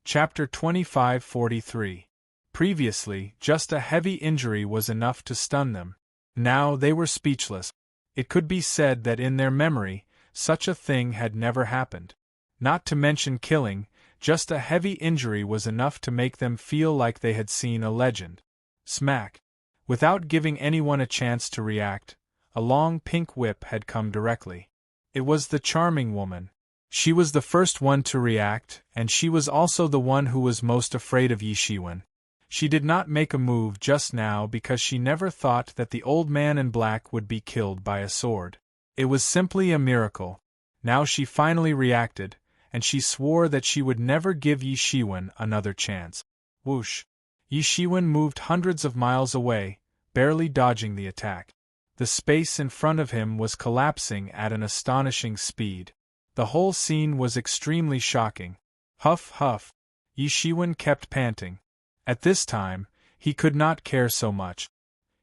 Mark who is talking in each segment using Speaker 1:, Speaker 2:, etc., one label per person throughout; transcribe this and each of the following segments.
Speaker 1: Chapter 2543. Previously, just a heavy injury was enough to stun them. Now they were speechless. It could be said that in their memory, such a thing had never happened. Not to mention killing, just a heavy injury was enough to make them feel like they had seen a legend. Smack! Without giving anyone a chance to react, a long pink whip had come directly. It was the charming woman. She was the first one to react, and she was also the one who was most afraid of Yi Shiwen. She did not make a move just now because she never thought that the old man in black would be killed by a sword. It was simply a miracle. Now she finally reacted, and she swore that she would never give Yi Shiwen another chance. Whoosh! Yi Shiwen moved hundreds of miles away, barely dodging the attack. The space in front of him was collapsing at an astonishing speed. The whole scene was extremely shocking. Huff, huff. Yi Shiwen kept panting. At this time, he could not care so much.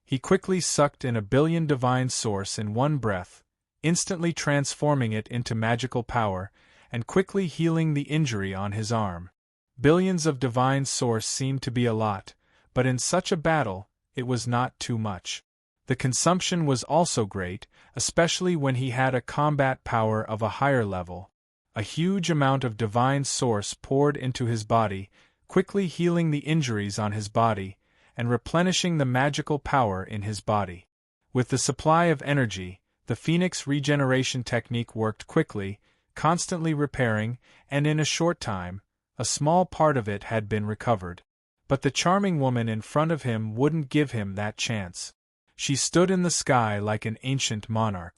Speaker 1: He quickly sucked in a billion divine source in one breath, instantly transforming it into magical power, and quickly healing the injury on his arm. Billions of divine source seemed to be a lot, but in such a battle, it was not too much. The consumption was also great, especially when he had a combat power of a higher level. A huge amount of divine source poured into his body, quickly healing the injuries on his body, and replenishing the magical power in his body. With the supply of energy, the Phoenix regeneration technique worked quickly, constantly repairing, and in a short time, a small part of it had been recovered. But the charming woman in front of him wouldn't give him that chance. She stood in the sky like an ancient monarch.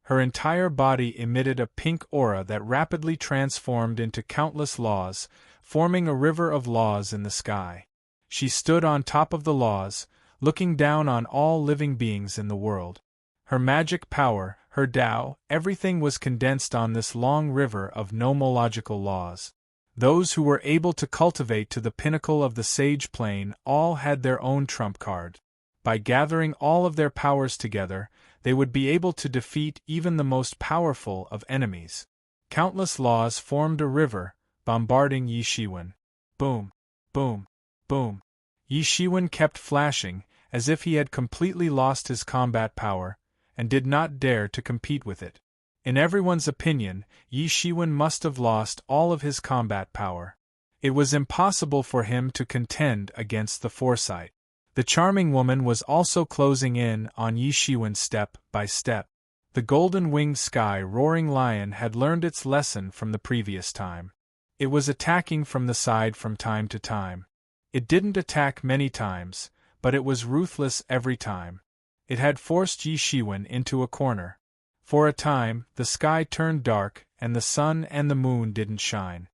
Speaker 1: Her entire body emitted a pink aura that rapidly transformed into countless laws, forming a river of laws in the sky. She stood on top of the laws, looking down on all living beings in the world. Her magic power, her Tao, everything was condensed on this long river of nomological laws. Those who were able to cultivate to the pinnacle of the sage plane all had their own trump card. By gathering all of their powers together, they would be able to defeat even the most powerful of enemies. Countless laws formed a river, bombarding Yi Shiwen. Boom, boom, boom. Yi Shiwen kept flashing, as if he had completely lost his combat power, and did not dare to compete with it. In everyone's opinion, Yi Shiwen must have lost all of his combat power. It was impossible for him to contend against the foresight. The charming woman was also closing in on Yi Shiwen step by step. The golden-winged sky-roaring lion had learned its lesson from the previous time. It was attacking from the side from time to time. It didn't attack many times, but it was ruthless every time. It had forced Yi Shiwen into a corner. For a time, the sky turned dark and the sun and the moon didn't shine.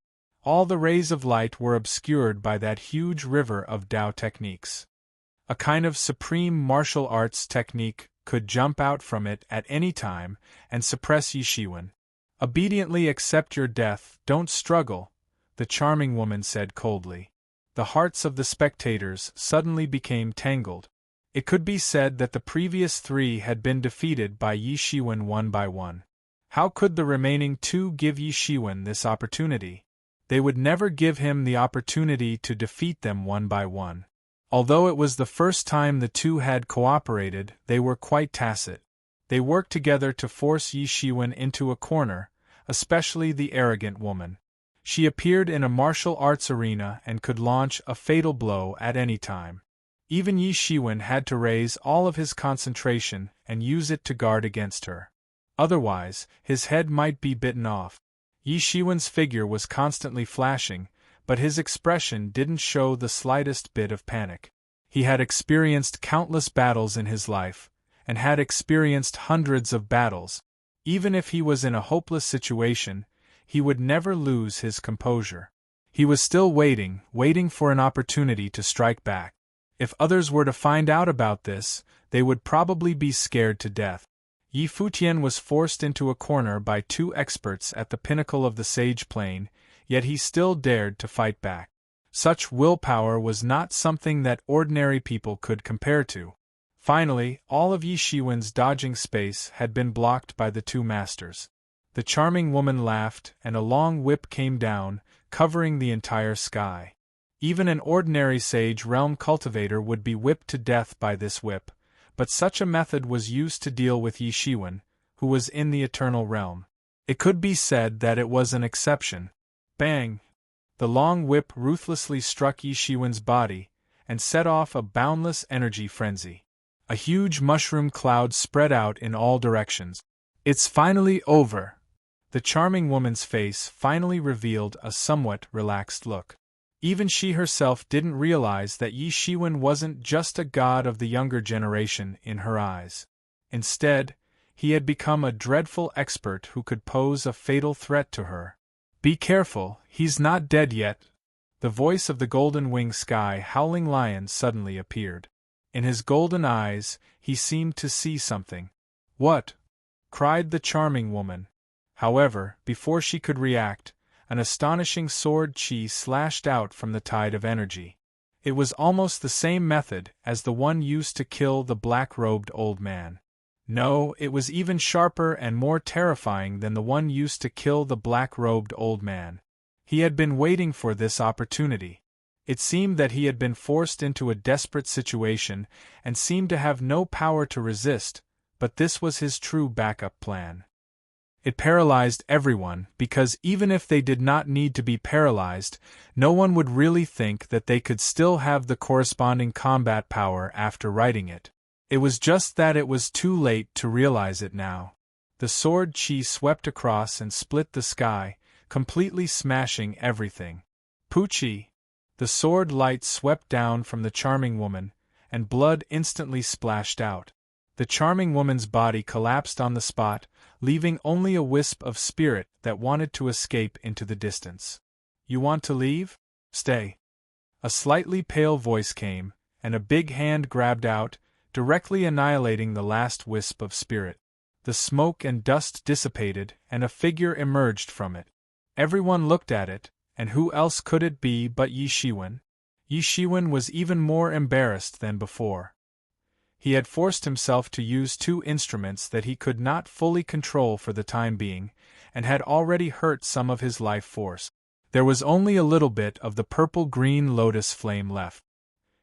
Speaker 1: All the rays of light were obscured by that huge river of Tao techniques. A kind of supreme martial arts technique could jump out from it at any time and suppress Yi Shiwen. "Obediently accept your death, don't struggle," the charming woman said coldly. The hearts of the spectators suddenly became tangled. It could be said that the previous three had been defeated by Yi Shiwen one by one. How could the remaining two give Yi Shiwen this opportunity? They would never give him the opportunity to defeat them one by one. Although it was the first time the two had cooperated, they were quite tacit. They worked together to force Yi Shiwen into a corner, especially the arrogant woman. She appeared in a martial arts arena and could launch a fatal blow at any time. Even Yi Shiwen had to raise all of his concentration and use it to guard against her. Otherwise, his head might be bitten off. Yi Shiwen's figure was constantly flashing, but his expression didn't show the slightest bit of panic. He had experienced countless battles in his life, and had experienced hundreds of battles. Even if he was in a hopeless situation, he would never lose his composure. He was still waiting for an opportunity to strike back. If others were to find out about this, they would probably be scared to death. Yi Futian was forced into a corner by two experts at the pinnacle of the sage plane, yet he still dared to fight back. Such willpower was not something that ordinary people could compare to. Finally, all of Yi Shiwen's dodging space had been blocked by the two masters. The charming woman laughed, and a long whip came down, covering the entire sky. Even an ordinary Sage Realm cultivator would be whipped to death by this whip, but such a method was used to deal with Yi Shiwen, who was in the Eternal Realm. It could be said that it was an exception. Bang! The long whip ruthlessly struck Yi Shiwen's body, and set off a boundless energy frenzy. A huge mushroom cloud spread out in all directions. "It's finally over!" The charming woman's face finally revealed a somewhat relaxed look. Even she herself didn't realize that Yi Shiwen wasn't just a god of the younger generation in her eyes. Instead, he had become a dreadful expert who could pose a fatal threat to her. "Be careful, he's not dead yet." The voice of the golden winged sky howling lion suddenly appeared. In his golden eyes, he seemed to see something. "What?" cried the charming woman. However, before she could react, an astonishing sword chi slashed out from the tide of energy. It was almost the same method as the one used to kill the black-robed old man. No, it was even sharper and more terrifying than the one used to kill the black-robed old man. He had been waiting for this opportunity. It seemed that he had been forced into a desperate situation and seemed to have no power to resist, but this was his true backup plan. It paralyzed everyone because even if they did not need to be paralyzed, no one would really think that they could still have the corresponding combat power after writing it. It was just that it was too late to realize it now. The sword chi swept across and split the sky, completely smashing everything. Poochie! The sword light swept down from the charming woman, and blood instantly splashed out. The charming woman's body collapsed on the spot, leaving only a wisp of spirit that wanted to escape into the distance. "You want to leave? Stay." A slightly pale voice came, and a big hand grabbed out, directly annihilating the last wisp of spirit. The smoke and dust dissipated, and a figure emerged from it. Everyone looked at it, and who else could it be but Yi Shiwen? Yi Shiwen was even more embarrassed than before. He had forced himself to use two instruments that he could not fully control for the time being, and had already hurt some of his life force. There was only a little bit of the purple-green lotus flame left.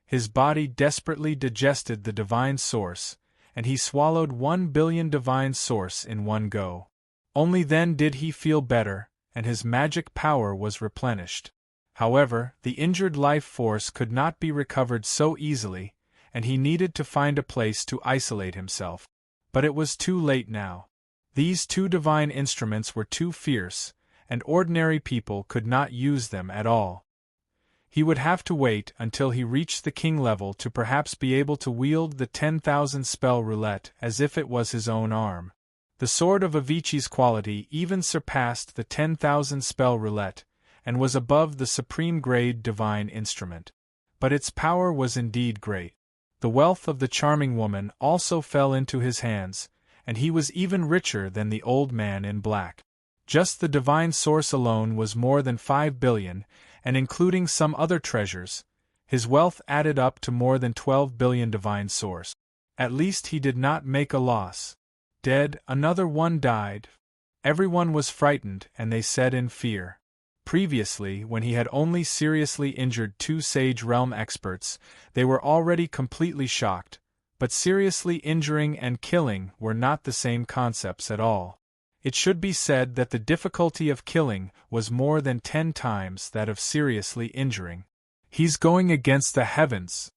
Speaker 1: His body desperately digested the divine source, and he swallowed 1 billion divine source in one go. Only then did he feel better, and his magic power was replenished. However, the injured life force could not be recovered so easily, and he needed to find a place to isolate himself. But it was too late now. These two divine instruments were too fierce, and ordinary people could not use them at all. He would have to wait until he reached the king level to perhaps be able to wield the 10,000 spell roulette as if it was his own arm. The sword of Avicii's quality even surpassed the 10,000 spell roulette, and was above the supreme grade divine instrument. But its power was indeed great. The wealth of the charming woman also fell into his hands, and he was even richer than the old man in black. Just the divine source alone was more than 5 billion, and including some other treasures, his wealth added up to more than 12 billion divine source. At least he did not make a loss. Dead, another one died. Everyone was frightened, and they said in fear. Previously, when he had only seriously injured 2 Sage Realm experts, they were already completely shocked, but seriously injuring and killing were not the same concepts at all. It should be said that the difficulty of killing was more than 10 times that of seriously injuring. He's going against the heavens.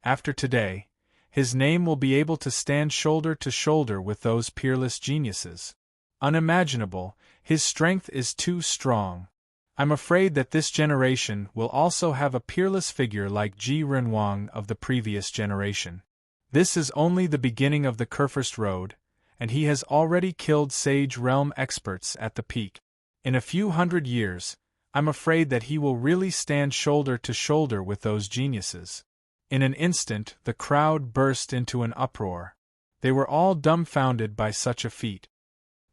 Speaker 1: After today, his name will be able to stand shoulder to shoulder with those peerless geniuses. Unimaginable, his strength is too strong. I'm afraid that this generation will also have a peerless figure like Ji Renwang of the previous generation. This is only the beginning of the Kurfürst Road, and he has already killed Sage Realm experts at the peak. In a few hundred years, I'm afraid that he will really stand shoulder to shoulder with those geniuses. In an instant, the crowd burst into an uproar. They were all dumbfounded by such a feat.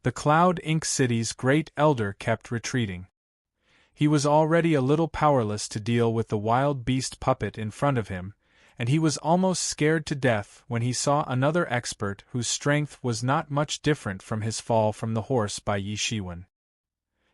Speaker 1: The Cloud Ink City's great elder kept retreating. He was already a little powerless to deal with the wild beast puppet in front of him, and he was almost scared to death when he saw another expert whose strength was not much different from his fall from the horse by Yi Shiwen.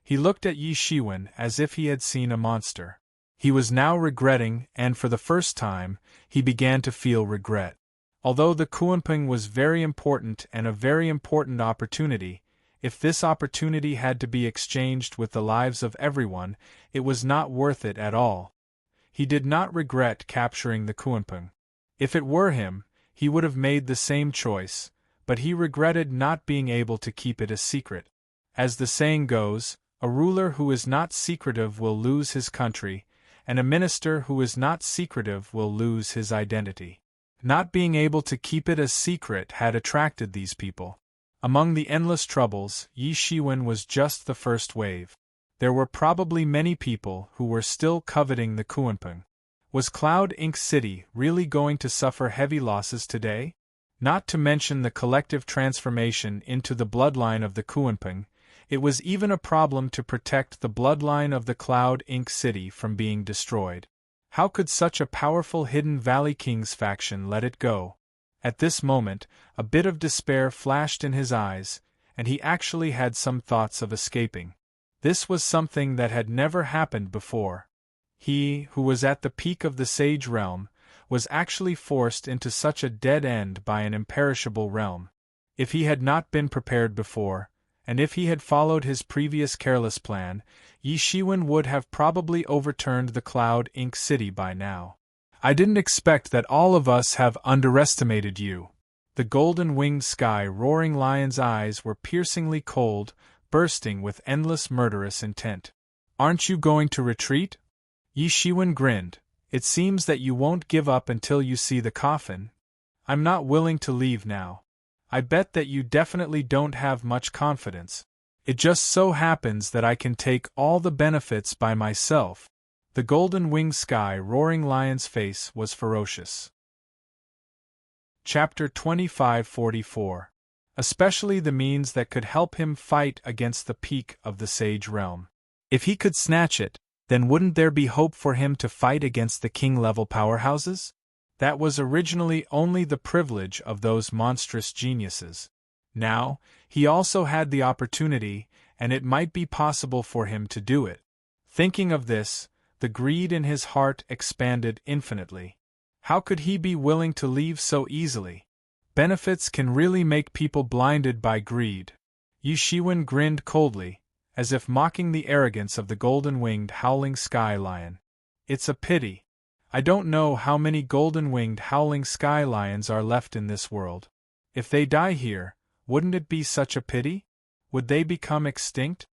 Speaker 1: He looked at Yi Shiwen as if he had seen a monster. He was now regretting, and for the first time, he began to feel regret. Although the Kuanping was very important and a very important opportunity, if this opportunity had to be exchanged with the lives of everyone, it was not worth it at all. He did not regret capturing the Kuanping. If it were him, he would have made the same choice, but he regretted not being able to keep it a secret. As the saying goes, a ruler who is not secretive will lose his country, and a minister who is not secretive will lose his identity. Not being able to keep it a secret had attracted these people. Among the endless troubles, Yi Shiwen was just the first wave. There were probably many people who were still coveting the Kuanping. Was Cloud Ink City really going to suffer heavy losses today? Not to mention the collective transformation into the bloodline of the Kuanping, it was even a problem to protect the bloodline of the Cloud Ink City from being destroyed. How could such a powerful Hidden Valley Kings faction let it go? At this moment, a bit of despair flashed in his eyes, and he actually had some thoughts of escaping. This was something that had never happened before. He, who was at the peak of the Sage Realm, was actually forced into such a dead end by an imperishable realm. If he had not been prepared before, and if he had followed his previous careless plan, Yi Shiwen would have probably overturned the Cloud Ink City by now. I didn't expect that all of us have underestimated you. The golden-winged sky roaring lion's eyes were piercingly cold, bursting with endless murderous intent. Aren't you going to retreat? Yi Shiwen grinned. It seems that you won't give up until you see the coffin. I'm not willing to leave now. I bet that you definitely don't have much confidence. It just so happens that I can take all the benefits by myself. The golden-winged sky roaring lion's face was ferocious. Chapter 2544. Especially the means that could help him fight against the peak of the Sage Realm. If he could snatch it, then wouldn't there be hope for him to fight against the king-level powerhouses? That was originally only the privilege of those monstrous geniuses. Now, he also had the opportunity, and it might be possible for him to do it. Thinking of this, the greed in his heart expanded infinitely. How could he be willing to leave so easily? Benefits can really make people blinded by greed. Yi Shiwen grinned coldly, as if mocking the arrogance of the golden-winged howling sky lion. It's a pity. I don't know how many golden-winged howling sky lions are left in this world. If they die here, wouldn't it be such a pity? Would they become extinct?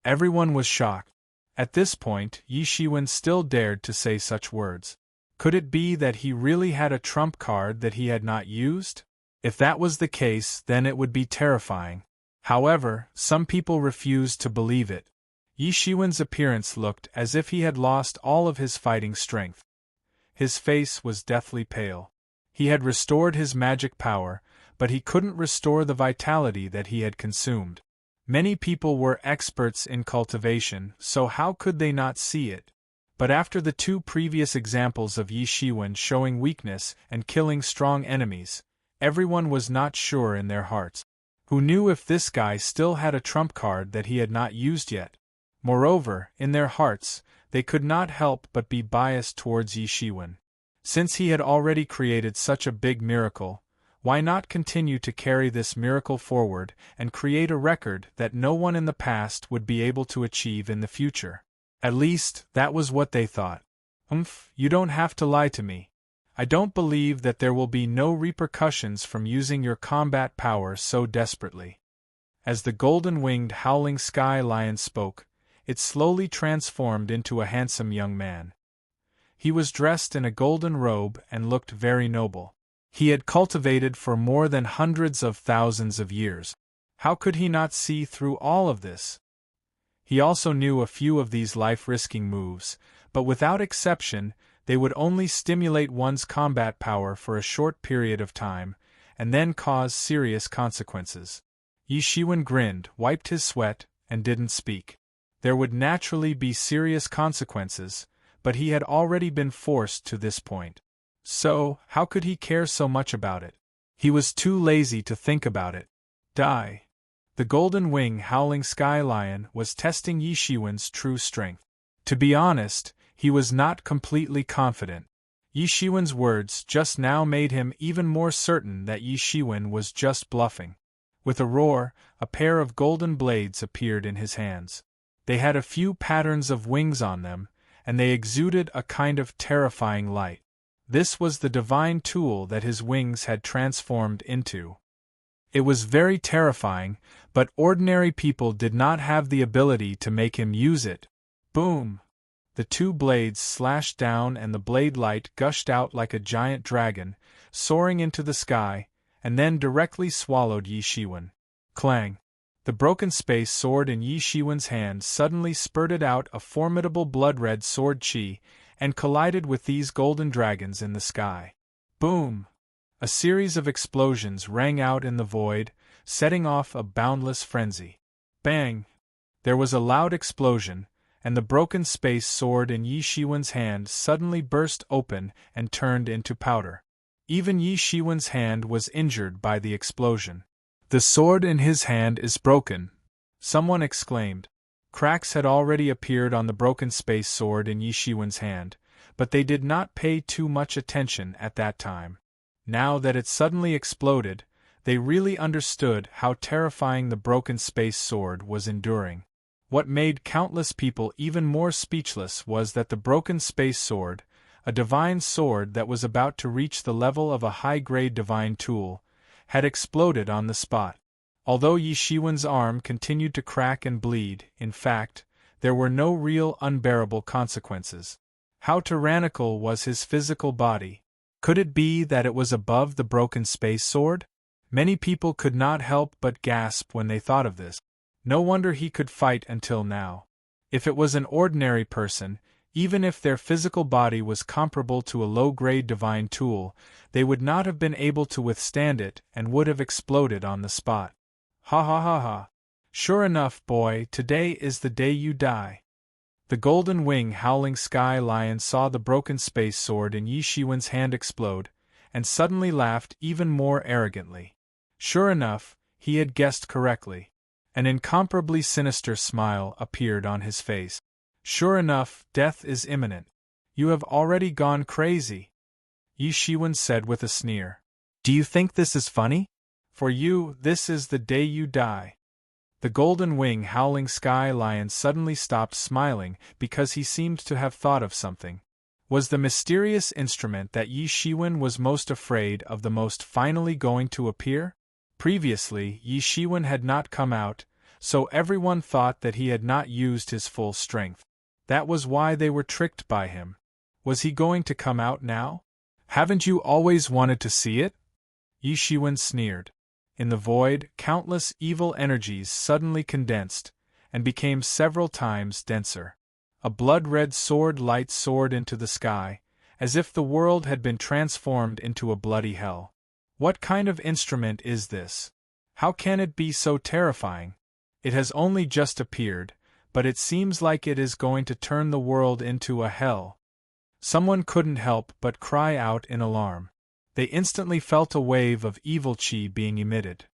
Speaker 1: Everyone was shocked. At this point, Yi Shiwen still dared to say such words. Could it be that he really had a trump card that he had not used? If that was the case, then it would be terrifying. However, some people refused to believe it. Yi Shiwen's appearance looked as if he had lost all of his fighting strength. His face was deathly pale. He had restored his magic power, but he couldn't restore the vitality that he had consumed. Many people were experts in cultivation, so how could they not see it? But after the two previous examples of Yi Shiwen showing weakness and killing strong enemies, everyone was not sure in their hearts. Who knew if this guy still had a trump card that he had not used yet? Moreover, in their hearts, they could not help but be biased towards Yi Shiwen. Since he had already created such a big miracle, why not continue to carry this miracle forward and create a record that no one in the past would be able to achieve in the future? At least, that was what they thought. You don't have to lie to me. I don't believe that there will be no repercussions from using your combat power so desperately. As the golden-winged howling sky lion spoke, it slowly transformed into a handsome young man. He was dressed in a golden robe and looked very noble. He had cultivated for more than hundreds of thousands of years. How could he not see through all of this? He also knew a few of these life-risking moves, but without exception, they would only stimulate one's combat power for a short period of time, and then cause serious consequences. Yi Shiwen grinned, wiped his sweat, and didn't speak. There would naturally be serious consequences, but he had already been forced to this point. So, how could he care so much about it? He was too lazy to think about it. Die. The golden wing howling sky lion was testing Yi Shiwen's true strength. To be honest, he was not completely confident. Yi Shiwen's words just now made him even more certain that Yi Shiwen was just bluffing. With a roar, a pair of golden blades appeared in his hands. They had a few patterns of wings on them, and they exuded a kind of terrifying light. This was the divine tool that his wings had transformed into. It was very terrifying, but ordinary people did not have the ability to make him use it. Boom! The two blades slashed down and the blade light gushed out like a giant dragon, soaring into the sky, and then directly swallowed Yi Shiwen. Clang! The broken space sword in Yi Shiwen's hand suddenly spurted out a formidable blood-red sword chi, and collided with these golden dragons in the sky. Boom! A series of explosions rang out in the void, setting off a boundless frenzy. Bang! There was a loud explosion, and the broken space sword in Yi Shiwen's hand suddenly burst open and turned into powder. Even Yi Shiwen's hand was injured by the explosion. "The sword in his hand is broken," someone exclaimed. Cracks had already appeared on the broken space sword in Yi Shiwen's hand, but they did not pay too much attention at that time. Now that it suddenly exploded, they really understood how terrifying the broken space sword was enduring. What made countless people even more speechless was that the broken space sword, a divine sword that was about to reach the level of a high-grade divine tool, had exploded on the spot. Although Yi Shiwen's arm continued to crack and bleed, in fact, there were no real unbearable consequences. How tyrannical was his physical body? Could it be that it was above the broken space sword? Many people could not help but gasp when they thought of this. No wonder he could fight until now. If it was an ordinary person, even if their physical body was comparable to a low-grade divine tool, they would not have been able to withstand it and would have exploded on the spot. Ha ha ha ha. Sure enough, boy, today is the day you die. The golden wing howling sky lion saw the broken space sword in Yi Shiwen's hand explode, and suddenly laughed even more arrogantly. Sure enough, he had guessed correctly. An incomparably sinister smile appeared on his face. Sure enough, death is imminent. You have already gone crazy, Yi Shiwen said with a sneer. Do you think this is funny? For you, this is the day you die. The golden wing howling sky lion suddenly stopped smiling because he seemed to have thought of something. Was the mysterious instrument that Yi Shiwen was most afraid of the most finally going to appear? Previously, Yi Shiwen had not come out, so everyone thought that he had not used his full strength. That was why they were tricked by him. Was he going to come out now? Haven't you always wanted to see it? Yi Shiwen sneered. In the void, countless evil energies suddenly condensed, and became several times denser. A blood-red sword light soared into the sky, as if the world had been transformed into a bloody hell. What kind of instrument is this? How can it be so terrifying? It has only just appeared, but it seems like it is going to turn the world into a hell. Someone couldn't help but cry out in alarm. They instantly felt a wave of evil chi being emitted.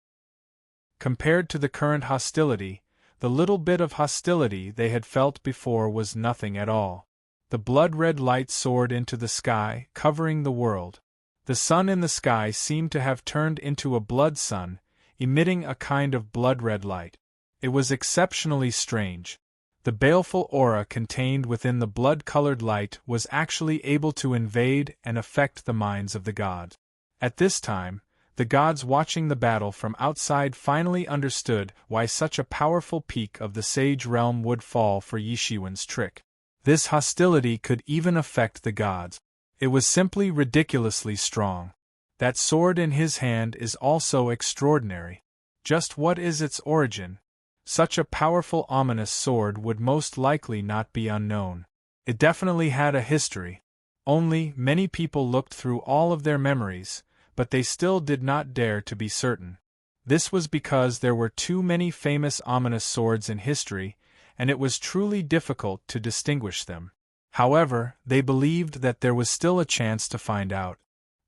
Speaker 1: Compared to the current hostility, the little bit of hostility they had felt before was nothing at all. The blood-red light soared into the sky, covering the world. The sun in the sky seemed to have turned into a blood sun, emitting a kind of blood-red light. It was exceptionally strange. The baleful aura contained within the blood-colored light was actually able to invade and affect the minds of the gods. At this time, the gods watching the battle from outside finally understood why such a powerful peak of the sage realm would fall for Yi Shiwen's trick. This hostility could even affect the gods. It was simply ridiculously strong. That sword in his hand is also extraordinary. Just what is its origin? Such a powerful ominous sword would most likely not be unknown. It definitely had a history. Only, many people looked through all of their memories, but they still did not dare to be certain. This was because there were too many famous ominous swords in history, and it was truly difficult to distinguish them. However, they believed that there was still a chance to find out.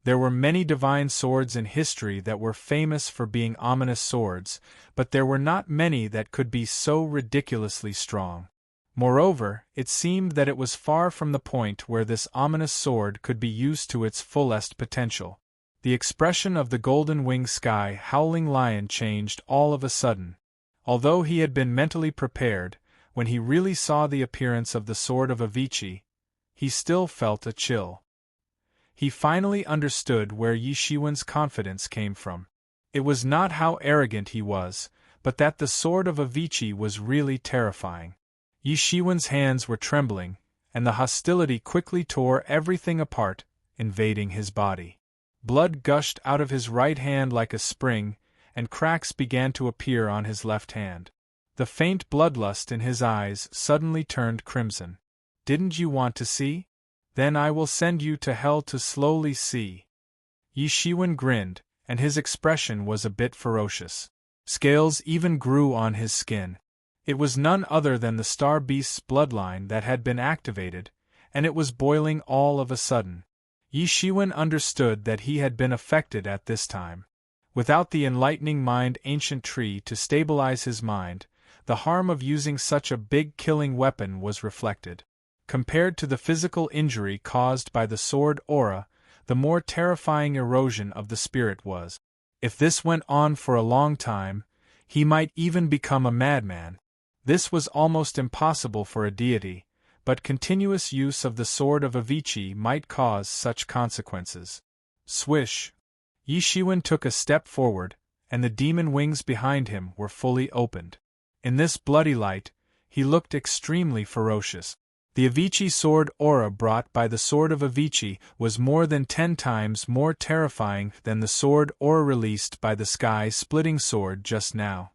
Speaker 1: There were many divine swords in history that were famous for being ominous swords, but there were not many that could be so ridiculously strong. Moreover, it seemed that it was far from the point where this ominous sword could be used to its fullest potential. The expression of the golden-winged sky howling lion changed all of a sudden. Although he had been mentally prepared, when he really saw the appearance of the sword of Avicii, he still felt a chill. He finally understood where Yi Shiwen's confidence came from. It was not how arrogant he was, but that the sword of Avicii was really terrifying. Yi Shiwen's hands were trembling, and the hostility quickly tore everything apart, invading his body. Blood gushed out of his right hand like a spring, and cracks began to appear on his left hand. The faint bloodlust in his eyes suddenly turned crimson. "Didn't you want to see? Then I will send you to hell to slowly see." Yi Shiwen grinned, and his expression was a bit ferocious. Scales even grew on his skin. It was none other than the Star Beast's bloodline that had been activated, and it was boiling all of a sudden. Yi Shiwen understood that he had been affected at this time. Without the enlightening mind ancient tree to stabilize his mind, the harm of using such a big killing weapon was reflected. Compared to the physical injury caused by the sword aura, the more terrifying erosion of the spirit was. If this went on for a long time, he might even become a madman. This was almost impossible for a deity, but continuous use of the sword of Avicii might cause such consequences. Swish! Yi Shiwen took a step forward, and the demon wings behind him were fully opened. In this bloody light, he looked extremely ferocious. The Avicii sword aura brought by the sword of Avicii was more than 10 times more terrifying than the sword aura released by the sky-splitting sword just now.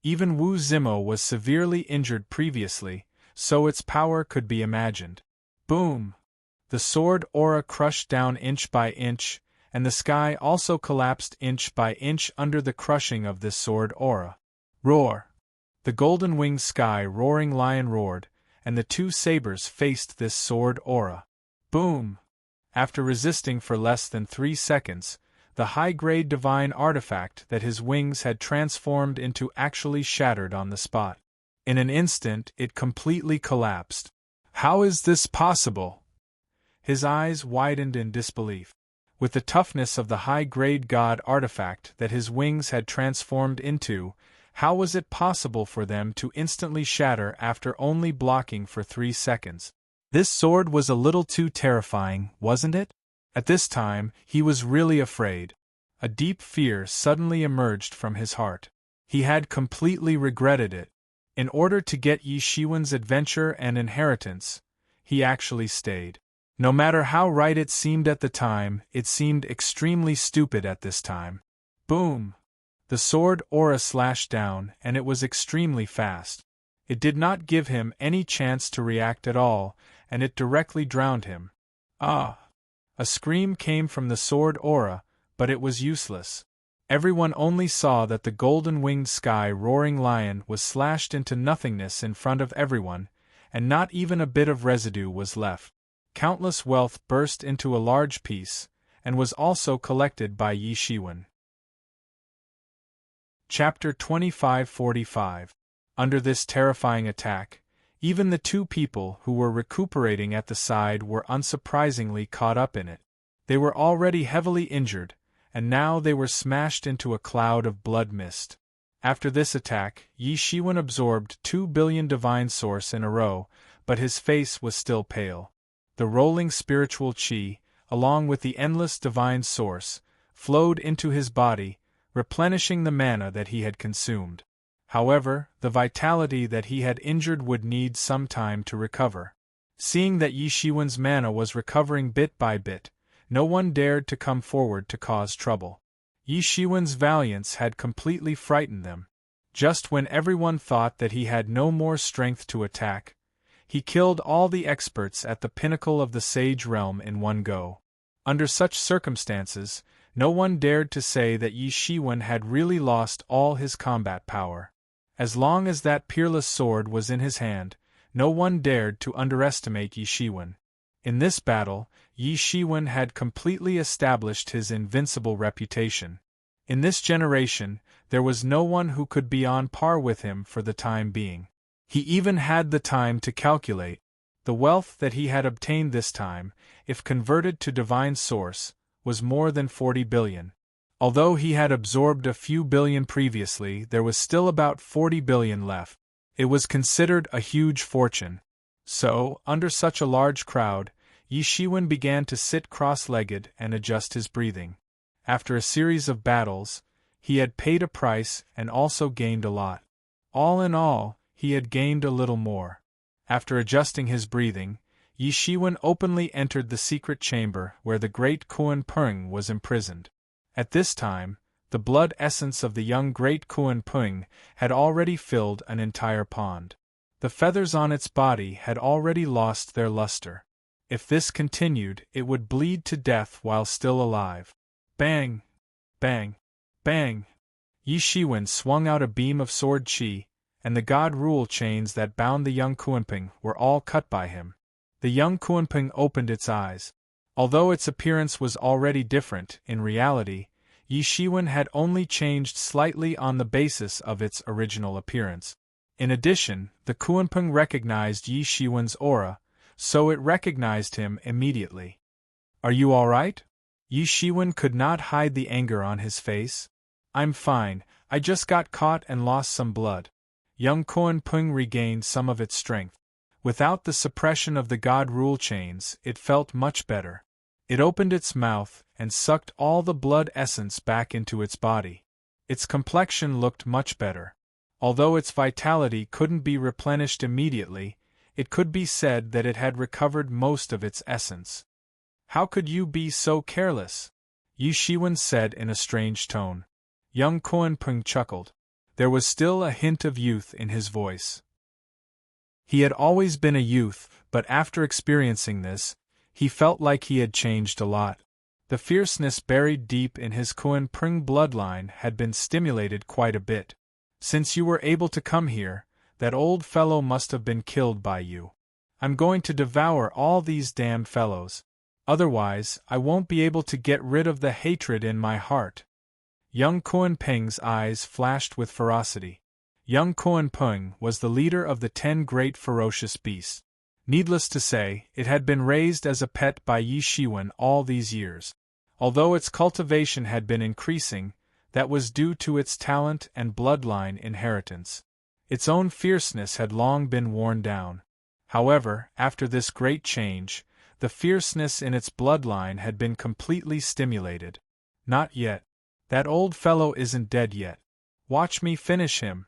Speaker 1: Even Wu Zimo was severely injured previously, so its power could be imagined. Boom! The sword aura crushed down inch by inch, and the sky also collapsed inch by inch under the crushing of this sword aura. Roar! The golden-winged sky roaring lion roared, and the two sabers faced this sword aura. Boom! After resisting for less than 3 seconds, the high-grade divine artifact that his wings had transformed into actually shattered on the spot. In an instant it completely collapsed. How is this possible? His eyes widened in disbelief. With the toughness of the high-grade god artifact that his wings had transformed into, how was it possible for them to instantly shatter after only blocking for 3 seconds? This sword was a little too terrifying, wasn't it? At this time, he was really afraid. A deep fear suddenly emerged from his heart. He had completely regretted it. In order to get Yi Shiwen's adventure and inheritance, he actually stayed. No matter how right it seemed at the time, it seemed extremely stupid at this time. Boom! The sword aura slashed down, and it was extremely fast. It did not give him any chance to react at all, and it directly drowned him. Ah! A scream came from the sword aura, but it was useless. Everyone only saw that the golden-winged sky roaring lion was slashed into nothingness in front of everyone, and not even a bit of residue was left. Countless wealth burst into a large piece, and was also collected by Yi Shiwen. Chapter 2545. Under this terrifying attack, even the 2 people who were recuperating at the side were unsurprisingly caught up in it. They were already heavily injured, and now they were smashed into a cloud of blood mist. After this attack, Yi Shiwen absorbed 2 billion divine source in a row, but his face was still pale. The rolling spiritual qi, along with the endless divine source, flowed into his body, replenishing the mana that he had consumed. However, the vitality that he had injured would need some time to recover. Seeing that Yi Shiwen's mana was recovering bit by bit, no one dared to come forward to cause trouble. Yi Shiwen's valiance had completely frightened them. Just when everyone thought that he had no more strength to attack, he killed all the experts at the pinnacle of the Sage Realm in one go. Under such circumstances, no one dared to say that Yi Shiwen had really lost all his combat power. As long as that peerless sword was in his hand, no one dared to underestimate Yi Shiwen. In this battle, Yi Shiwen had completely established his invincible reputation. In this generation, there was no one who could be on par with him for the time being. He even had the time to calculate. The wealth that he had obtained this time, if converted to divine source, was more than 40 billion. Although he had absorbed a few billion previously, there was still about 40 billion left. It was considered a huge fortune. So, under such a large crowd, Yi Shiwen began to sit cross-legged and adjust his breathing. After a series of battles, he had paid a price and also gained a lot. All in all, he had gained a little more. After adjusting his breathing, Yi Shiwen openly entered the secret chamber where the great Kuan Pung was imprisoned. At this time, the blood essence of the young great Kuan Pung had already filled an entire pond. The feathers on its body had already lost their luster. If this continued, it would bleed to death while still alive. Bang! Bang! Bang! Yi Shiwen swung out a beam of sword qi, and the god rule chains that bound the young Kuanping were all cut by him. The young Kuanping opened its eyes. Although its appearance was already different, in reality, Yi Shiwen had only changed slightly on the basis of its original appearance. In addition, the Kuanping recognized Yi Shiwen's aura, so it recognized him immediately. "Are you all right?" Yi Shiwen could not hide the anger on his face. "I'm fine, I just got caught and lost some blood." Young Kuanping regained some of its strength. Without the suppression of the god rule chains, it felt much better. It opened its mouth and sucked all the blood essence back into its body. Its complexion looked much better. Although its vitality couldn't be replenished immediately, it could be said that it had recovered most of its essence. "How could you be so careless?" Yi Shiwen said in a strange tone. Young Kuanping chuckled. There was still a hint of youth in his voice. He had always been a youth, but after experiencing this, he felt like he had changed a lot. The fierceness buried deep in his Kuanping bloodline had been stimulated quite a bit. "Since you were able to come here, that old fellow must have been killed by you. I'm going to devour all these damned fellows. Otherwise, I won't be able to get rid of the hatred in my heart." Young Kuanping's eyes flashed with ferocity. Young Kuanping was the leader of the 10 great ferocious beasts. Needless to say, it had been raised as a pet by Yi Shiwen all these years. Although its cultivation had been increasing, that was due to its talent and bloodline inheritance. Its own fierceness had long been worn down. However, after this great change, the fierceness in its bloodline had been completely stimulated. "Not yet. That old fellow isn't dead yet. Watch me finish him."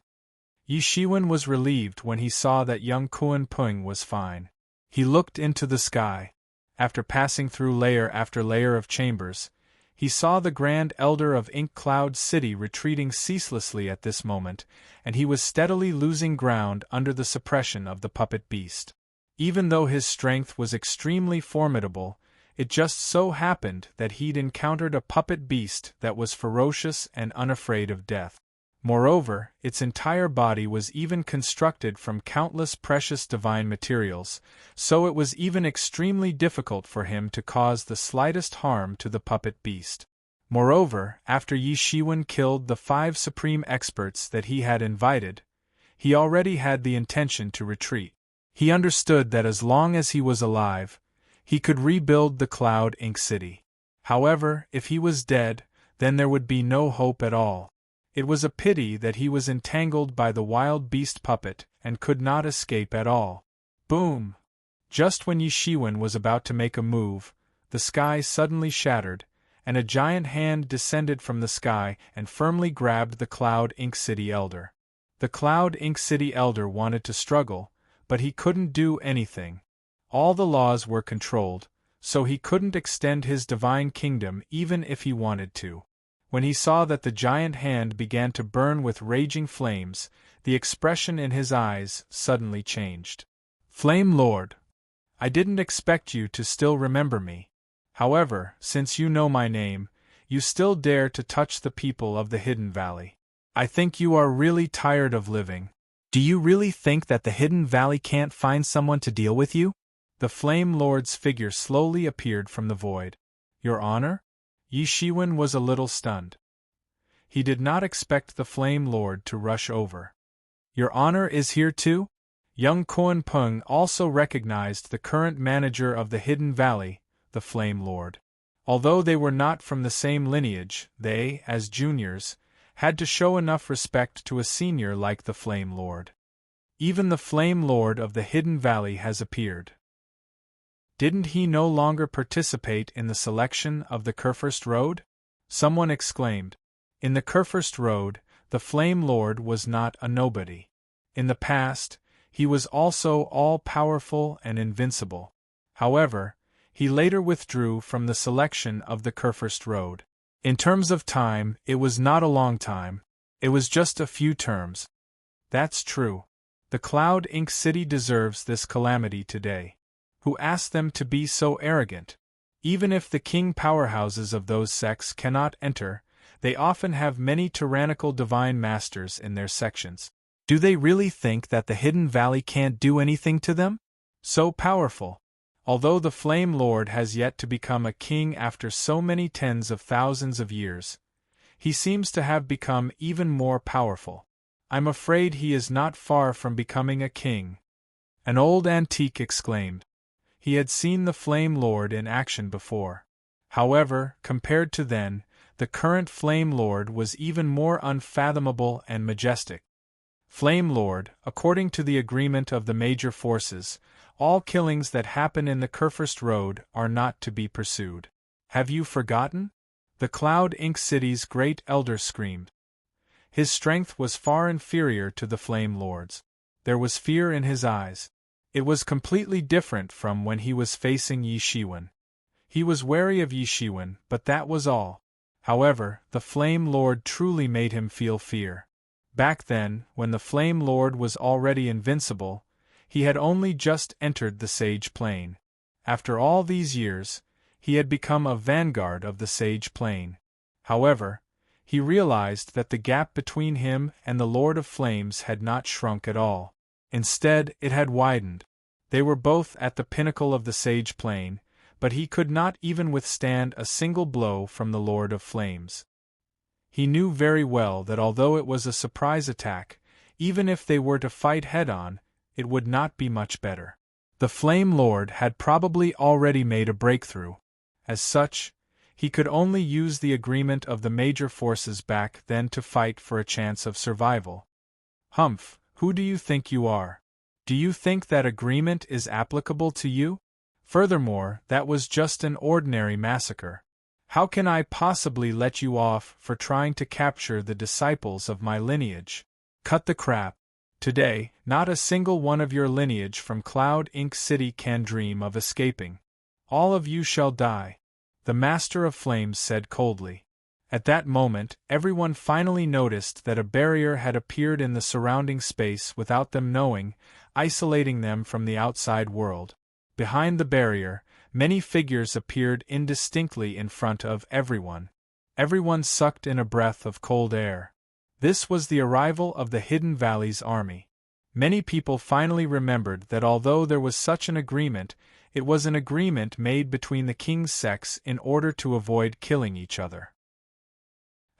Speaker 1: Yi Shiwen was relieved when he saw that young Kuanping was fine. He looked into the sky. After passing through layer after layer of chambers, he saw the Grand Elder of Ink Cloud City retreating ceaselessly at this moment, and he was steadily losing ground under the suppression of the puppet beast. Even though his strength was extremely formidable, it just so happened that he'd encountered a puppet beast that was ferocious and unafraid of death. Moreover, its entire body was even constructed from countless precious divine materials, so it was even extremely difficult for him to cause the slightest harm to the puppet beast. Moreover, after Yi Shiwen killed the 5 supreme experts that he had invited, he already had the intention to retreat. He understood that as long as he was alive, he could rebuild the Cloud Ink City. However, if he was dead, then there would be no hope at all. It was a pity that he was entangled by the wild beast puppet and could not escape at all. Boom! Just when Yi Shiwen was about to make a move, the sky suddenly shattered, and a giant hand descended from the sky and firmly grabbed the Cloud Ink City Elder. The Cloud Ink City Elder wanted to struggle, but he couldn't do anything. All the laws were controlled, so he couldn't extend his divine kingdom even if he wanted to. When he saw that the giant hand began to burn with raging flames, the expression in his eyes suddenly changed. "Flame Lord! I didn't expect you to still remember me. However, since you know my name, you still dare to touch the people of the Hidden Valley. I think you are really tired of living. Do you really think that the Hidden Valley can't find someone to deal with you?" The Flame Lord's figure slowly appeared from the void. Your Honor? Yi Shiwen was a little stunned. He did not expect the Flame Lord to rush over. Your Honor is here too? Young Koan Peng also recognized the current manager of the Hidden Valley, the Flame Lord. Although they were not from the same lineage, they, as juniors, had to show enough respect to a senior like the Flame Lord. Even the Flame Lord of the Hidden Valley has appeared. Didn't he no longer participate in the selection of the Kurfürst Road? Someone exclaimed. In the Kurfürst Road, the Flame Lord was not a nobody. In the past, he was also all-powerful and invincible. However, he later withdrew from the selection of the Kurfürst Road. In terms of time, it was not a long time. It was just a few terms. That's true. The Cloud Ink City deserves this calamity today. Who asked them to be so arrogant? Even if the king powerhouses of those sects cannot enter, they often have many tyrannical divine masters in their sections. Do they really think that the Hidden Valley can't do anything to them? So powerful. Although the Flame Lord has yet to become a king after so many tens of thousands of years, he seems to have become even more powerful. I'm afraid he is not far from becoming a king. An old antique exclaimed. He had seen the Flame Lord in action before. However, compared to then, the current Flame Lord was even more unfathomable and majestic. Flame Lord, according to the agreement of the major forces, all killings that happen in the Kurfürst Road are not to be pursued. Have you forgotten? The Cloud Ink City's great elder screamed. His strength was far inferior to the Flame Lord's. There was fear in his eyes. It was completely different from when he was facing Yi Shiwen. He was wary of Yi Shiwen, but that was all. However, the Flame Lord truly made him feel fear. Back then, when the Flame Lord was already invincible, he had only just entered the Sage Plane. After all these years, he had become a vanguard of the Sage Plane. However, he realized that the gap between him and the Lord of Flames had not shrunk at all. Instead, it had widened. They were both at the pinnacle of the Sage Plane, but he could not even withstand a single blow from the Lord of Flames. He knew very well that although it was a surprise attack, even if they were to fight head-on, it would not be much better. The Flame Lord had probably already made a breakthrough. As such, he could only use the agreement of the major forces back then to fight for a chance of survival. Humph, who do you think you are? Do you think that agreement is applicable to you? Furthermore, that was just an ordinary massacre. How can I possibly let you off for trying to capture the disciples of my lineage? Cut the crap. Today, not a single one of your lineage from Cloud Ink City can dream of escaping. All of you shall die, the Master of Flames said coldly. At that moment, everyone finally noticed that a barrier had appeared in the surrounding space without them knowing, isolating them from the outside world. Behind the barrier, many figures appeared indistinctly in front of everyone. Everyone sucked in a breath of cold air. This was the arrival of the Hidden Valley's army. Many people finally remembered that although there was such an agreement, it was an agreement made between the king's sects in order to avoid killing each other.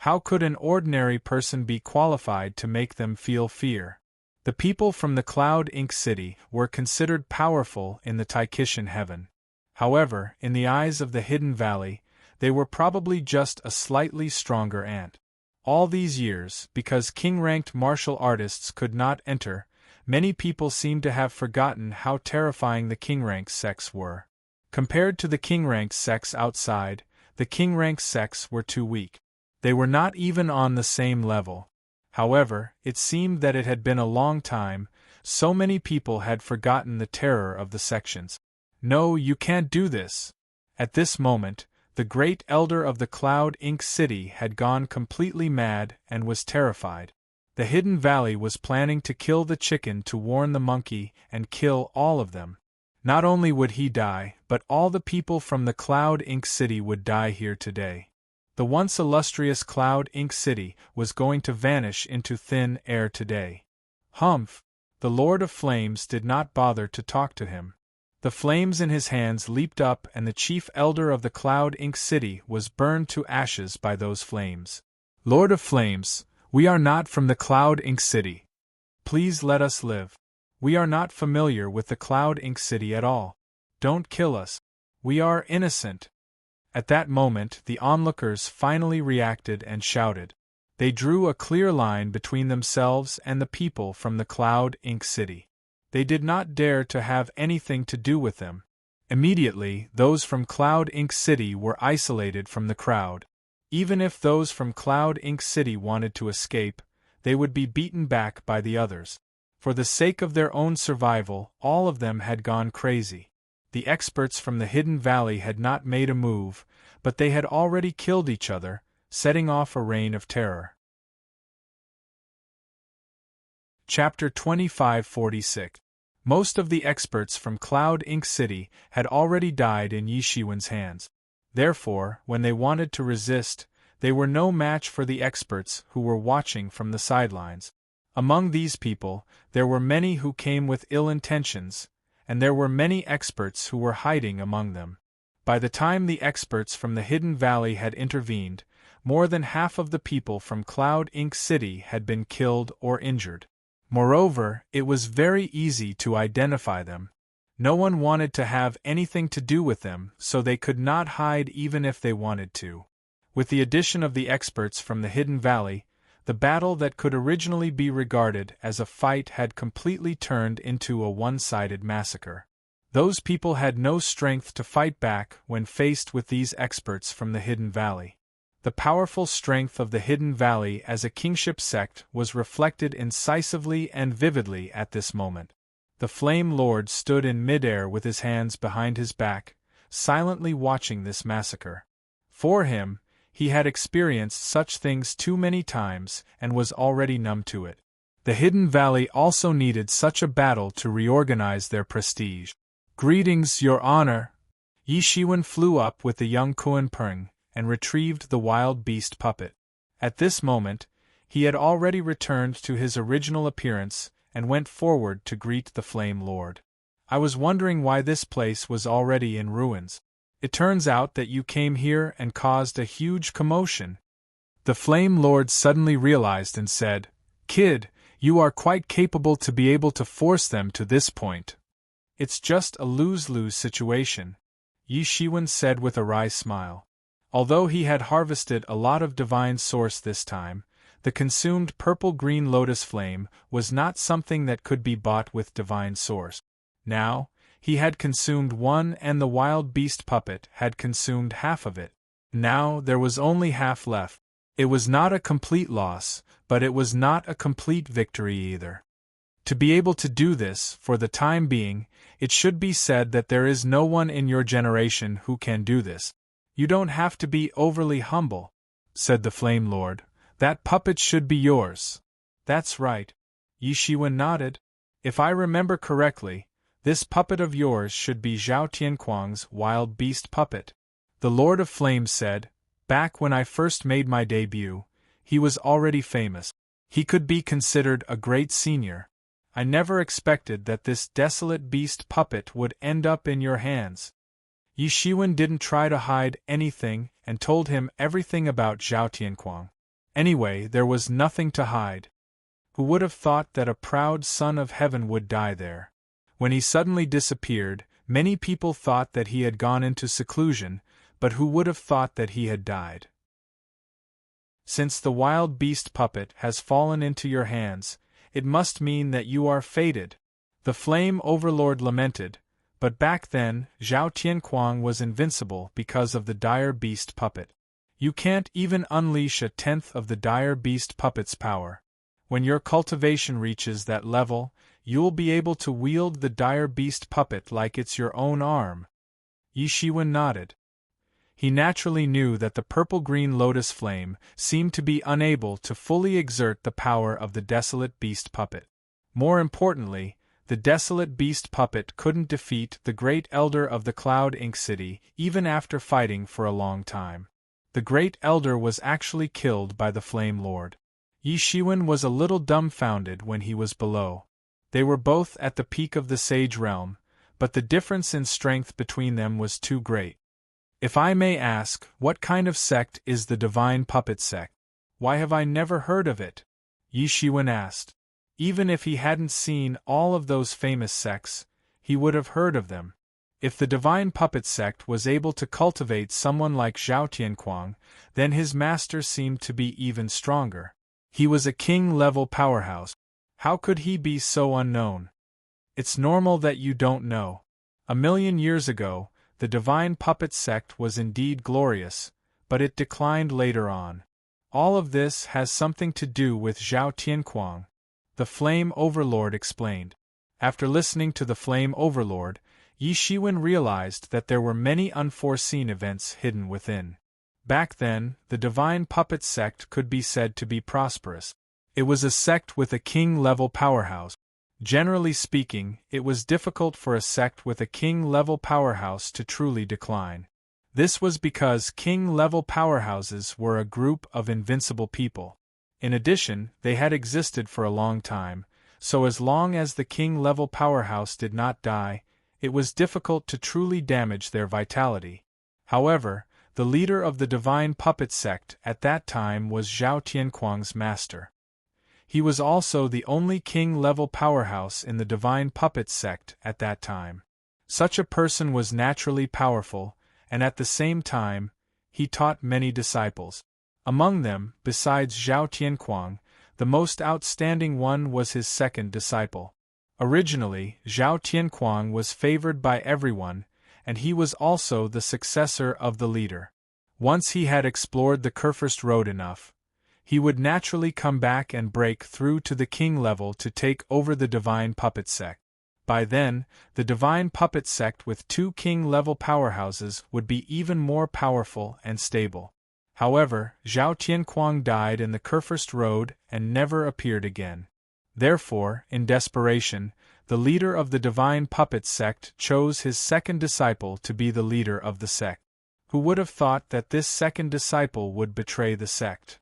Speaker 1: How could an ordinary person be qualified to make them feel fear? The people from the Cloud Ink City were considered powerful in the Taikishan heaven. However, in the eyes of the Hidden Valley, they were probably just a slightly stronger ant. All these years, because king-ranked martial artists could not enter, many people seemed to have forgotten how terrifying the king-ranked sects were. Compared to the king-ranked sects outside, the king-ranked sects were too weak. They were not even on the same level. However, it seemed that it had been a long time, so many people had forgotten the terror of the sections. No, you can't do this. At this moment, the great elder of the Cloud Ink City had gone completely mad and was terrified. The Hidden Valley was planning to kill the chicken to warn the monkey and kill all of them. Not only would he die, but all the people from the Cloud Ink City would die here today. The once illustrious Cloud Ink City was going to vanish into thin air today. Humph! The Lord of Flames did not bother to talk to him. The flames in his hands leaped up, and the chief elder of the Cloud Ink City was burned to ashes by those flames. Lord of Flames, we are not from the Cloud Ink City. Please let us live. We are not familiar with the Cloud Ink City at all. Don't kill us. We are innocent. At that moment, the onlookers finally reacted and shouted. They drew a clear line between themselves and the people from the Cloud Ink City. They did not dare to have anything to do with them. Immediately, those from Cloud Ink City were isolated from the crowd. Even if those from Cloud Ink City wanted to escape, they would be beaten back by the others. For the sake of their own survival, all of them had gone crazy. The experts from the Hidden Valley had not made a move, but they had already killed each other, setting off a reign of terror. Chapter 2546. Most of the experts from Cloud Ink City had already died in Yishiwen's hands. Therefore, when they wanted to resist, they were no match for the experts who were watching from the sidelines. Among these people, there were many who came with ill intentions, and there were many experts who were hiding among them. By the time the experts from the Hidden Valley had intervened, more than half of the people from Cloud Ink City had been killed or injured. Moreover, it was very easy to identify them. No one wanted to have anything to do with them, so they could not hide even if they wanted to. With the addition of the experts from the Hidden Valley, the battle that could originally be regarded as a fight had completely turned into a one-sided massacre. Those people had no strength to fight back when faced with these experts from the Hidden Valley. The powerful strength of the Hidden Valley as a kingship sect was reflected incisively and vividly at this moment. The Flame Lord stood in midair with his hands behind his back, silently watching this massacre. For him, he had experienced such things too many times and was already numb to it. The Hidden Valley also needed such a battle to reorganize their prestige. "Greetings, Your Honor!" Yishiwen flew up with the young Kuan-Peng and retrieved the wild beast puppet. At this moment, he had already returned to his original appearance and went forward to greet the Flame Lord. "I was wondering why this place was already in ruins. It turns out that you came here and caused a huge commotion." The Flame Lord suddenly realized and said, "Kid, you are quite capable to be able to force them to this point." "It's just a lose-lose situation," Yishiwen said with a wry smile. Although he had harvested a lot of divine source this time, the consumed purple-green lotus flame was not something that could be bought with divine source. Now, he had consumed one and the wild beast puppet had consumed half of it. Now there was only half left. It was not a complete loss, but it was not a complete victory either. To be able to do this, for the time being, it should be said that there is no one in your generation who can do this. "You don't have to be overly humble," said the Flame Lord. "That puppet should be yours." "That's right." Yishiwen nodded. "If I remember correctly, this puppet of yours should be Zhao Tianquang's wild beast puppet." The Lord of Flames said, "Back when I first made my debut, he was already famous. He could be considered a great senior. I never expected that this desolate beast puppet would end up in your hands." Yishiwen didn't try to hide anything and told him everything about Zhao Tianquang. Anyway, there was nothing to hide. Who would have thought that a proud son of heaven would die there? When he suddenly disappeared, many people thought that he had gone into seclusion, but who would have thought that he had died? Since the wild beast puppet has fallen into your hands, it must mean that you are fated. The Flame Overlord lamented, but back then, Zhao Tianquang was invincible because of the dire beast puppet. You can't even unleash a tenth of the dire beast puppet's power. When your cultivation reaches that level, you'll be able to wield the dire beast puppet like it's your own arm. Yishiwen nodded. He naturally knew that the purple-green lotus flame seemed to be unable to fully exert the power of the desolate beast puppet. More importantly, the desolate beast puppet couldn't defeat the great elder of the Cloud Ink City even after fighting for a long time. The great elder was actually killed by the Flame Lord. Yishiwen was a little dumbfounded when he was below. They were both at the peak of the Sage Realm, but the difference in strength between them was too great. If I may ask, what kind of sect is the Divine Puppet Sect? Why have I never heard of it? Yi Shiwen asked. Even if he hadn't seen all of those famous sects, he would have heard of them. If the Divine Puppet Sect was able to cultivate someone like Zhao Tianquang, then his master seemed to be even stronger. He was a king-level powerhouse. How could he be so unknown? It's normal that you don't know. 1,000,000 years ago, the Divine Puppet Sect was indeed glorious, but it declined later on. All of this has something to do with Zhao Tianquang, the Flame Overlord explained. After listening to the Flame Overlord, Yi Shiwen realized that there were many unforeseen events hidden within. Back then, the Divine Puppet Sect could be said to be prosperous. It was a sect with a king-level powerhouse. Generally speaking, it was difficult for a sect with a king-level powerhouse to truly decline. This was because king-level powerhouses were a group of invincible people. In addition, they had existed for a long time, so as long as the king-level powerhouse did not die, it was difficult to truly damage their vitality. However, the leader of the Divine Puppet Sect at that time was Zhao Tianquang's master. He was also the only king-level powerhouse in the Divine Puppet Sect at that time. Such a person was naturally powerful, and at the same time, he taught many disciples. Among them, besides Zhao Tianquang, the most outstanding one was his second disciple. Originally, Zhao Tianquang was favored by everyone, and he was also the successor of the leader. Once he had explored the Kurfürst Road enough, he would naturally come back and break through to the king level to take over the Divine Puppet Sect. By then, the Divine Puppet Sect with 2 king-level powerhouses would be even more powerful and stable. However, Zhao Tianquang died in the Kurfürst Road and never appeared again. Therefore, in desperation, the leader of the Divine Puppet Sect chose his second disciple to be the leader of the sect. Who would have thought that this second disciple would betray the sect?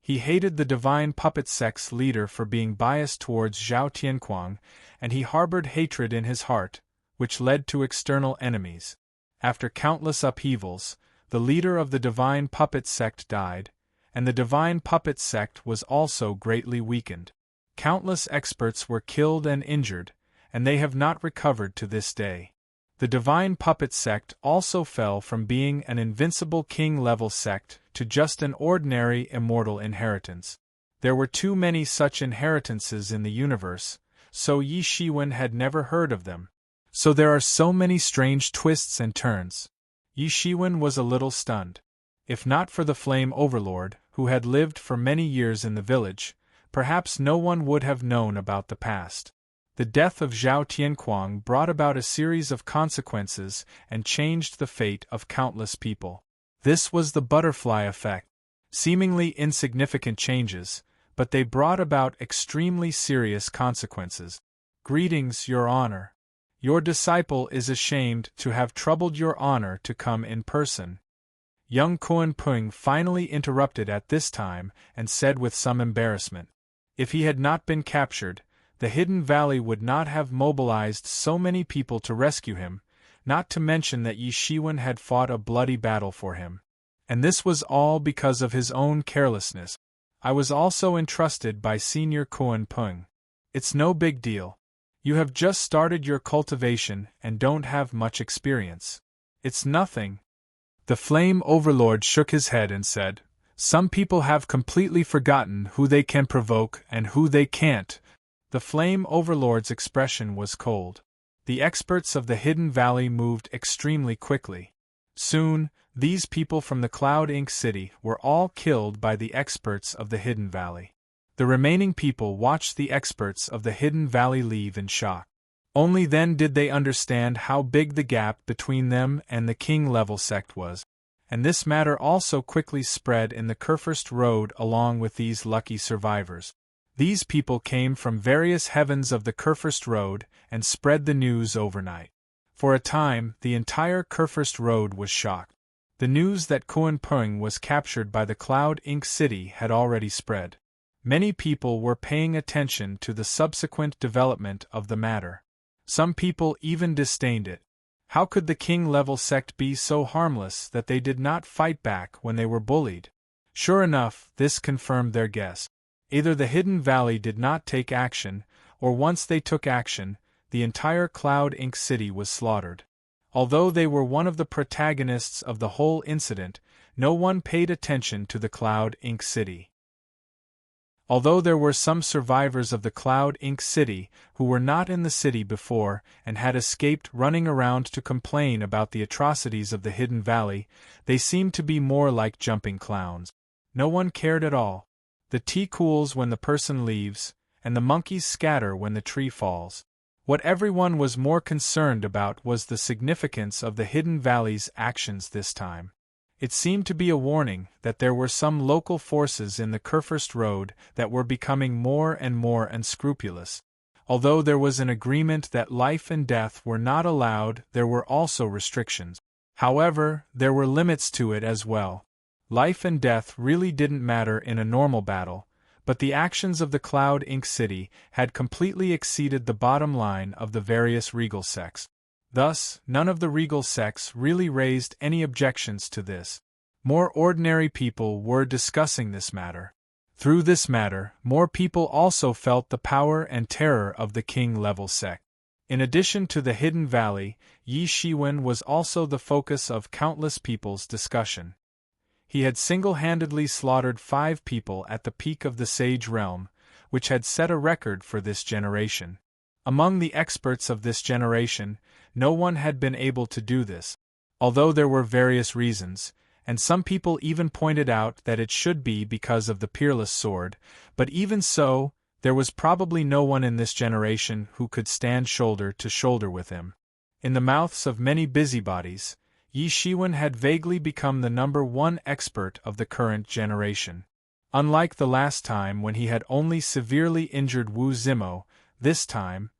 Speaker 1: He hated the Divine Puppet Sect's leader for being biased towards Zhao Tianquang, and he harbored hatred in his heart, which led to external enemies. After countless upheavals, the leader of the Divine Puppet Sect died, and the Divine Puppet Sect was also greatly weakened. Countless experts were killed and injured, and they have not recovered to this day. The Divine Puppet Sect also fell from being an invincible king-level sect to just an ordinary immortal inheritance. There were too many such inheritances in the universe, so Yi Shiwen had never heard of them. So there are so many strange twists and turns. Yi Shiwen was a little stunned. If not for the Flame Overlord, who had lived for many years in the village, perhaps no one would have known about the past. The death of Zhao Tianquang brought about a series of consequences and changed the fate of countless people. This was the butterfly effect. Seemingly insignificant changes, but they brought about extremely serious consequences. Greetings, Your Honor. Your disciple is ashamed to have troubled Your Honor to come in person. Young Kuan Peng finally interrupted at this time and said with some embarrassment. If he had not been captured, the Hidden Valley would not have mobilized so many people to rescue him, not to mention that Yi Shiwen had fought a bloody battle for him. And this was all because of his own carelessness. I was also entrusted by Senior Kuan Peng. It's no big deal. You have just started your cultivation and don't have much experience. It's nothing. The Flame Overlord shook his head and said, Some people have completely forgotten who they can provoke and who they can't. The Flame Overlord's expression was cold. The experts of the Hidden Valley moved extremely quickly. Soon, these people from the Cloud Ink City were all killed by the experts of the Hidden Valley. The remaining people watched the experts of the Hidden Valley leave in shock. Only then did they understand how big the gap between them and the king-level sect was. And this matter also quickly spread in the Kurfürst Road along with these lucky survivors. These people came from various heavens of the Kurfürst Road and spread the news overnight. For a time, the entire Kurfürst Road was shocked. The news that Kuan Peng was captured by the Cloud Ink City had already spread. Many people were paying attention to the subsequent development of the matter. Some people even disdained it. How could the king-level sect be so harmless that they did not fight back when they were bullied? Sure enough, this confirmed their guess. Either the Hidden Valley did not take action, or once they took action, the entire Cloud Ink City was slaughtered. Although they were one of the protagonists of the whole incident, no one paid attention to the Cloud Ink City. Although there were some survivors of the Cloud Ink City who were not in the city before and had escaped running around to complain about the atrocities of the Hidden Valley, they seemed to be more like jumping clowns. No one cared at all. The tea cools when the person leaves, and the monkeys scatter when the tree falls. What everyone was more concerned about was the significance of the Hidden Valley's actions this time. It seemed to be a warning that there were some local forces in the Kurfürst Road that were becoming more and more unscrupulous. Although there was an agreement that life and death were not allowed, there were also restrictions. However, there were limits to it as well. Life and death really didn't matter in a normal battle, but the actions of the Cloud Ink City had completely exceeded the bottom line of the various regal sects. Thus, none of the regal sects really raised any objections to this. More ordinary people were discussing this matter. Through this matter, more people also felt the power and terror of the king-level sect. In addition to the Hidden Valley, Yi Shiwen was also the focus of countless people's discussion. He had single-handedly slaughtered 5 people at the peak of the Sage Realm, which had set a record for this generation. Among the experts of this generation, no one had been able to do this. Although there were various reasons, and some people even pointed out that it should be because of the peerless sword, but even so, there was probably no one in this generation who could stand shoulder to shoulder with him. In the mouths of many busybodies, Yi Shiwen had vaguely become the #1 expert of the current generation. Unlike the last time when he had only severely injured Wu Zimo, this time,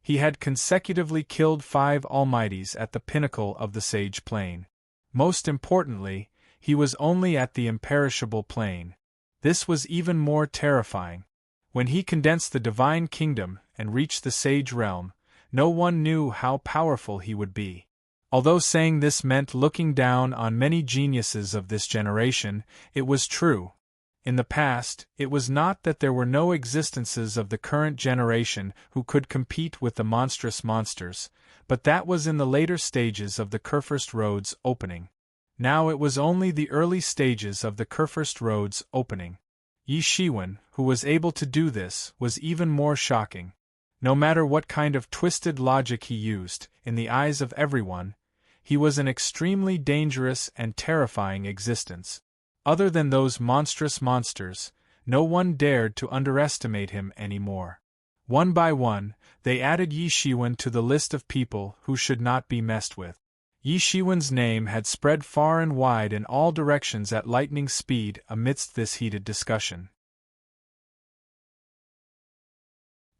Speaker 1: he had consecutively killed 5 almighties at the pinnacle of the Sage Plane. Most importantly, he was only at the imperishable plane. This was even more terrifying. When he condensed the Divine Kingdom and reached the Sage Realm, no one knew how powerful he would be. Although saying this meant looking down on many geniuses of this generation, it was true. In the past, it was not that there were no existences of the current generation who could compete with the monstrous monsters, but that was in the later stages of the Kurfürst Road's opening. Now it was only the early stages of the Kurfürst Road's opening. Yi Shiwen, who was able to do this, was even more shocking. No matter what kind of twisted logic he used, in the eyes of everyone, he was an extremely dangerous and terrifying existence. Other than those monstrous monsters, no one dared to underestimate him anymore. One by one, they added Yi Shiwen to the list of people who should not be messed with. Yi Shiwen's name had spread far and wide in all directions at lightning speed amidst this heated discussion.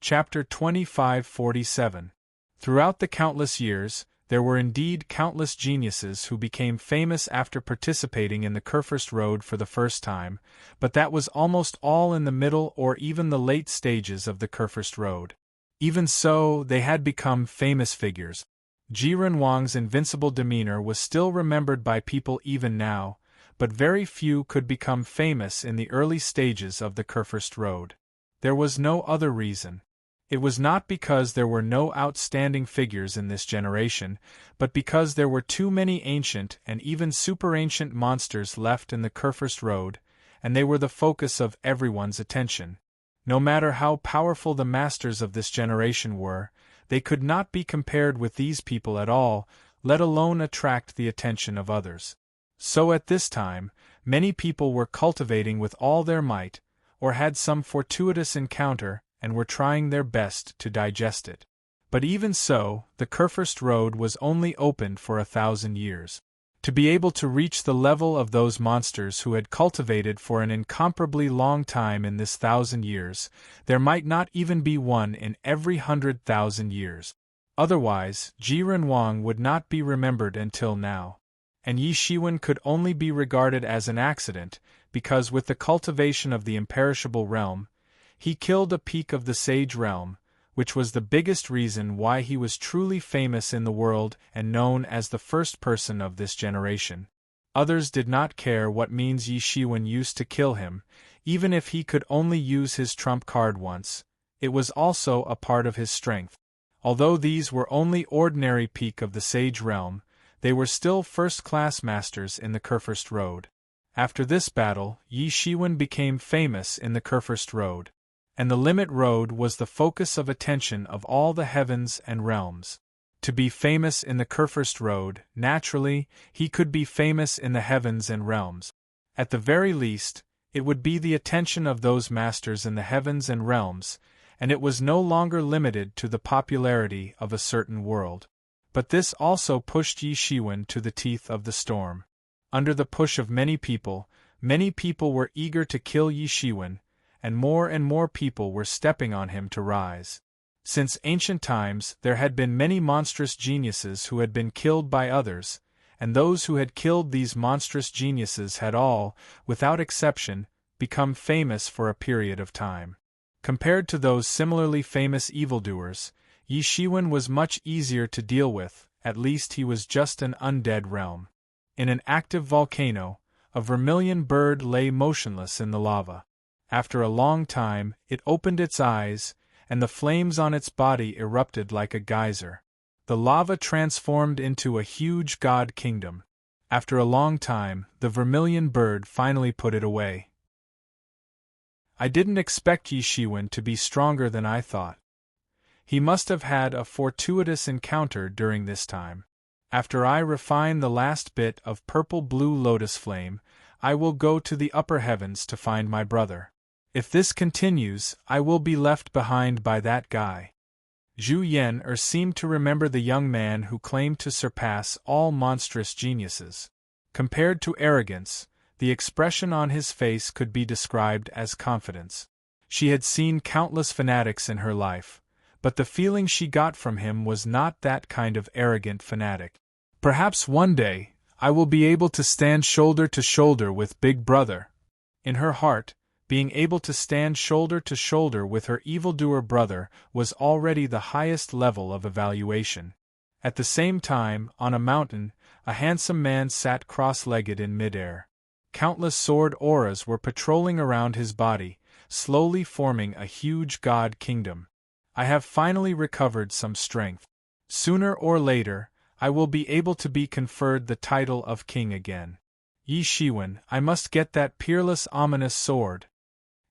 Speaker 1: Chapter 2547. Throughout the countless years, there were indeed countless geniuses who became famous after participating in the Kurfürst Road for the first time, but that was almost all in the middle or even the late stages of the Kurfürst Road. Even so, they had become famous figures. Jiren Wang's invincible demeanor was still remembered by people even now, but very few could become famous in the early stages of the Kurfürst Road. There was no other reason. It was not because there were no outstanding figures in this generation, but because there were too many ancient and even super-ancient monsters left in the Kurfürst Road, and they were the focus of everyone's attention. No matter how powerful the masters of this generation were, they could not be compared with these people at all, let alone attract the attention of others. So at this time, many people were cultivating with all their might, or had some fortuitous encounter, and were trying their best to digest it. But even so, the Kurfürst Road was only opened for 1,000 years. To be able to reach the level of those monsters who had cultivated for an incomparably long time in this 1,000 years, there might not even be one in every 100,000 years. Otherwise, Jiren Wang would not be remembered until now. And Yi Shiwen could only be regarded as an accident, because with the cultivation of the imperishable realm, he killed a peak of the Sage Realm, which was the biggest reason why he was truly famous in the world and known as the first person of this generation. Others did not care what means Yi Shiwen used to kill him, even if he could only use his trump card once. It was also a part of his strength. Although these were only ordinary peak of the Sage realm, they were still first-class masters in the Kurfürst Road. After this battle, Yi Shiwen became famous in the Kurfürst Road, and the Limit Road was the focus of attention of all the heavens and realms. To be famous in the Kurfürst Road, naturally, he could be famous in the heavens and realms. At the very least, it would be the attention of those masters in the heavens and realms, and it was no longer limited to the popularity of a certain world. But this also pushed Yi Shiwen to the teeth of the storm. Under the push of many people were eager to kill Yi Shiwen, and more people were stepping on him to rise. Since ancient times there had been many monstrous geniuses who had been killed by others, and those who had killed these monstrous geniuses had all, without exception, become famous for a period of time. Compared to those similarly famous evildoers, Yi Shiwen was much easier to deal with, at least he was just an undead realm. In an active volcano, a vermilion bird lay motionless in the lava. After a long time, it opened its eyes, and the flames on its body erupted like a geyser. The lava transformed into a huge god kingdom. After a long time, the vermilion bird finally put it away. I didn't expect Yi Shiwen to be stronger than I thought. He must have had a fortuitous encounter during this time. After I refine the last bit of purple-blue lotus flame, I will go to the upper heavens to find my brother. If this continues, I will be left behind by that guy. Zhu Yen seemed to remember the young man who claimed to surpass all monstrous geniuses. Compared to arrogance, the expression on his face could be described as confidence. She had seen countless fanatics in her life, but the feeling she got from him was not that kind of arrogant fanatic. Perhaps one day, I will be able to stand shoulder to shoulder with Big Brother. In her heart, being able to stand shoulder to shoulder with her evildoer brother was already the highest level of evaluation. At the same time, on a mountain, a handsome man sat cross-legged in midair. Countless sword auras were patrolling around his body, slowly forming a huge god kingdom. I have finally recovered some strength. Sooner or later, I will be able to be conferred the title of king again. Yi Shiwen, I must get that peerless ominous sword.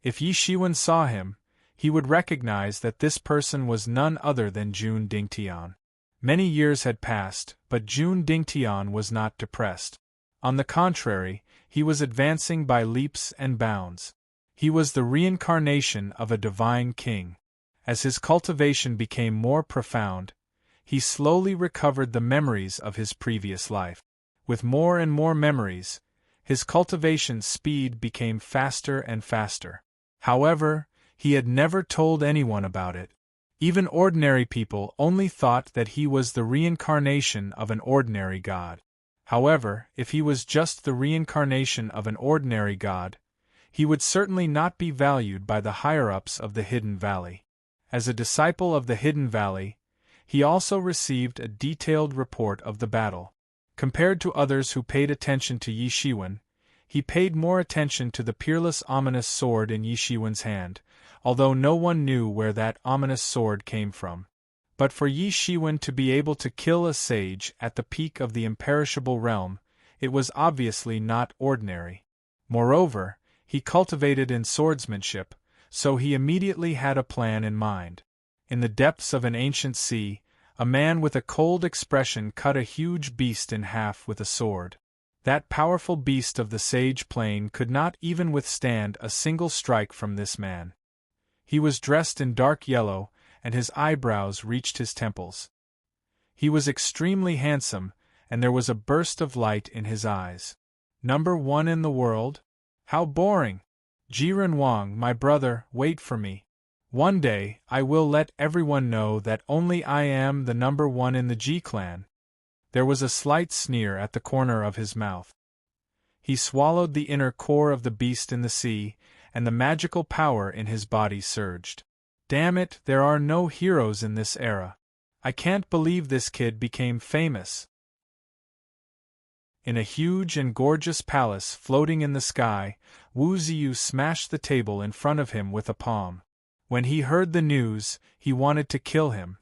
Speaker 1: If Yi Shiwen saw him, he would recognize that this person was none other than Jun Dingtian. Many years had passed, but Jun Dingtian was not depressed. On the contrary, he was advancing by leaps and bounds. He was the reincarnation of a divine king. As his cultivation became more profound, he slowly recovered the memories of his previous life. With more and more memories, his cultivation speed became faster and faster. However, he had never told anyone about it. Even ordinary people only thought that he was the reincarnation of an ordinary god. However, if he was just the reincarnation of an ordinary god, he would certainly not be valued by the higher-ups of the Hidden Valley. As a disciple of the Hidden Valley, he also received a detailed report of the battle. Compared to others who paid attention to Yi Shiwen, he paid more attention to the peerless ominous sword in Yi Shiwen's hand, although no one knew where that ominous sword came from. But for Yi Shiwen to be able to kill a sage at the peak of the imperishable realm, it was obviously not ordinary. Moreover, he cultivated in swordsmanship, so he immediately had a plan in mind. In the depths of an ancient sea, a man with a cold expression cut a huge beast in half with a sword. That powerful beast of the sage plain could not even withstand a single strike from this man. He was dressed in dark yellow, and his eyebrows reached his temples. He was extremely handsome, and there was a burst of light in his eyes. "Number one in the world? How boring! Jiren Wang, my brother, wait for me. One day, I will let everyone know that only I am the number one in the G-clan." There was a slight sneer at the corner of his mouth. He swallowed the inner core of the beast in the sea, and the magical power in his body surged. Damn it, there are no heroes in this era. I can't believe this kid became famous. In a huge and gorgeous palace floating in the sky, Wu Ziyu smashed the table in front of him with a palm. When he heard the news, he wanted to kill him.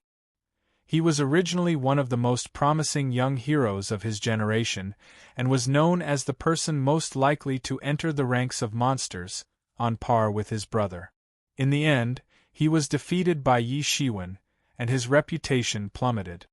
Speaker 1: He was originally one of the most promising young heroes of his generation, and was known as the person most likely to enter the ranks of monsters, on par with his brother. In the end, he was defeated by Yi Shiwen, and his reputation plummeted.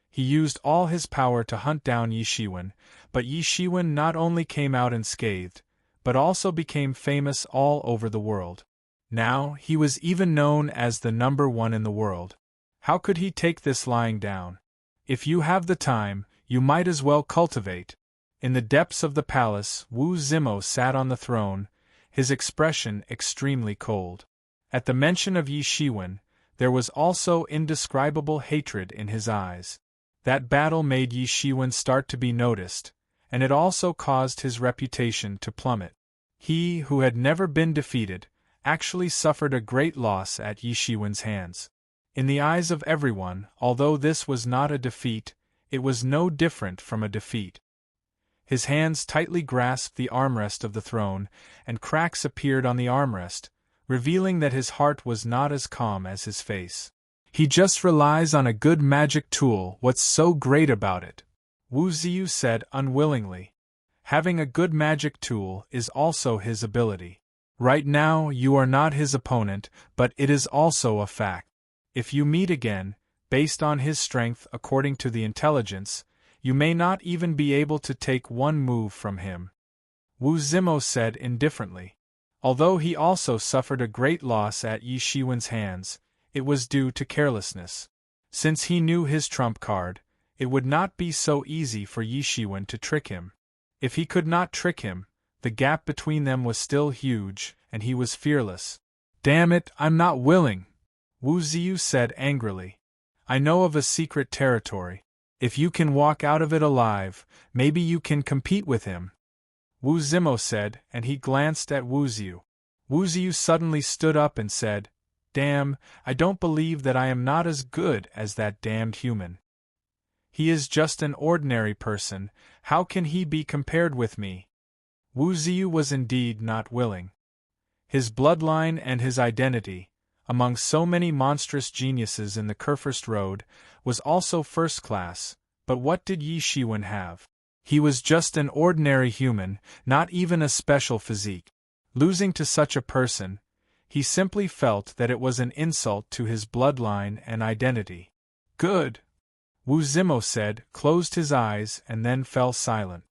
Speaker 1: He used all his power to hunt down Yi Shiwen, but Yi Shiwen not only came out unscathed, but also became famous all over the world. Now, he was even known as the #1 in the world. How could he take this lying down? If you have the time, you might as well cultivate. In the depths of the palace, Wu Zimo sat on the throne, his expression extremely cold. At the mention of Yi Shiwen, there was also indescribable hatred in his eyes. That battle made Yi Shiwen start to be noticed, and it also caused his reputation to plummet. He, who had never been defeated, actually suffered a great loss at Yi Shiwen's hands. In the eyes of everyone, although this was not a defeat, it was no different from a defeat. His hands tightly grasped the armrest of the throne, and cracks appeared on the armrest, revealing that his heart was not as calm as his face. He just relies on a good magic tool. What's so great about it? Wu Ziyu said unwillingly. Having a good magic tool is also his ability. Right now you are not his opponent, but it is also a fact. If you meet again, based on his strength according to the intelligence, you may not even be able to take one move from him. Wu Zimo said indifferently. Although he also suffered a great loss at Yi Shiwen's hands, it was due to carelessness. Since he knew his trump card, it would not be so easy for Yi Shiwen to trick him. If he could not trick him, the gap between them was still huge, and he was fearless. Damn it, I'm not willing! Wu Ziyu said angrily. I know of a secret territory. If you can walk out of it alive, maybe you can compete with him. Wu Zimo said, and he glanced at Wu Ziyu. Wu Ziyu suddenly stood up and said, Damn, I don't believe that I am not as good as that damned human. He is just an ordinary person, how can he be compared with me? Wu Ziyu was indeed not willing. His bloodline and his identity, among so many monstrous geniuses in the Kurfürst Road, was also first class, but what did Yi Shiwen have? He was just an ordinary human, not even a special physique. Losing to such a person, he simply felt that it was an insult to his bloodline and identity. Good! Wu Zimo said, closed his eyes and then fell silent.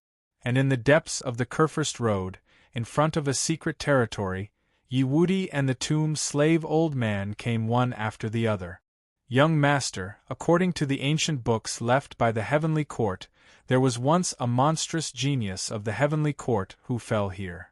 Speaker 1: And in the depths of the Kurfürst Road, in front of a secret territory, Yi Wudi and the tomb slave old man came one after the other. Young master, according to the ancient books left by the heavenly court, there was once a monstrous genius of the heavenly court who fell here.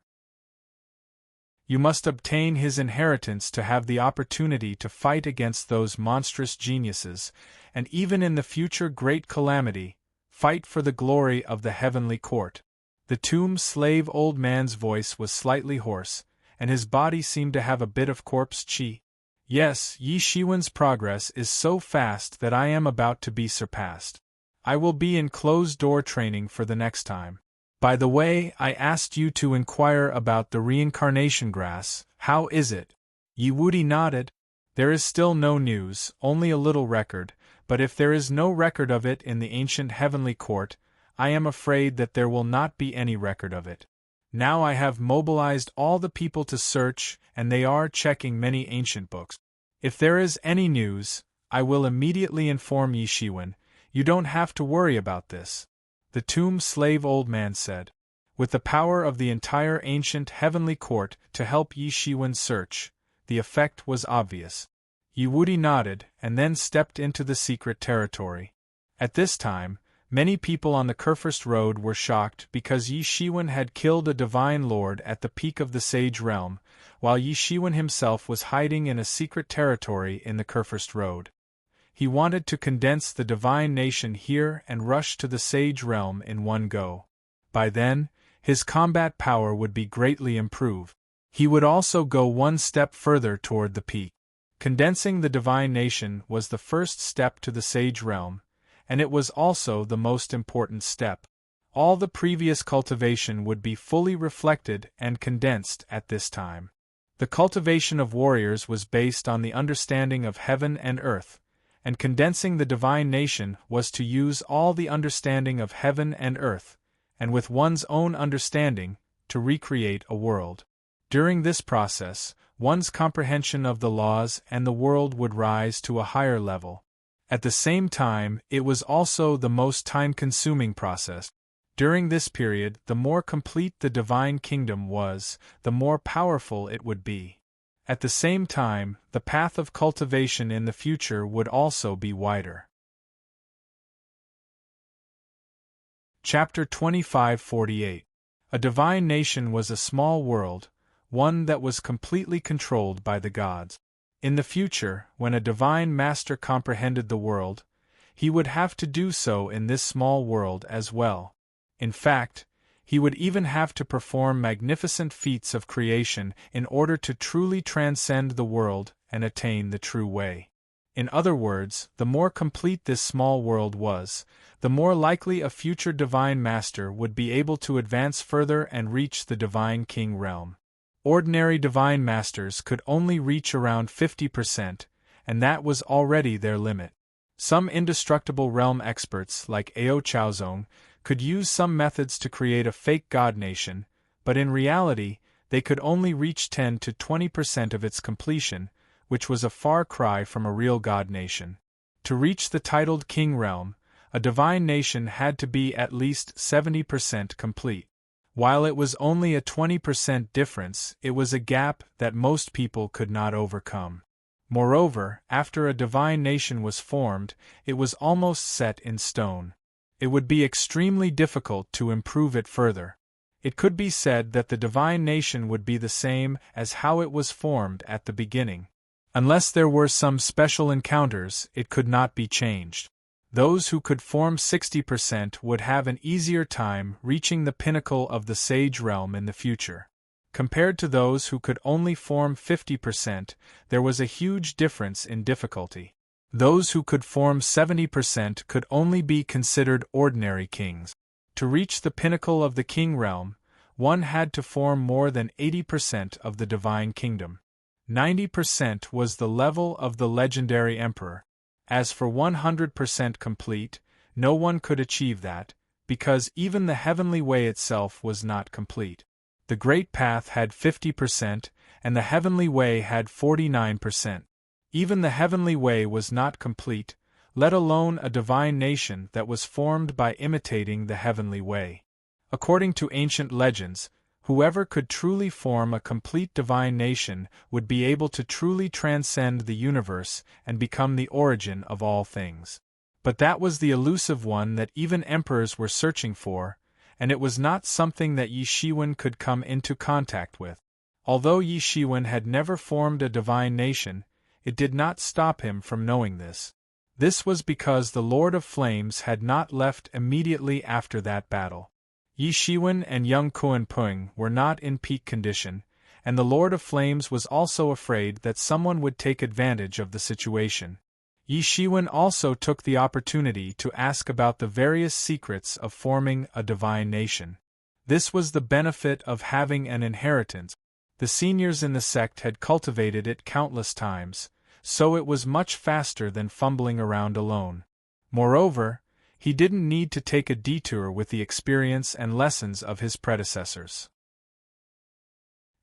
Speaker 1: You must obtain his inheritance to have the opportunity to fight against those monstrous geniuses, and even in the future great calamity, fight for the glory of the heavenly court. The tomb slave old man's voice was slightly hoarse, and his body seemed to have a bit of corpse chi. Yes, Yi Shiwen's progress is so fast that I am about to be surpassed. I will be in closed-door training for the next time. By the way, I asked you to inquire about the reincarnation grass, how is it? Yi Wudi nodded. There is still no news, only a little record, but if there is no record of it in the ancient heavenly court, I am afraid that there will not be any record of it. Now I have mobilized all the people to search, and they are checking many ancient books. If there is any news, I will immediately inform Yi Shiwen. You don't have to worry about this. The tomb slave old man said. With the power of the entire ancient heavenly court to help Yi Shiwen search, the effect was obvious. Yi Wudi nodded, and then stepped into the secret territory. At this time, many people on the Kurfürst Road were shocked because Yi Shiwen had killed a divine lord at the peak of the Sage Realm, while Yi Shiwen himself was hiding in a secret territory in the Kurfürst Road. He wanted to condense the divine nation here and rush to the Sage Realm in one go. By then, his combat power would be greatly improved. He would also go one step further toward the peak. Condensing the divine nation was the first step to the sage realm, and it was also the most important step. All the previous cultivation would be fully reflected and condensed at this time. The cultivation of warriors was based on the understanding of heaven and earth, and condensing the divine nation was to use all the understanding of heaven and earth, and with one's own understanding, to recreate a world. During this process, one's comprehension of the laws and the world would rise to a higher level. At the same time, it was also the most time-consuming process. During this period, the more complete the divine kingdom was, the more powerful it would be. At the same time, the path of cultivation in the future would also be wider. Chapter 25:48. A divine nation was a small world, one that was completely controlled by the gods. In the future, when a divine master comprehended the world, he would have to do so in this small world as well. In fact, he would even have to perform magnificent feats of creation in order to truly transcend the world and attain the true way. In other words, the more complete this small world was, the more likely a future divine master would be able to advance further and reach the divine king realm. Ordinary divine masters could only reach around 50%, and that was already their limit. Some indestructible realm experts like Ao Chaozong could use some methods to create a fake god nation, but in reality, they could only reach 10 to 20% of its completion, which was a far cry from a real god nation. To reach the titled king realm, a divine nation had to be at least 70% complete. While it was only a 20% difference, it was a gap that most people could not overcome. Moreover, after a divine nation was formed, it was almost set in stone. It would be extremely difficult to improve it further. It could be said that the divine nation would be the same as how it was formed at the beginning. Unless there were some special encounters, it could not be changed. Those who could form 60% would have an easier time reaching the pinnacle of the sage realm in the future. Compared to those who could only form 50%, there was a huge difference in difficulty. Those who could form 70% could only be considered ordinary kings. To reach the pinnacle of the king realm, one had to form more than 80% of the divine kingdom. 90% was the level of the legendary emperor. As for 100% complete, no one could achieve that, because even the heavenly way itself was not complete. The Great Path had 50%, and the heavenly way had 49%. Even the heavenly way was not complete, let alone a divine nation that was formed by imitating the heavenly way. According to ancient legends, whoever could truly form a complete divine nation would be able to truly transcend the universe and become the origin of all things. But that was the elusive one that even emperors were searching for, and it was not something that Yi Shiwen could come into contact with. Although Yi Shiwen had never formed a divine nation, it did not stop him from knowing this. This was because the Lord of Flames had not left immediately after that battle. Yi Shiwen and young Kuan Peng were not in peak condition, and the Lord of Flames was also afraid that someone would take advantage of the situation. Yi Shiwen also took the opportunity to ask about the various secrets of forming a divine nation. This was the benefit of having an inheritance. The seniors in the sect had cultivated it countless times, so it was much faster than fumbling around alone. Moreover, he didn't need to take a detour with the experience and lessons of his predecessors.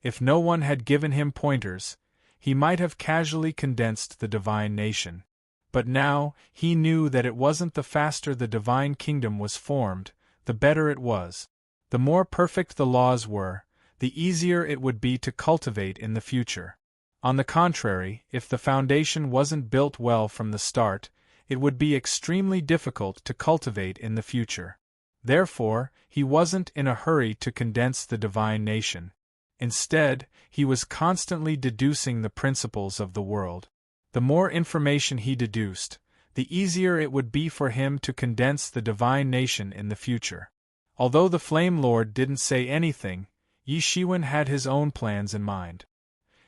Speaker 1: If no one had given him pointers, he might have casually condensed the divine nation. But now, he knew that it wasn't the faster the divine kingdom was formed, the better it was. The more perfect the laws were, the easier it would be to cultivate in the future. On the contrary, if the foundation wasn't built well from the start, it would be extremely difficult to cultivate in the future. Therefore, he wasn't in a hurry to condense the divine nation. Instead, he was constantly deducing the principles of the world. The more information he deduced, the easier it would be for him to condense the divine nation in the future. Although the Flame Lord didn't say anything, Yi Shiwen had his own plans in mind.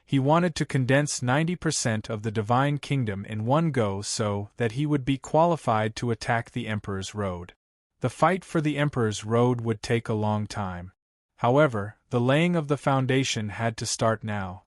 Speaker 1: He wanted to condense 90% of the divine kingdom in one go so that he would be qualified to attack the Emperor's road. The fight for the Emperor's road would take a long time. However, the laying of the foundation had to start now.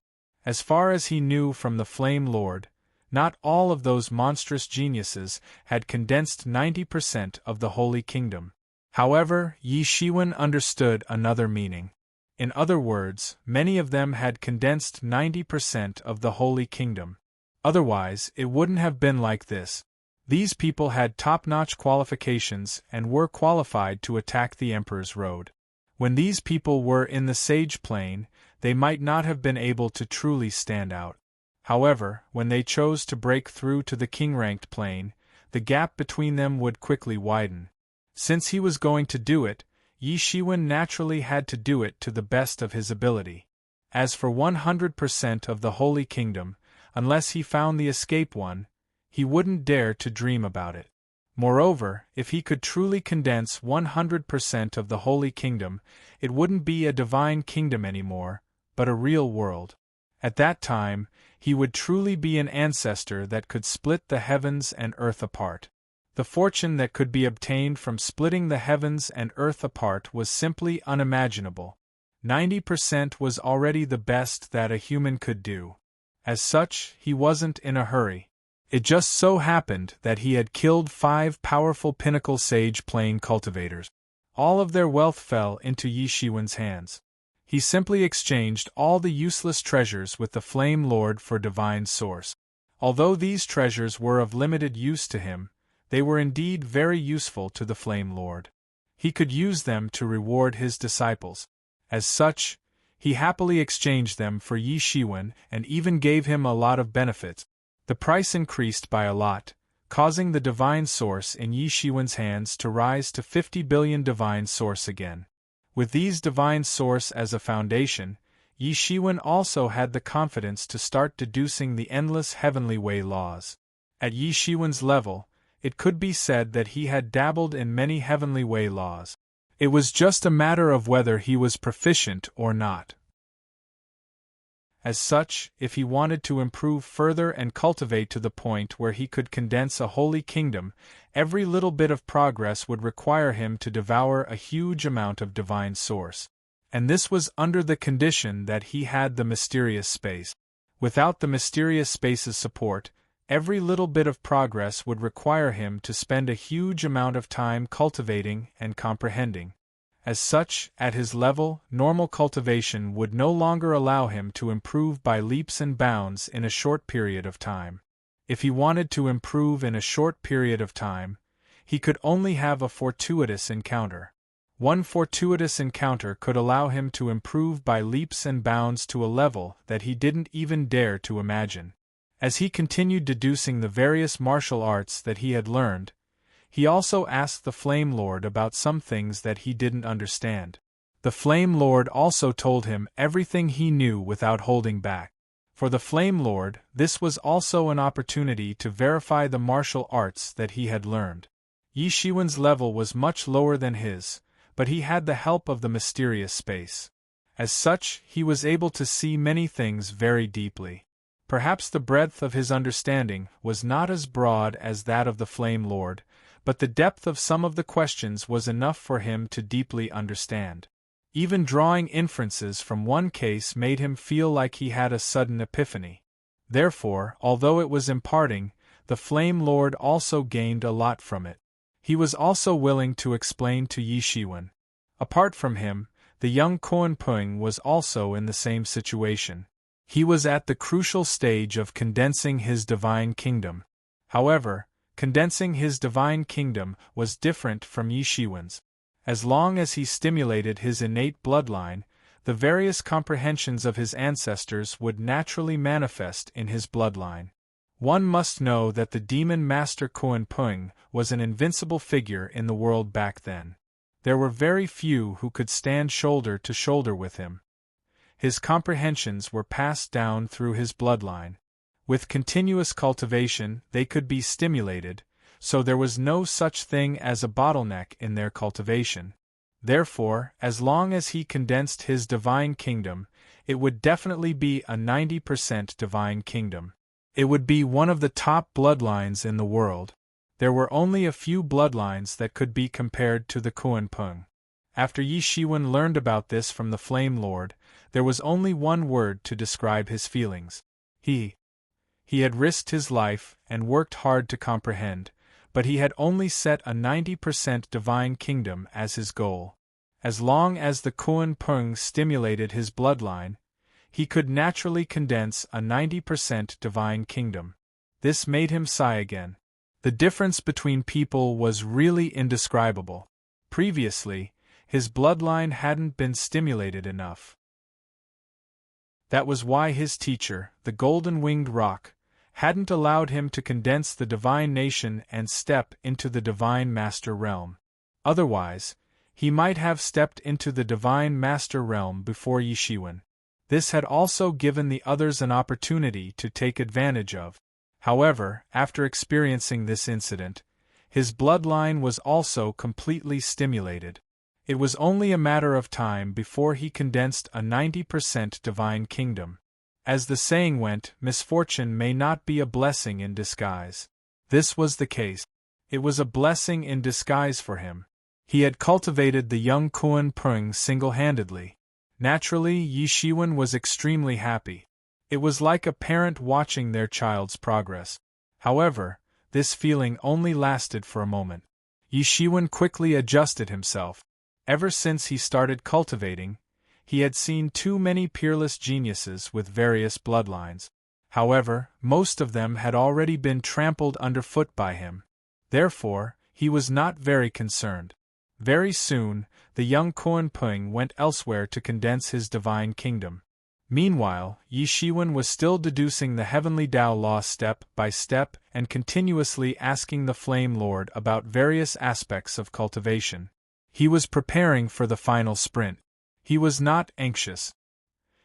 Speaker 1: As far as he knew from the Flame Lord, not all of those monstrous geniuses had condensed 90% of the Holy Kingdom. However, Yi Shiwen understood another meaning. In other words, many of them had condensed 90% of the Holy Kingdom. Otherwise, it wouldn't have been like this. These people had top-notch qualifications and were qualified to attack the Emperor's road. When these people were in the Sage Plane, they might not have been able to truly stand out. However, when they chose to break through to the King-ranked plane, the gap between them would quickly widen. Since he was going to do it, Yi Shiwen naturally had to do it to the best of his ability. As for 100% of the Holy Kingdom, unless he found the escape one, he wouldn't dare to dream about it. Moreover, if he could truly condense 100% of the Holy Kingdom, it wouldn't be a divine kingdom anymore, but a real world. At that time, he would truly be an ancestor that could split the heavens and earth apart. The fortune that could be obtained from splitting the heavens and earth apart was simply unimaginable. 90% was already the best that a human could do. As such, he wasn't in a hurry. It just so happened that he had killed 5 powerful pinnacle Sage Plane cultivators. All of their wealth fell into Yi Shiwen's hands. He simply exchanged all the useless treasures with the Flame Lord for divine source. Although these treasures were of limited use to him, they were indeed very useful to the Flame Lord. He could use them to reward his disciples. As such, he happily exchanged them for Yi Shiwen and even gave him a lot of benefits. The price increased by a lot, causing the divine source in Yi Shiwen's hands to rise to 50 billion divine source again. With these divine source as a foundation, Yi Shiwen also had the confidence to start deducing the endless heavenly way laws. At Yi Shiwen's level, it could be said that he had dabbled in many heavenly way laws. It was just a matter of whether he was proficient or not. As such, if he wanted to improve further and cultivate to the point where he could condense a holy kingdom, every little bit of progress would require him to devour a huge amount of divine source. And this was under the condition that he had the mysterious space. Without the mysterious space's support, every little bit of progress would require him to spend a huge amount of time cultivating and comprehending. As such, at his level, normal cultivation would no longer allow him to improve by leaps and bounds in a short period of time. If he wanted to improve in a short period of time, he could only have a fortuitous encounter. One fortuitous encounter could allow him to improve by leaps and bounds to a level that he didn't even dare to imagine. As he continued deducing the various martial arts that he had learned, he also asked the Flame Lord about some things that he didn't understand. The Flame Lord also told him everything he knew without holding back. For the Flame Lord, this was also an opportunity to verify the martial arts that he had learned. Yi Shiwen's level was much lower than his, but he had the help of the mysterious space. As such, he was able to see many things very deeply. Perhaps the breadth of his understanding was not as broad as that of the Flame Lord, but the depth of some of the questions was enough for him to deeply understand. Even drawing inferences from one case made him feel like he had a sudden epiphany. Therefore, although it was imparting, the Flame Lord also gained a lot from it. He was also willing to explain to Yi Shiwen. Apart from him, the young Kuan Ping was also in the same situation. He was at the crucial stage of condensing his divine kingdom. However, condensing his divine kingdom was different from Yi Shiwen's. As long as he stimulated his innate bloodline, the various comprehensions of his ancestors would naturally manifest in his bloodline. One must know that the demon master Kuan Ping was an invincible figure in the world back then. There were very few who could stand shoulder to shoulder with him. His comprehensions were passed down through his bloodline. With continuous cultivation, they could be stimulated, so there was no such thing as a bottleneck in their cultivation. Therefore, as long as he condensed his divine kingdom, it would definitely be a 90% divine kingdom. It would be one of the top bloodlines in the world. There were only a few bloodlines that could be compared to the Kuan-Pung. After Yi Shiwen learned about this from the Flame Lord, there was only one word to describe his feelings. He had risked his life and worked hard to comprehend, but he had only set a 90% divine kingdom as his goal. As long as the Kuan-Pung stimulated his bloodline, he could naturally condense a 90% divine kingdom. This made him sigh again. The difference between people was really indescribable. Previously, his bloodline hadn't been stimulated enough. That was why his teacher, the golden-winged roc, hadn't allowed him to condense the divine nation and step into the divine master realm. Otherwise, he might have stepped into the divine master realm before Yi Shiwen. This had also given the others an opportunity to take advantage of. However, after experiencing this incident, his bloodline was also completely stimulated. It was only a matter of time before he condensed a 90% divine kingdom. As the saying went, misfortune may not be a blessing in disguise. This was the case. It was a blessing in disguise for him. He had cultivated the young Kuan-Pung single-handedly. Naturally, Yi Shiwen was extremely happy. It was like a parent watching their child's progress. However, this feeling only lasted for a moment. Yi Shiwen quickly adjusted himself. Ever since he started cultivating, he had seen too many peerless geniuses with various bloodlines. However, most of them had already been trampled underfoot by him. Therefore, he was not very concerned. Very soon, the young Kuan-Pung went elsewhere to condense his divine kingdom. Meanwhile, Yi Shiwen was still deducing the heavenly Tao law step by step and continuously asking the Flame Lord about various aspects of cultivation. He was preparing for the final sprint. He was not anxious.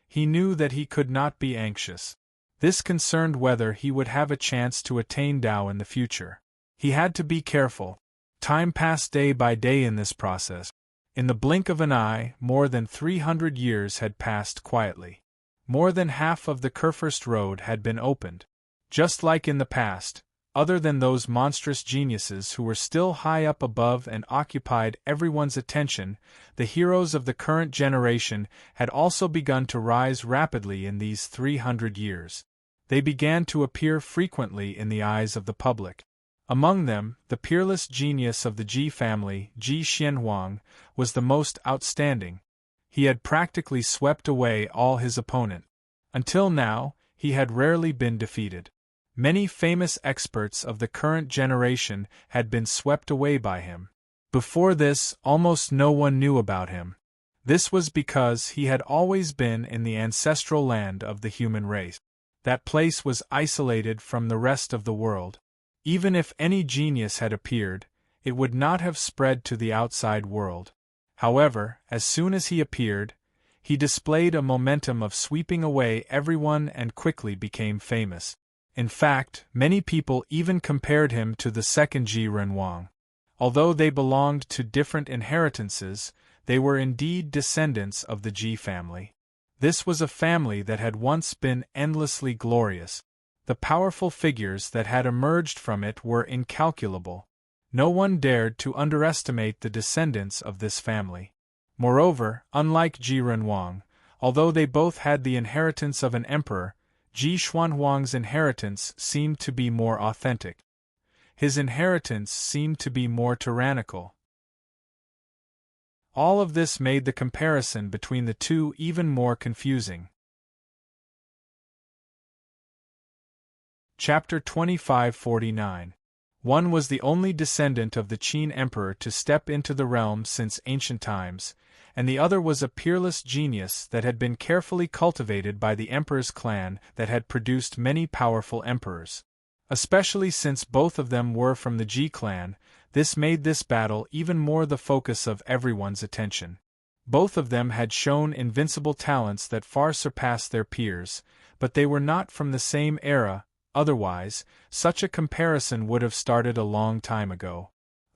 Speaker 1: He knew that he could not be anxious. This concerned whether he would have a chance to attain Tao in the future. He had to be careful. Time passed day by day in this process. In the blink of an eye, more than 300 years had passed quietly. More than half of the Kurfürst Road had been opened. Just like in the past, other than those monstrous geniuses who were still high up above and occupied everyone's attention, the heroes of the current generation had also begun to rise rapidly in these 300 years. They began to appear frequently in the eyes of the public. Among them, the peerless genius of the Ji family, Ji Xianhuang, was the most outstanding. He had practically swept away all his opponent. Until now, he had rarely been defeated. Many famous experts of the current generation had been swept away by him. Before this, almost no one knew about him. This was because he had always been in the ancestral land of the human race. That place was isolated from the rest of the world. Even if any genius had appeared, it would not have spread to the outside world. However, as soon as he appeared, he displayed a momentum of sweeping away everyone and quickly became famous. In fact, many people even compared him to the second Ji Renhuang. Although they belonged to different inheritances, they were indeed descendants of the Ji family. This was a family that had once been endlessly glorious. The powerful figures that had emerged from it were incalculable. No one dared to underestimate the descendants of this family. Moreover, unlike Ji Renhuang, although they both had the inheritance of an emperor, Ji Xuanhuang's inheritance seemed to be more authentic. His inheritance seemed to be more tyrannical. All of this made the comparison between the two even more confusing. Chapter 2549. One was the only descendant of the Qin emperor to step into the realm since ancient times, and the other was a peerless genius that had been carefully cultivated by the emperor's clan that had produced many powerful emperors. Especially since both of them were from the Ji clan, this made this battle even more the focus of everyone's attention. Both of them had shown invincible talents that far surpassed their peers, but they were not from the same era. Otherwise, such a comparison would have started a long time ago.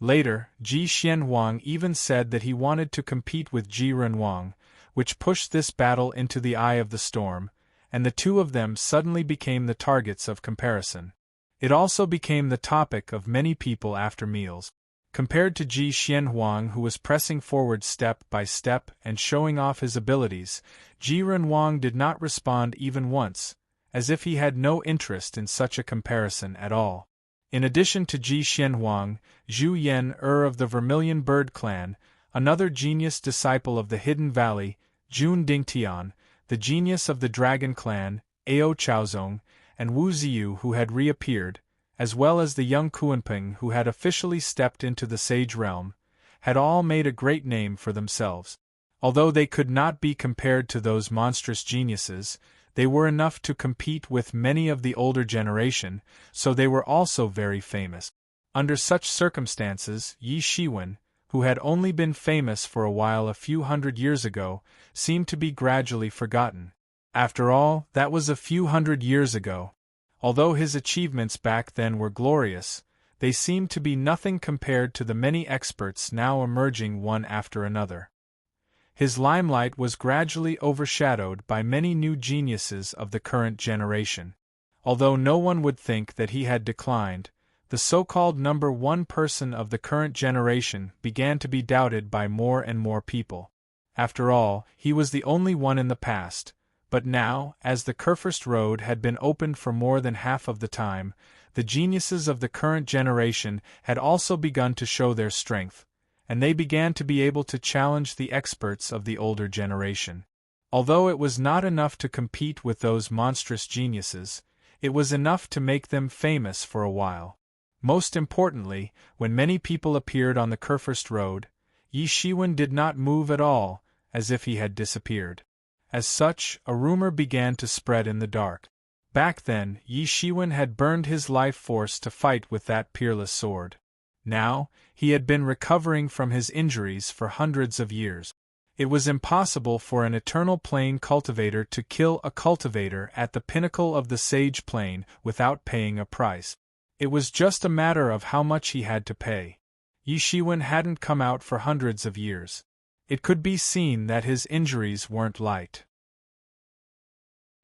Speaker 1: Later, Ji Xianhuang even said that he wanted to compete with Ji Renhuang, which pushed this battle into the eye of the storm, and the two of them suddenly became the targets of comparison. It also became the topic of many people after meals. Compared to Ji Xianhuang, who was pressing forward step by step and showing off his abilities, Ji Renhuang did not respond even once, as if he had no interest in such a comparison at all. In addition to Ji Xianhuang, Zhu Yan of the Vermilion Bird clan, another genius disciple of the Hidden Valley, Jun Dingtian, the genius of the Dragon clan, Ao Chaozong, and Wu Ziyu who had reappeared, as well as the young Kuanping who had officially stepped into the Sage realm, had all made a great name for themselves. Although they could not be compared to those monstrous geniuses, they were enough to compete with many of the older generation, so they were also very famous. Under such circumstances, Yi Shiwen, who had only been famous for a while a few hundred years ago, seemed to be gradually forgotten. After all, that was a few hundred years ago. Although his achievements back then were glorious, they seemed to be nothing compared to the many experts now emerging one after another. His limelight was gradually overshadowed by many new geniuses of the current generation. Although no one would think that he had declined, the so-called number one person of the current generation began to be doubted by more and more people. After all, he was the only one in the past, but now, as the Kurfürst Road had been opened for more than half of the time, the geniuses of the current generation had also begun to show their strength, and they began to be able to challenge the experts of the older generation. Although it was not enough to compete with those monstrous geniuses, it was enough to make them famous for a while. Most importantly, when many people appeared on the Kurfürst Road, Yi Shiwen did not move at all, as if he had disappeared. As such, a rumor began to spread in the dark. Back then, Yi Shiwen had burned his life force to fight with that peerless sword. Now, he had been recovering from his injuries for hundreds of years. It was impossible for an eternal plane cultivator to kill a cultivator at the pinnacle of the Sage Plane without paying a price. It was just a matter of how much he had to pay. Yi Shiwen hadn't come out for hundreds of years. It could be seen that his injuries weren't light.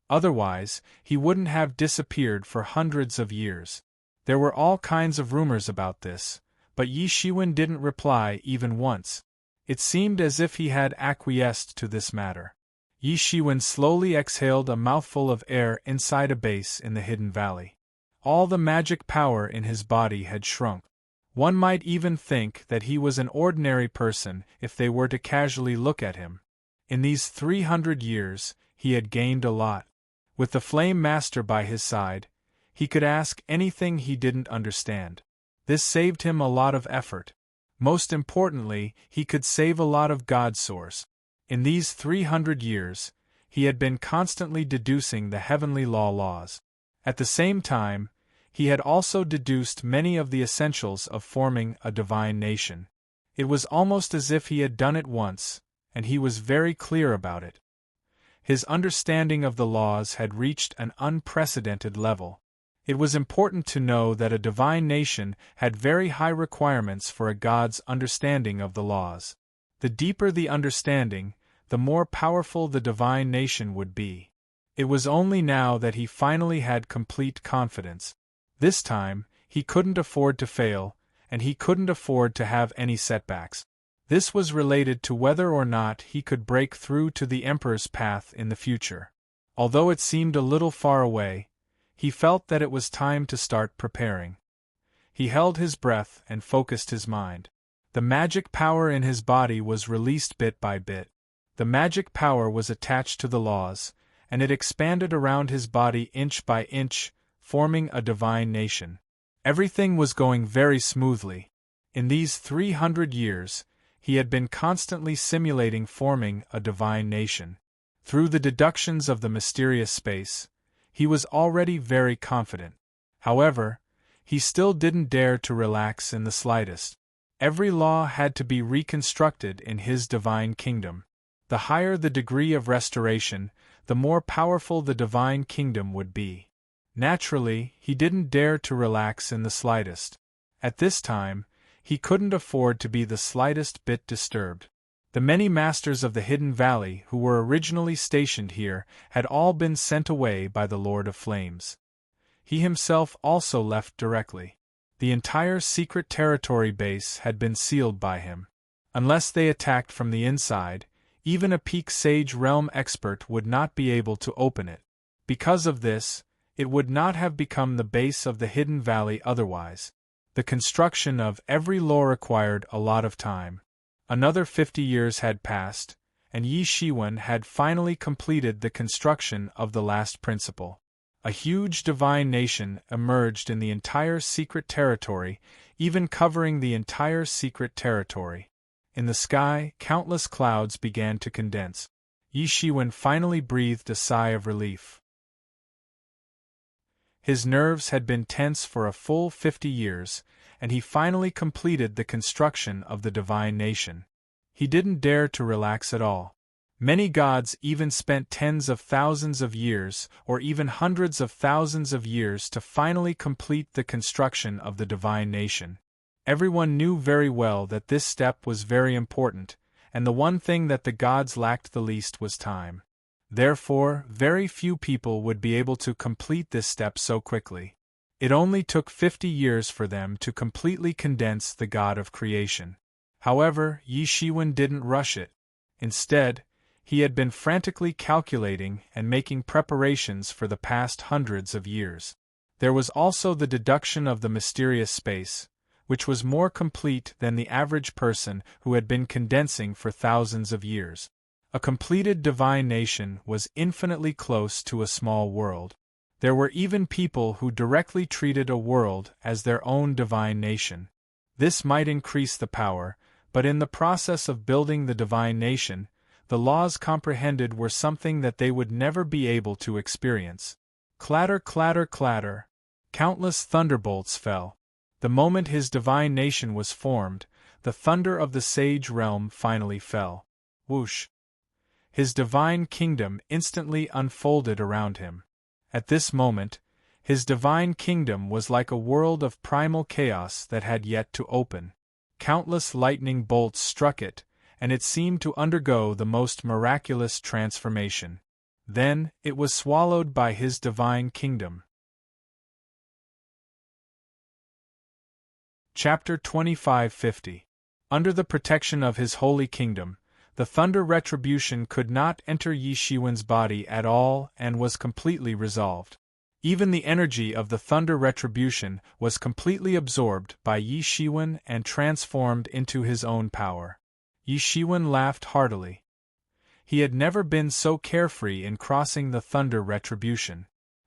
Speaker 1: Otherwise, he wouldn't have disappeared for hundreds of years. There were all kinds of rumors about this, but Yi Shiwen didn't reply even once. It seemed as if he had acquiesced to this matter. Yi Shiwen slowly exhaled a mouthful of air inside a base in the Hidden Valley. All the magic power in his body had shrunk. One might even think that he was an ordinary person if they were to casually look at him. In these 300 years, he had gained a lot. With the Flame Master by his side, he could ask anything he didn't understand. This saved him a lot of effort. Most importantly, he could save a lot of God Source. In these 300 years, he had been constantly deducing the heavenly laws. At the same time, he had also deduced many of the essentials of forming a divine nation. It was almost as if he had done it once, and he was very clear about it. His understanding of the laws had reached an unprecedented level. It was important to know that a divine nation had very high requirements for a god's understanding of the laws. The deeper the understanding, the more powerful the divine nation would be. It was only now that he finally had complete confidence. This time, he couldn't afford to fail, and he couldn't afford to have any setbacks. This was related to whether or not he could break through to the Emperor's path in the future. Although it seemed a little far away, he felt that it was time to start preparing. He held his breath and focused his mind. The magic power in his body was released bit by bit. The magic power was attached to the laws, and it expanded around his body inch by inch, forming a divine nation. Everything was going very smoothly. In these 300 years, he had been constantly simulating forming a divine nation. Through the deductions of the mysterious space, he was already very confident. However, he still didn't dare to relax in the slightest. Every law had to be reconstructed in his divine kingdom. The higher the degree of restoration, the more powerful the divine kingdom would be. Naturally, he didn't dare to relax in the slightest. At this time, He couldn't afford to be the slightest bit disturbed. The many masters of the Hidden Valley who were originally stationed here had all been sent away by the Lord of Flames. He himself also left directly. The entire secret territory base had been sealed by him. Unless they attacked from the inside, even a peak Sage Realm expert would not be able to open it. Because of this, it would not have become the base of the Hidden Valley otherwise. The construction of every lore required a lot of time. Another 50 years had passed, and Yi Shiwen had finally completed the construction of the last principle. A huge divine nation emerged in the entire secret territory, even covering the entire secret territory. In the sky, countless clouds began to condense. Yi Shiwen finally breathed a sigh of relief. His nerves had been tense for a full 50 years, and he finally completed the construction of the divine nation. He didn't dare to relax at all. Many gods even spent tens of thousands of years, or even hundreds of thousands of years to finally complete the construction of the divine nation. Everyone knew very well that this step was very important, and the one thing that the gods lacked the least was time. Therefore, very few people would be able to complete this step so quickly. It only took 50 years for them to completely condense the god of creation. However, Yi Shiwen didn't rush it. Instead, he had been frantically calculating and making preparations for the past hundreds of years. There was also the deduction of the mysterious space, which was more complete than the average person who had been condensing for thousands of years. A completed divine nation was infinitely close to a small world. There were even people who directly treated a world as their own divine nation. This might increase the power, but in the process of building the divine nation, the laws comprehended were something that they would never be able to experience. Clatter, clatter, clatter. Countless thunderbolts fell. The moment his divine nation was formed, the thunder of the Sage Realm finally fell. Whoosh! His divine kingdom instantly unfolded around him. At this moment, his divine kingdom was like a world of primal chaos that had yet to open. Countless lightning bolts struck it, and it seemed to undergo the most miraculous transformation. Then, it was swallowed by his divine kingdom. Chapter 2550. Under the protection of his holy kingdom, the thunder retribution could not enter Yi Shiwen's body at all and was completely resolved. Even the energy of the thunder retribution was completely absorbed by Yi Shiwen and transformed into his own power. Yi Shiwen laughed heartily. He had never been so carefree in crossing the thunder retribution.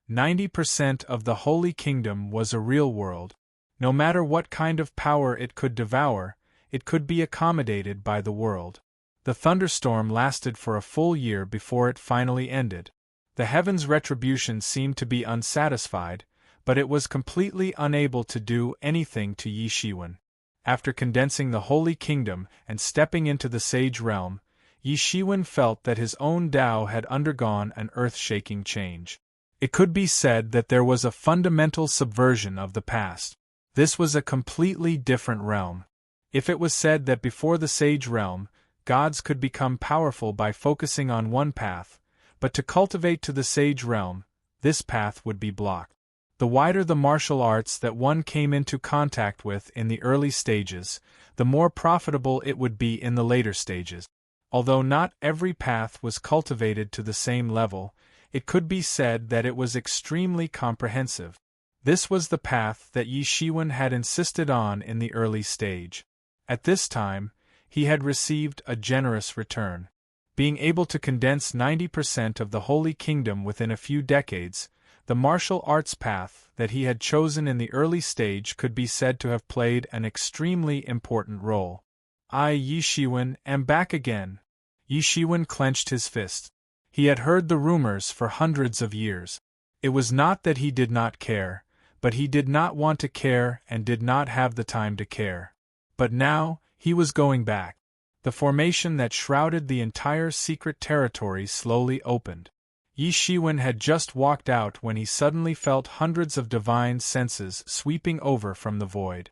Speaker 1: 90% of the Holy Kingdom was a real world. No matter what kind of power it could devour, it could be accommodated by the world. The thunderstorm lasted for a full year before it finally ended. The heaven's retribution seemed to be unsatisfied, but it was completely unable to do anything to Yi Shiwen. After condensing the Holy Kingdom and stepping into the Sage Realm, Yi Shiwen felt that his own Tao had undergone an earth-shaking change. It could be said that there was a fundamental subversion of the past. This was a completely different realm. If it was said that before the Sage Realm, gods could become powerful by focusing on one path, but to cultivate to the Sage Realm, this path would be blocked. The wider the martial arts that one came into contact with in the early stages, the more profitable it would be in the later stages. Although not every path was cultivated to the same level, it could be said that it was extremely comprehensive. This was the path that Yi Shiwen had insisted on in the early stage. At this time, he had received a generous return. Being able to condense 90% of the Holy Kingdom within a few decades, the martial arts path that he had chosen in the early stage could be said to have played an extremely important role. I, Yi Shiwen, am back again. Yi Shiwen clenched his fist. He had heard the rumors for hundreds of years. It was not that he did not care, but he did not want to care and did not have the time to care. But now, he was going back. The formation that shrouded the entire secret territory slowly opened. Yi Shiwen had just walked out when he suddenly felt hundreds of divine senses sweeping over from the void.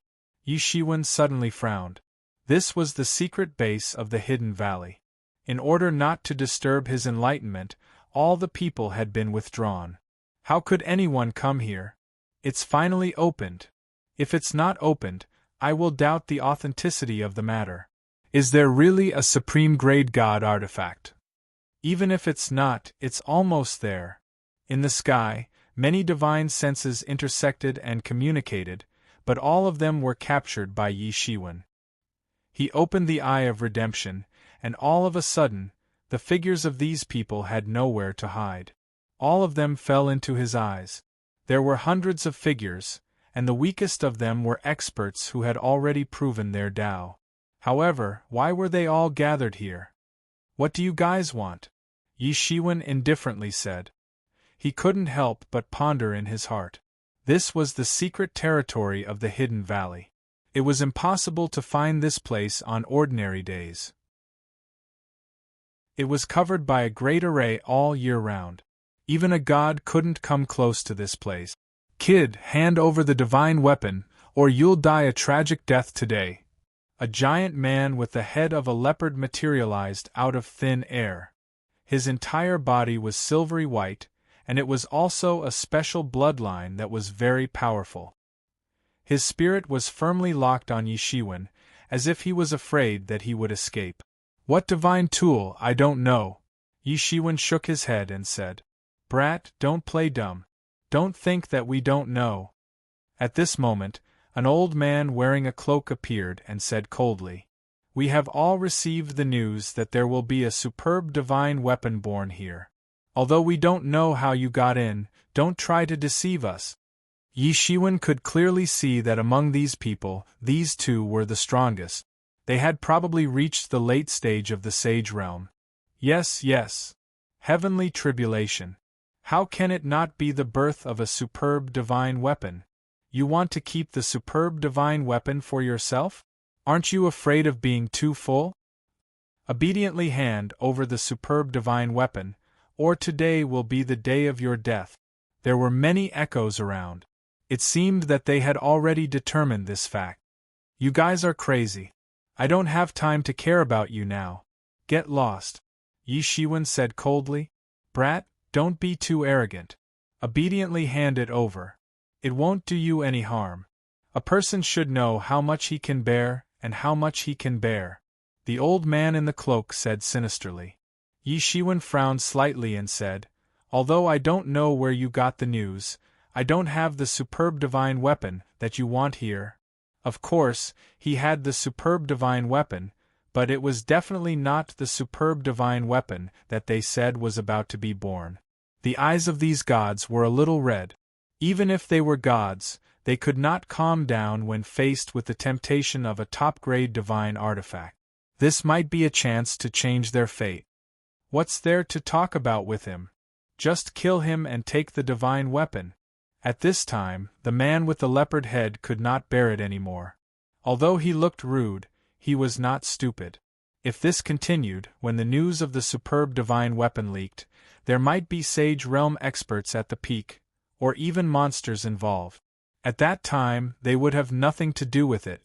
Speaker 1: Yi Shiwen suddenly frowned. This was the secret base of the hidden valley. In order not to disturb his enlightenment, all the people had been withdrawn. How could anyone come here? It's finally opened. If it's not opened, I will doubt the authenticity of the matter. Is there really a supreme-grade god artifact? Even if it's not, it's almost there. In the sky, many divine senses intersected and communicated, but all of them were captured by Yi Shiwen. He opened the Eye of Redemption, and all of a sudden, the figures of these people had nowhere to hide. All of them fell into his eyes. There were hundreds of figures, and the weakest of them were experts who had already proven their Tao. However, why were they all gathered here? What do you guys want? Yi Shiwen indifferently said. He couldn't help but ponder in his heart. This was the secret territory of the Hidden Valley. It was impossible to find this place on ordinary days. It was covered by a great array all year round. Even a god couldn't come close to this place. Kid, hand over the divine weapon, or you'll die a tragic death today. A giant man with the head of a leopard materialized out of thin air. His entire body was silvery white, and it was also a special bloodline that was very powerful. His spirit was firmly locked on Yi Shiwen, as if he was afraid that he would escape. What divine tool, I don't know. Yi Shiwen shook his head and said. Brat, don't play dumb. Don't think that we don't know. At this moment, an old man wearing a cloak appeared and said coldly, We have all received the news that there will be a superb divine weapon born here. Although we don't know how you got in, don't try to deceive us. Yi Shiwen could clearly see that among these people, these two were the strongest. They had probably reached the late stage of the sage realm. Yes, yes. Heavenly tribulation. How can it not be the birth of a superb divine weapon? You want to keep the superb divine weapon for yourself? Aren't you afraid of being too full? Obediently hand over the superb divine weapon, or today will be the day of your death. There were many echoes around. It seemed that they had already determined this fact. You guys are crazy. I don't have time to care about you now. Get lost. Yi Shiwen said coldly. Brat, don't be too arrogant. Obediently hand it over. It won't do you any harm. A person should know how much he can bear and how much he can bear. The old man in the cloak said sinisterly. Yi Shiwen frowned slightly and said, Although I don't know where you got the news, I don't have the superb divine weapon that you want here. Of course, he had the superb divine weapon, but it was definitely not the superb divine weapon that they said was about to be born. The eyes of these gods were a little red. Even if they were gods, they could not calm down when faced with the temptation of a top-grade divine artifact. This might be a chance to change their fate. What's there to talk about with him? Just kill him and take the divine weapon. At this time, the man with the leopard head could not bear it anymore. Although he looked rude, he was not stupid. If this continued, when the news of the superb divine weapon leaked, there might be Sage Realm experts at the peak, or even monsters involved. At that time, they would have nothing to do with it.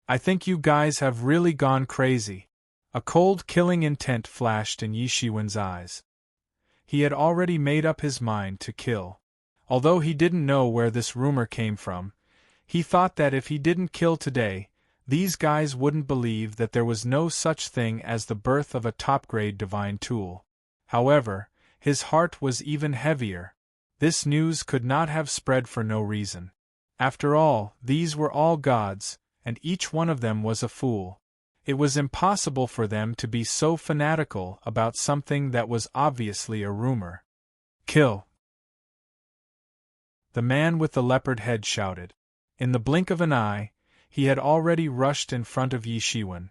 Speaker 1: I think you guys have really gone crazy. A cold killing intent flashed in Yi Shiwen's eyes. He had already made up his mind to kill. Although he didn't know where this rumor came from, he thought that if he didn't kill today, these guys wouldn't believe that there was no such thing as the birth of a top-grade divine tool. However, his heart was even heavier. This news could not have spread for no reason. After all, these were all gods, and each one of them was a fool. It was impossible for them to be so fanatical about something that was obviously a rumor. Kill! The man with the leopard head shouted. In the blink of an eye, he had already rushed in front of Yi Shiwen.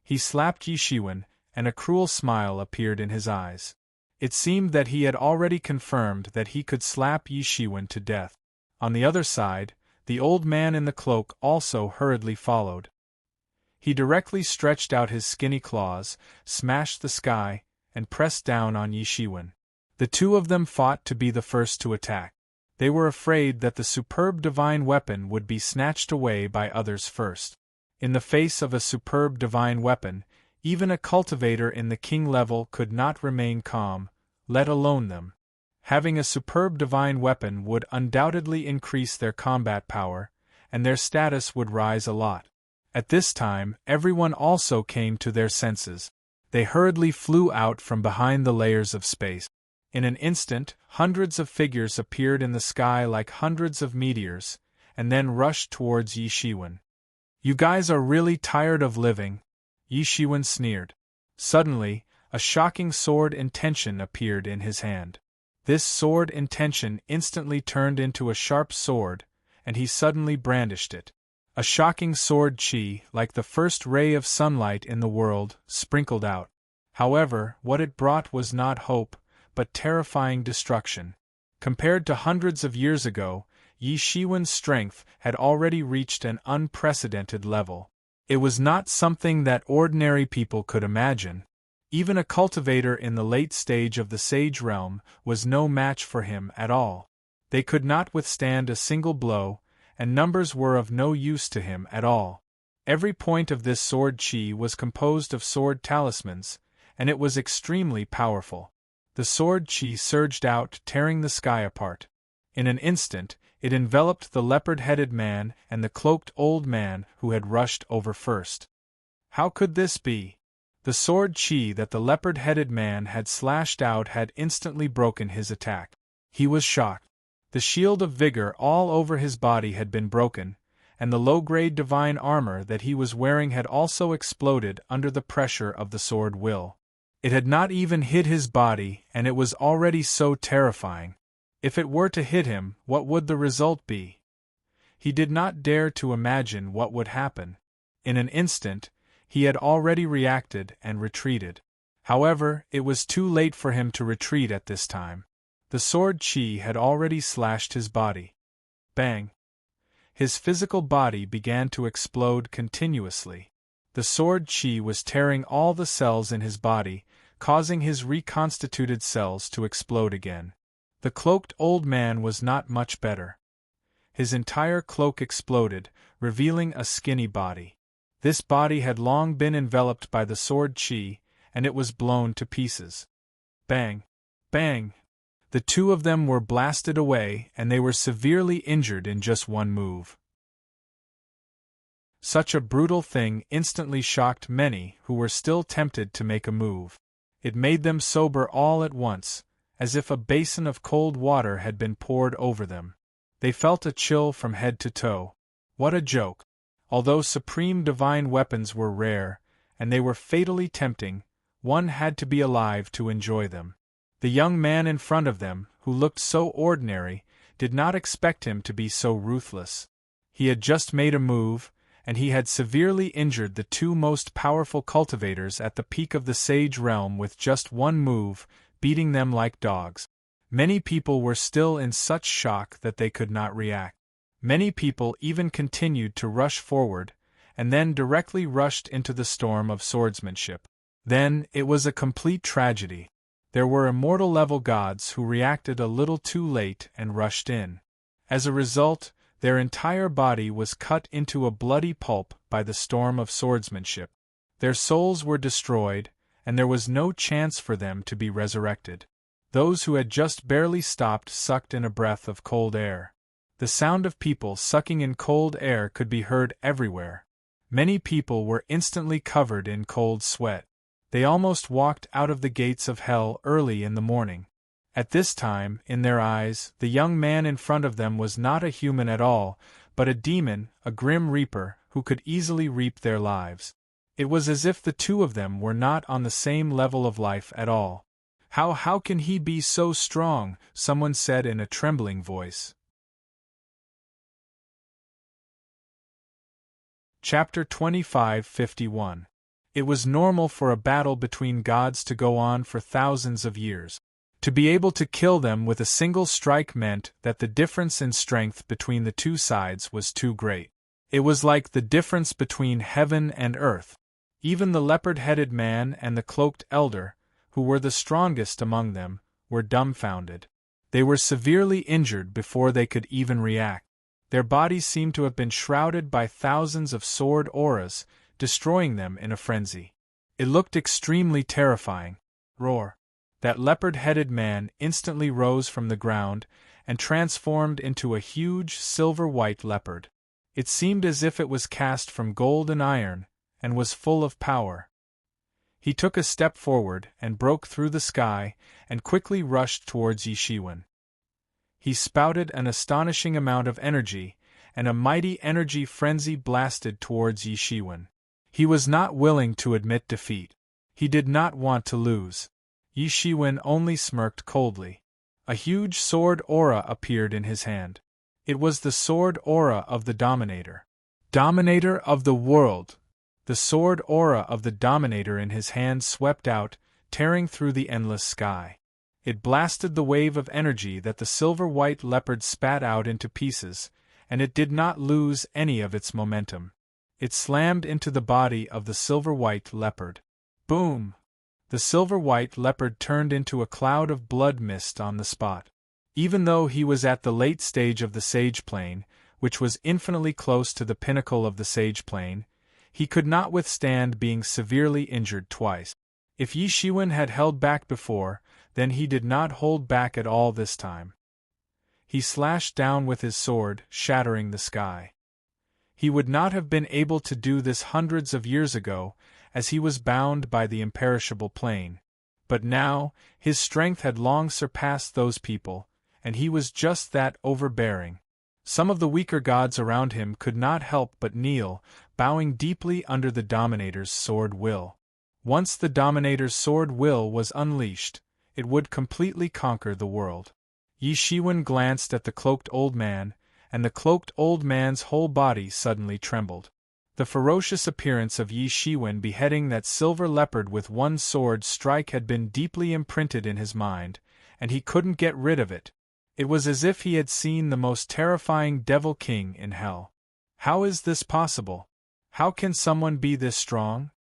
Speaker 1: He slapped Yi Shiwen, and a cruel smile appeared in his eyes. It seemed that he had already confirmed that he could slap Yi Shiwen to death. On the other side, the old man in the cloak also hurriedly followed. He directly stretched out his skinny claws, smashed the sky, and pressed down on Yi Shiwen. The two of them fought to be the first to attack. They were afraid that the superb divine weapon would be snatched away by others first. In the face of a superb divine weapon, even a cultivator in the king level could not remain calm, let alone them. Having a superb divine weapon would undoubtedly increase their combat power, and their status would rise a lot. At this time, everyone also came to their senses. They hurriedly flew out from behind the layers of space. In an instant, hundreds of figures appeared in the sky like hundreds of meteors, and then rushed towards Yi Shiwen. "You guys are really tired of living," Yi Shiwen sneered. Suddenly, a shocking sword intention appeared in his hand. This sword intention instantly turned into a sharp sword, and he suddenly brandished it. A shocking sword chi, like the first ray of sunlight in the world, sprinkled out. However, what it brought was not hope, but terrifying destruction. Compared to hundreds of years ago, Yi Shiwen's strength had already reached an unprecedented level. It was not something that ordinary people could imagine. Even a cultivator in the late stage of the Sage Realm was no match for him at all. They could not withstand a single blow, and numbers were of no use to him at all. Every point of this sword chi was composed of sword talismans, and it was extremely powerful. The sword chi surged out, tearing the sky apart. In an instant, it enveloped the leopard-headed man and the cloaked old man who had rushed over first. How could this be? The sword chi that the leopard-headed man had slashed out had instantly broken his attack. He was shocked. The shield of vigor all over his body had been broken, and the low-grade divine armor that he was wearing had also exploded under the pressure of the sword will. It had not even hit his body, and it was already so terrifying. If it were to hit him, what would the result be? He did not dare to imagine what would happen. In an instant, he had already reacted and retreated. However, it was too late for him to retreat at this time. The sword chi had already slashed his body. Bang! His physical body began to explode continuously. The sword chi was tearing all the cells in his body, causing his reconstituted cells to explode again. The cloaked old man was not much better. His entire cloak exploded, revealing a skinny body. This body had long been enveloped by the sword chi, and it was blown to pieces. Bang! Bang! The two of them were blasted away, and they were severely injured in just one move. Such a brutal thing instantly shocked many who were still tempted to make a move. It made them sober all at once, as if a basin of cold water had been poured over them. They felt a chill from head to toe. What a joke! Although supreme divine weapons were rare, and they were fatally tempting, one had to be alive to enjoy them. The young man in front of them, who looked so ordinary, did not expect him to be so ruthless. He had just made a move, and he had severely injured the two most powerful cultivators at the peak of the Sage Realm with just one move, beating them like dogs. Many people were still in such shock that they could not react. Many people even continued to rush forward, and then directly rushed into the storm of swordsmanship. Then, it was a complete tragedy. There were immortal-level gods who reacted a little too late and rushed in. As a result, their entire body was cut into a bloody pulp by the storm of swordsmanship. Their souls were destroyed, and there was no chance for them to be resurrected. Those who had just barely stopped sucked in a breath of cold air. The sound of people sucking in cold air could be heard everywhere. Many people were instantly covered in cold sweat. They almost walked out of the gates of hell early in the morning. At this time, in their eyes, the young man in front of them was not a human at all, but a demon, a grim reaper, who could easily reap their lives. It was as if the two of them were not on the same level of life at all. How can he be so strong?" someone said in a trembling voice. Chapter 25:51. It was normal for a battle between gods to go on for thousands of years. To be able to kill them with a single strike meant that the difference in strength between the two sides was too great. It was like the difference between heaven and earth. Even the leopard-headed man and the cloaked elder, who were the strongest among them, were dumbfounded. They were severely injured before they could even react. Their bodies seemed to have been shrouded by thousands of sword auras, destroying them in a frenzy. It looked extremely terrifying. Roar! That leopard-headed man instantly rose from the ground and transformed into a huge silver-white leopard. It seemed as if it was cast from gold and iron, and was full of power. He took a step forward and broke through the sky and quickly rushed towards Yi Shiwen. He spouted an astonishing amount of energy, and a mighty energy frenzy blasted towards Yi Shiwen. He was not willing to admit defeat. He did not want to lose. Yi Shiwen only smirked coldly. A huge sword aura appeared in his hand. It was the sword aura of the Dominator. Dominator of the world! The sword aura of the Dominator in his hand swept out, tearing through the endless sky. It blasted the wave of energy that the silver-white leopard spat out into pieces, and it did not lose any of its momentum. It slammed into the body of the silver-white leopard. Boom! The silver-white leopard turned into a cloud of blood mist on the spot. Even though he was at the late stage of the Sage Plane, which was infinitely close to the pinnacle of the Sage Plane, he could not withstand being severely injured twice. If Yi Shiwen had held back before, then he did not hold back at all this time. He slashed down with his sword, shattering the sky. He would not have been able to do this hundreds of years ago, as he was bound by the imperishable plane. But now, his strength had long surpassed those people, and he was just that overbearing. Some of the weaker gods around him could not help but kneel, bowing deeply under the Dominator's sword will. Once the Dominator's sword will was unleashed, it would completely conquer the world. Yi Shiwen glanced at the cloaked old man, and the cloaked old man's whole body suddenly trembled. The ferocious appearance of Yi Shiwen beheading that silver leopard with one sword strike had been deeply imprinted in his mind, and he couldn't get rid of it. It was as if he had seen the most terrifying devil king in hell. How is this possible? How can someone be this strong?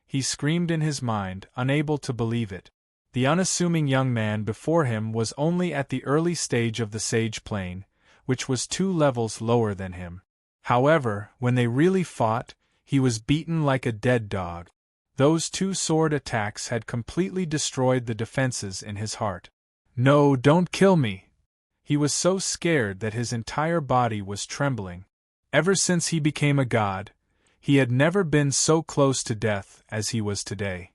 Speaker 1: He screamed in his mind, unable to believe it. The unassuming young man before him was only at the early stage of the Sage Plane, which was 2 levels lower than him. However, when they really fought, he was beaten like a dead dog. Those 2 sword attacks had completely destroyed the defenses in his heart. No, don't kill me! He was so scared that his entire body was trembling. Ever since he became a god, he had never been so close to death as he was today.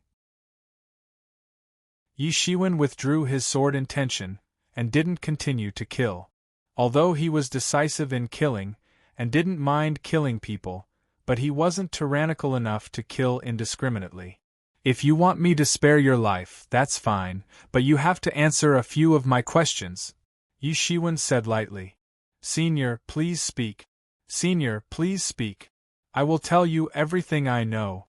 Speaker 1: Yi Shiwen withdrew his sword intention, and didn't continue to kill. Although he was decisive in killing, and didn't mind killing people, but he wasn't tyrannical enough to kill indiscriminately. If you want me to spare your life, that's fine, but you have to answer a few of my questions, Yi Shiwen said lightly. Senior, please speak. Senior, please speak. I will tell you everything I know.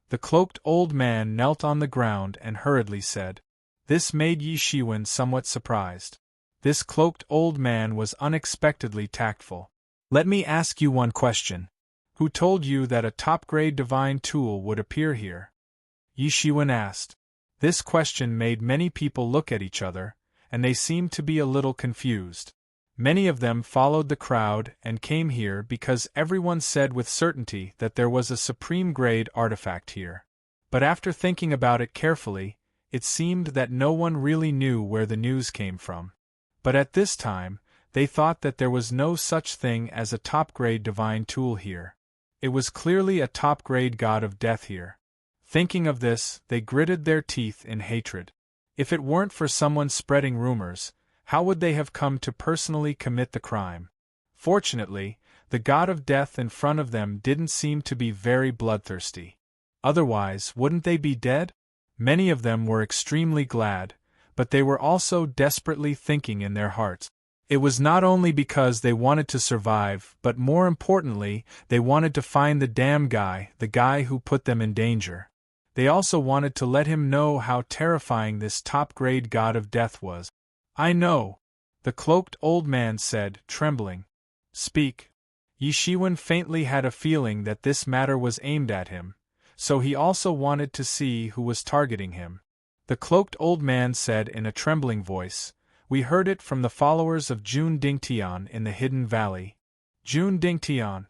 Speaker 1: The cloaked old man knelt on the ground and hurriedly said. This made Yi Shiwen somewhat surprised. This cloaked old man was unexpectedly tactful. Let me ask you one question. Who told you that a top-grade divine tool would appear here? Yi Shiwen asked. This question made many people look at each other, and they seemed to be a little confused. Many of them followed the crowd and came here because everyone said with certainty that there was a supreme-grade artifact here. But after thinking about it carefully, it seemed that no one really knew where the news came from. But at this time, they thought that there was no such thing as a top-grade divine tool here. It was clearly a top-grade god of death here. Thinking of this, they gritted their teeth in hatred. If it weren't for someone spreading rumors, how would they have come to personally commit the crime? Fortunately, the god of death in front of them didn't seem to be very bloodthirsty. Otherwise, wouldn't they be dead? Many of them were extremely glad, but they were also desperately thinking in their hearts. It was not only because they wanted to survive, but more importantly, they wanted to find the damn guy, the guy who put them in danger. They also wanted to let him know how terrifying this top-grade god of death was. I know, the cloaked old man said, trembling. Speak. Yi Shiwen faintly had a feeling that this matter was aimed at him, so he also wanted to see who was targeting him. The cloaked old man said in a trembling voice, We heard it from the followers of Jun Dingtian in the Hidden Valley. Jun Dingtian,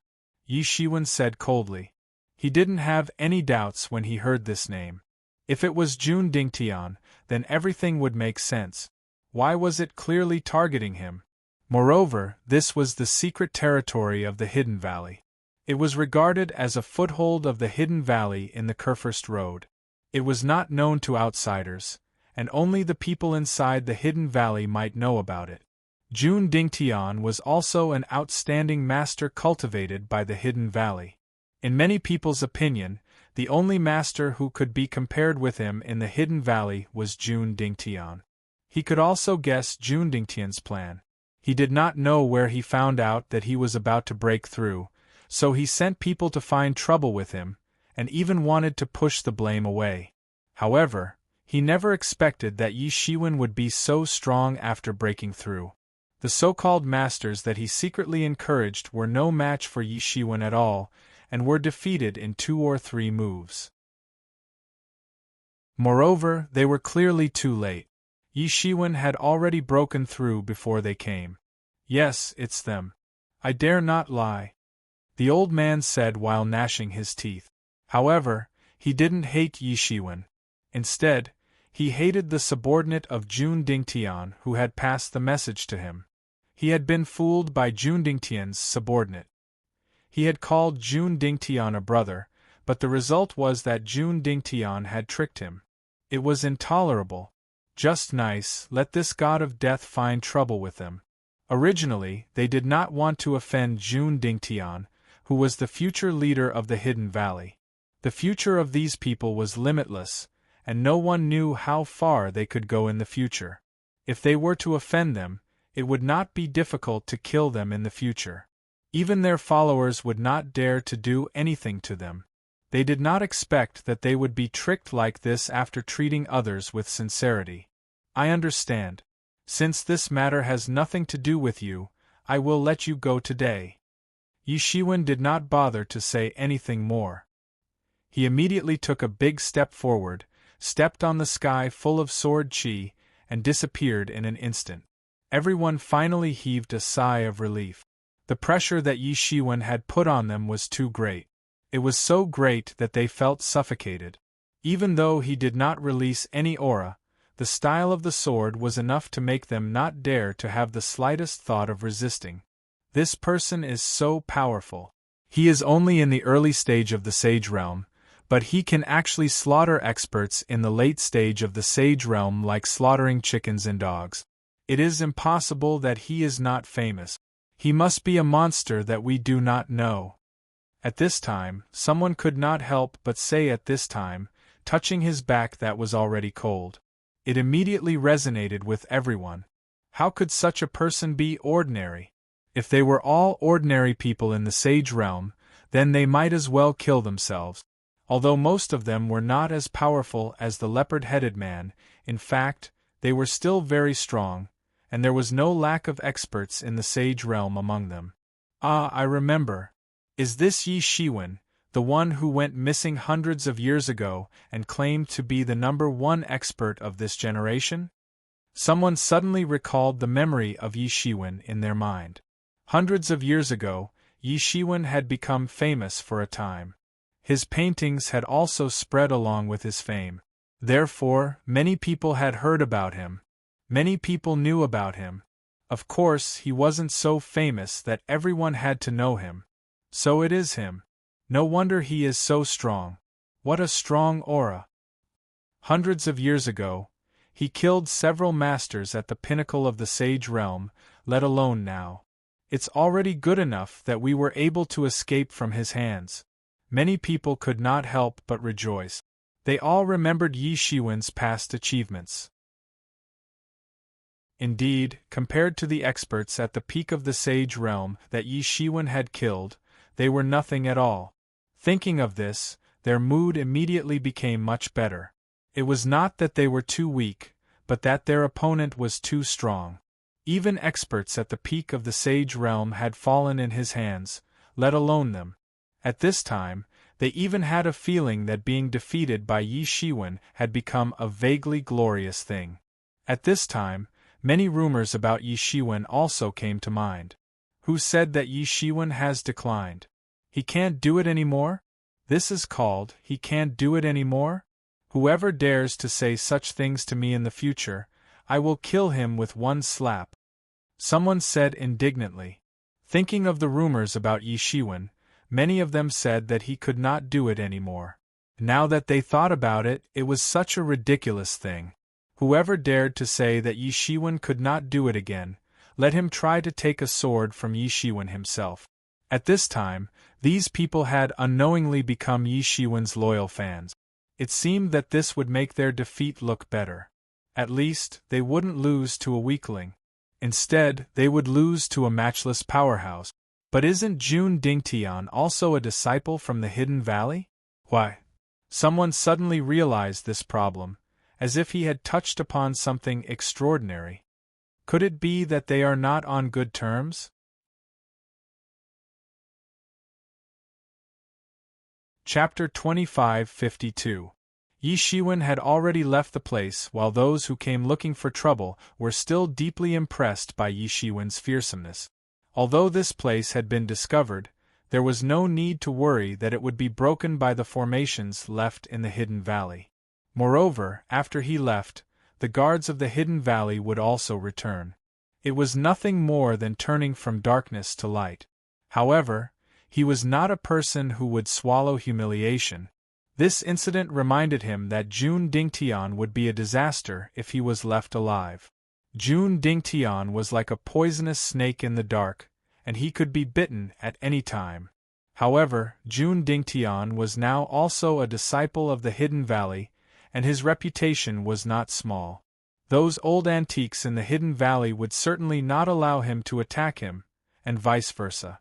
Speaker 1: Yi Shiwen said coldly. He didn't have any doubts when he heard this name. If it was Jun Dingtian, then everything would make sense. Why was it clearly targeting him? Moreover, this was the secret territory of the Hidden Valley. It was regarded as a foothold of the Hidden Valley in the Kurfürst Road. It was not known to outsiders, and only the people inside the Hidden Valley might know about it. Jun Dingtian was also an outstanding master cultivated by the Hidden Valley. In many people's opinion, the only master who could be compared with him in the Hidden Valley was Jun Dingtian. He could also guess Jun Dingtian's plan. He did not know where he found out that he was about to break through, so he sent people to find trouble with him, and even wanted to push the blame away. However, he never expected that Yi Shiwen would be so strong after breaking through. The so-called masters that he secretly encouraged were no match for Yi Shiwen at all, and were defeated in 2 or 3 moves. Moreover, they were clearly too late. Yi Shiwen had already broken through before they came. Yes, it's them. I dare not lie, the old man said while gnashing his teeth. However, he didn't hate Yi Shiwen. Instead, he hated the subordinate of Jun Dingtian who had passed the message to him. He had been fooled by Jun Dingtian's subordinate. He had called Jun Dingtian a brother, but the result was that Jun Dingtian had tricked him. It was intolerable. Just nice, let this god of death find trouble with them. Originally, they did not want to offend Jun Dingtian, who was the future leader of the Hidden Valley. The future of these people was limitless, and no one knew how far they could go in the future. If they were to offend them, it would not be difficult to kill them in the future. Even their followers would not dare to do anything to them. They did not expect that they would be tricked like this after treating others with sincerity. I understand. Since this matter has nothing to do with you, I will let you go today. Yi Shiwen did not bother to say anything more. He immediately took a big step forward, stepped on the sky full of sword qi, and disappeared in an instant. Everyone finally heaved a sigh of relief. The pressure that Yi Shiwen had put on them was too great. It was so great that they felt suffocated. Even though he did not release any aura, the style of the sword was enough to make them not dare to have the slightest thought of resisting. This person is so powerful. He is only in the early stage of the Sage Realm, but he can actually slaughter experts in the late stage of the Sage Realm like slaughtering chickens and dogs. It is impossible that he is not famous. He must be a monster that we do not know. At this time, someone could not help but say at this time, touching his back that was already cold. It immediately resonated with everyone. How could such a person be ordinary? If they were all ordinary people in the Sage Realm, then they might as well kill themselves. Although most of them were not as powerful as the leopard-headed man, in fact, they were still very strong, and there was no lack of experts in the Sage Realm among them. Ah, I remember. Is this Yi Shiwen, the one who went missing hundreds of years ago and claimed to be the #1 expert of this generation? Someone suddenly recalled the memory of Yi Shiwen in their mind. Hundreds of years ago, Yi Shiwen had become famous for a time. His paintings had also spread along with his fame. Therefore, many people had heard about him. Many people knew about him. Of course, he wasn't so famous that everyone had to know him. So it is him. No wonder he is so strong. What a strong aura. Hundreds of years ago, he killed several masters at the pinnacle of the Sage Realm, let alone now. It's already good enough that we were able to escape from his hands. Many people could not help but rejoice. They all remembered Yi Shiwen's past achievements. Indeed, compared to the experts at the peak of the Sage Realm that Yi Shiwen had killed, they were nothing at all. Thinking of this, their mood immediately became much better. It was not that they were too weak, but that their opponent was too strong. Even experts at the peak of the Sage Realm had fallen in his hands, let alone them. At this time, they even had a feeling that being defeated by Yi Shiwen had become a vaguely glorious thing. At this time, Many rumors about Yi Shiwen also came to mind. Who said that Yi Shiwen has declined? He can't do it anymore? This is called, he can't do it anymore? Whoever dares to say such things to me in the future, I will kill him with one slap. Someone said indignantly. Thinking of the rumors about Yi Shiwen, many of them said that he could not do it anymore. Now that they thought about it, it was such a ridiculous thing. Whoever dared to say that Yi Shiwen could not do it again, let him try to take a sword from Yi Shiwen himself. At this time, these people had unknowingly become Yi Shiwen's loyal fans. It seemed that this would make their defeat look better. At least, they wouldn't lose to a weakling. Instead, they would lose to a matchless powerhouse. But isn't Jun Dingtian also a disciple from the Hidden Valley? Why? Someone suddenly realized this problem, as if he had touched upon something extraordinary. Could it be that they are not on good terms? Chapter 25:52. Yi Shiwen had already left the place while those who came looking for trouble were still deeply impressed by Yi Shiwen's fearsomeness. Although this place had been discovered, there was no need to worry that it would be broken by the formations left in the Hidden Valley. Moreover, after he left, the guards of the Hidden Valley would also return. It was nothing more than turning from darkness to light. However, he was not a person who would swallow humiliation. This incident reminded him that Jun Dingtian would be a disaster if he was left alive. Jun Dingtian was like a poisonous snake in the dark, and he could be bitten at any time. However, Jun Dingtian was now also a disciple of the Hidden Valley, and his reputation was not small. Those old antiques in the Hidden Valley would certainly not allow him to attack him, and vice versa.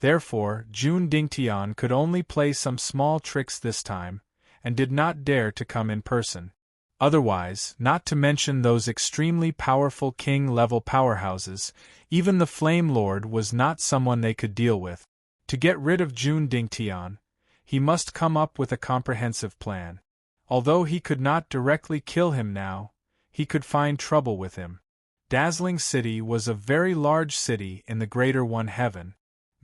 Speaker 1: Therefore, Jun Dingtian could only play some small tricks this time, and did not dare to come in person. Otherwise, not to mention those extremely powerful king-level powerhouses, even the Flame Lord was not someone they could deal with. To get rid of Jun Dingtian, he must come up with a comprehensive plan. Although he could not directly kill him now, he could find trouble with him. Dazzling City was a very large city in the Greater One Heaven.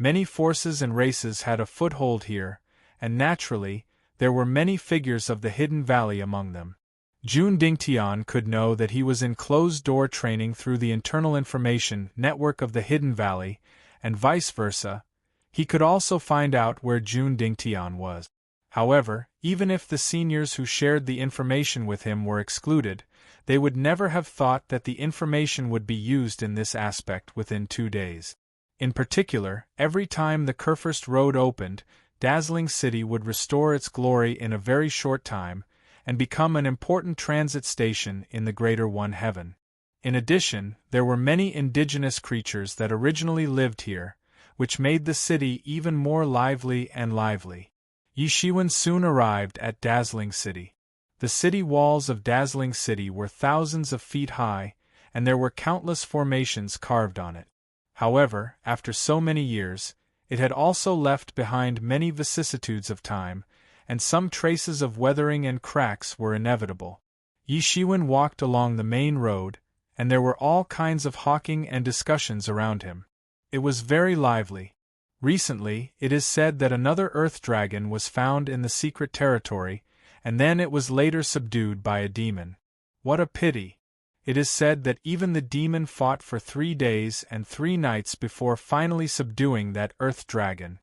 Speaker 1: Many forces and races had a foothold here, and naturally, there were many figures of the Hidden Valley among them. Jun Dingtian could know that he was in closed-door training through the internal information network of the Hidden Valley, and vice versa. He could also find out where Jun Dingtian was. However, even if the seniors who shared the information with him were excluded, they would never have thought that the information would be used in this aspect within 2 days. In particular, every time the Kurfürst Road opened, Dazzling City would restore its glory in a very short time, and become an important transit station in the Greater One Heaven. In addition, there were many indigenous creatures that originally lived here, which made the city even more lively and lively. Yi Shiwen soon arrived at Dazzling City. The city walls of Dazzling City were thousands of feet high, and there were countless formations carved on it. However, after so many years, it had also left behind many vicissitudes of time, and some traces of weathering and cracks were inevitable. Yi Shiwen walked along the main road, and there were all kinds of hawking and discussions around him. It was very lively. Recently, it is said that another earth dragon was found in the secret territory, and then it was later subdued by a demon. What a pity! It is said that even the demon fought for 3 days and 3 nights before finally subduing that earth dragon.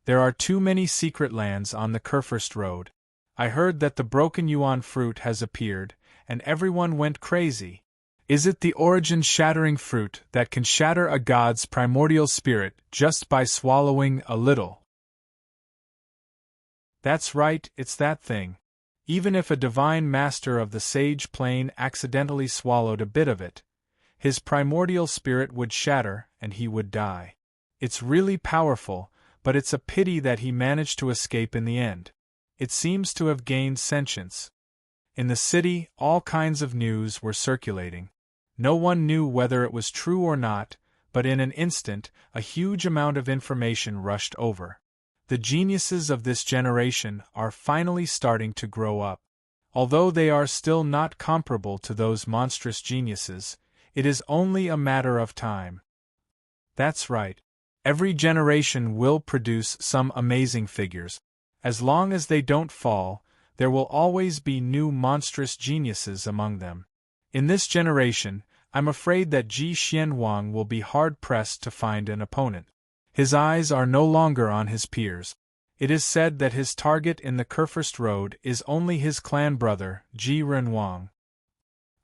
Speaker 1: There are too many secret lands on the Kurfürst Road. I heard that the broken yuan fruit has appeared, and everyone went crazy. Is it the origin-shattering fruit that can shatter a god's primordial spirit just by swallowing a little? That's right, it's that thing. Even if a divine master of the sage plane accidentally swallowed a bit of it, his primordial spirit would shatter and he would die. It's really powerful, but it's a pity that he managed to escape in the end. It seems to have gained sentience. In the city, all kinds of news were circulating. No one knew whether it was true or not, but in an instant, a huge amount of information rushed over. The geniuses of this generation are finally starting to grow up. Although they are still not comparable to those monstrous geniuses, It is only a matter of time. That's right. Every generation will produce some amazing figures. As long as they don't fall, there will always be new monstrous geniuses among them. In this generation, I'm afraid that Ji Xianwang will be hard-pressed to find an opponent. His eyes are no longer on his peers. It is said that his target in the Kurfürst Road is only his clan brother, Ji Renwang.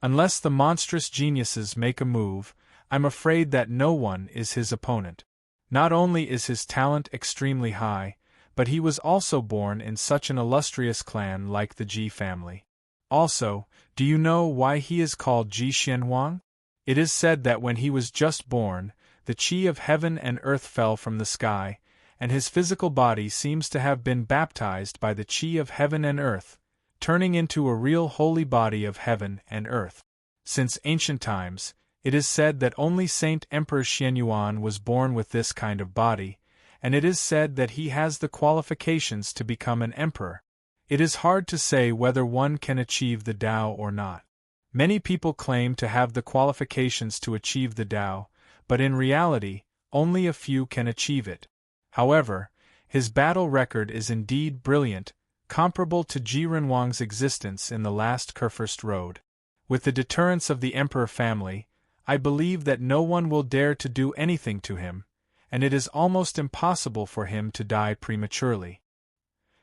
Speaker 1: Unless the monstrous geniuses make a move, I'm afraid that no one is his opponent. Not only is his talent extremely high, but he was also born in such an illustrious clan like the Ji family. Also, do you know why he is called Ji Xianwang? It is said that when he was just born, the qi of heaven and earth fell from the sky, and his physical body seems to have been baptized by the qi of heaven and earth, turning into a real holy body of heaven and earth. Since ancient times, it is said that only Saint Emperor Xianyuan was born with this kind of body, and it is said that he has the qualifications to become an emperor. It is hard to say whether one can achieve the Tao or not. Many people claim to have the qualifications to achieve the Tao, but in reality, only a few can achieve it. However, his battle record is indeed brilliant, comparable to Ji Renwang's existence in the last Kurfürst Road. With the deterrence of the emperor family, I believe that no one will dare to do anything to him, and it is almost impossible for him to die prematurely.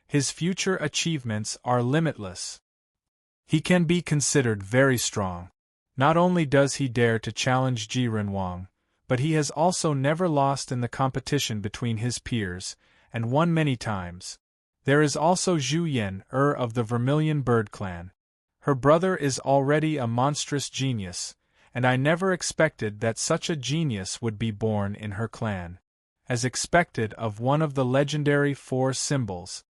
Speaker 1: His future achievements are limitless. He can be considered very strong. Not only does he dare to challenge Ji Renwang, but he has also never lost in the competition between his peers, and won many times. There is also Zhu Yen of the Vermilion Bird clan. Her brother is already a monstrous genius, and I never expected that such a genius would be born in her clan. As expected of one of the legendary four symbols.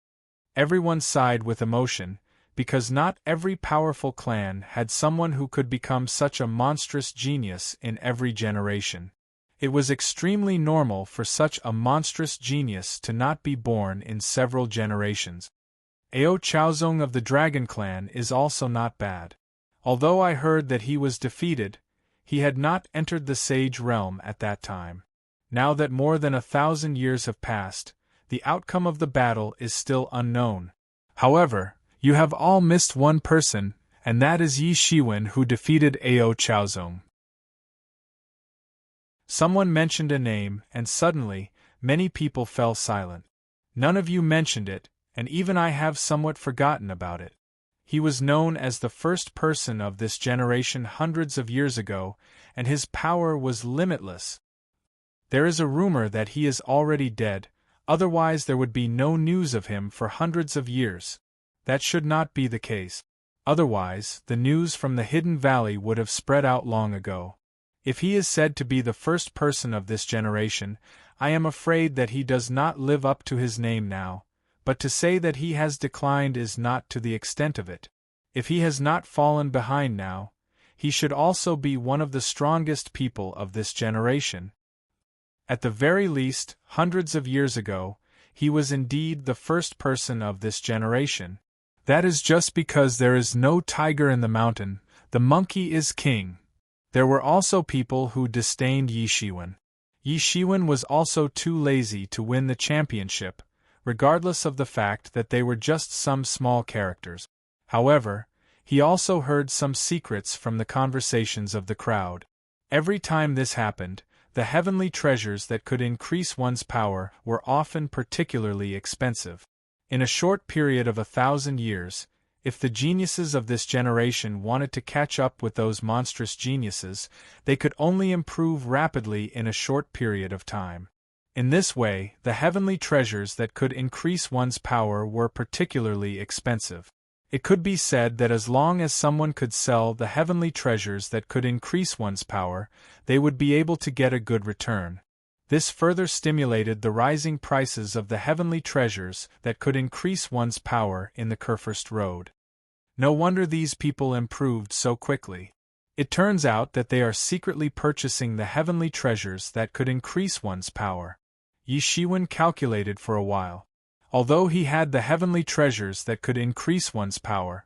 Speaker 1: Everyone sighed with emotion, because not every powerful clan had someone who could become such a monstrous genius in every generation. It was extremely normal for such a monstrous genius to not be born in several generations. Ao Chaozong of the Dragon Clan is also not bad. Although I heard that he was defeated, he had not entered the Sage Realm at that time. Now that more than 1,000 years have passed, the outcome of the battle is still unknown. However, you have all missed one person, and that is Yi Shiwen, who defeated Ao Chaozong. Someone mentioned a name, and suddenly, many people fell silent. None of you mentioned it, and even I have somewhat forgotten about it. He was known as the first person of this generation hundreds of years ago, and his power was limitless. There is a rumor that he is already dead, otherwise there would be no news of him for hundreds of years. That should not be the case. Otherwise, the news from the Hidden Valley would have spread out long ago. If he is said to be the first person of this generation, I am afraid that he does not live up to his name now, but to say that he has declined is not to the extent of it. If he has not fallen behind now, he should also be one of the strongest people of this generation. At the very least, hundreds of years ago, he was indeed the first person of this generation. That is just because there is no tiger in the mountain, the monkey is king. There were also people who disdained Yi Shiwen. Yi Shiwen was also too lazy to win the championship, regardless of the fact that they were just some small characters. However, he also heard some secrets from the conversations of the crowd. Every time this happened, the heavenly treasures that could increase one's power were often particularly expensive. In a short period of 1,000 years, if the geniuses of this generation wanted to catch up with those monstrous geniuses, they could only improve rapidly in a short period of time. In this way, the heavenly treasures that could increase one's power were particularly expensive. It could be said that as long as someone could sell the heavenly treasures that could increase one's power, they would be able to get a good return. This further stimulated the rising prices of the heavenly treasures that could increase one's power in the Kurfürst Road. No wonder these people improved so quickly. It turns out that they are secretly purchasing the heavenly treasures that could increase one's power. Yi Shiwen calculated for a while. Although he had the heavenly treasures that could increase one's power,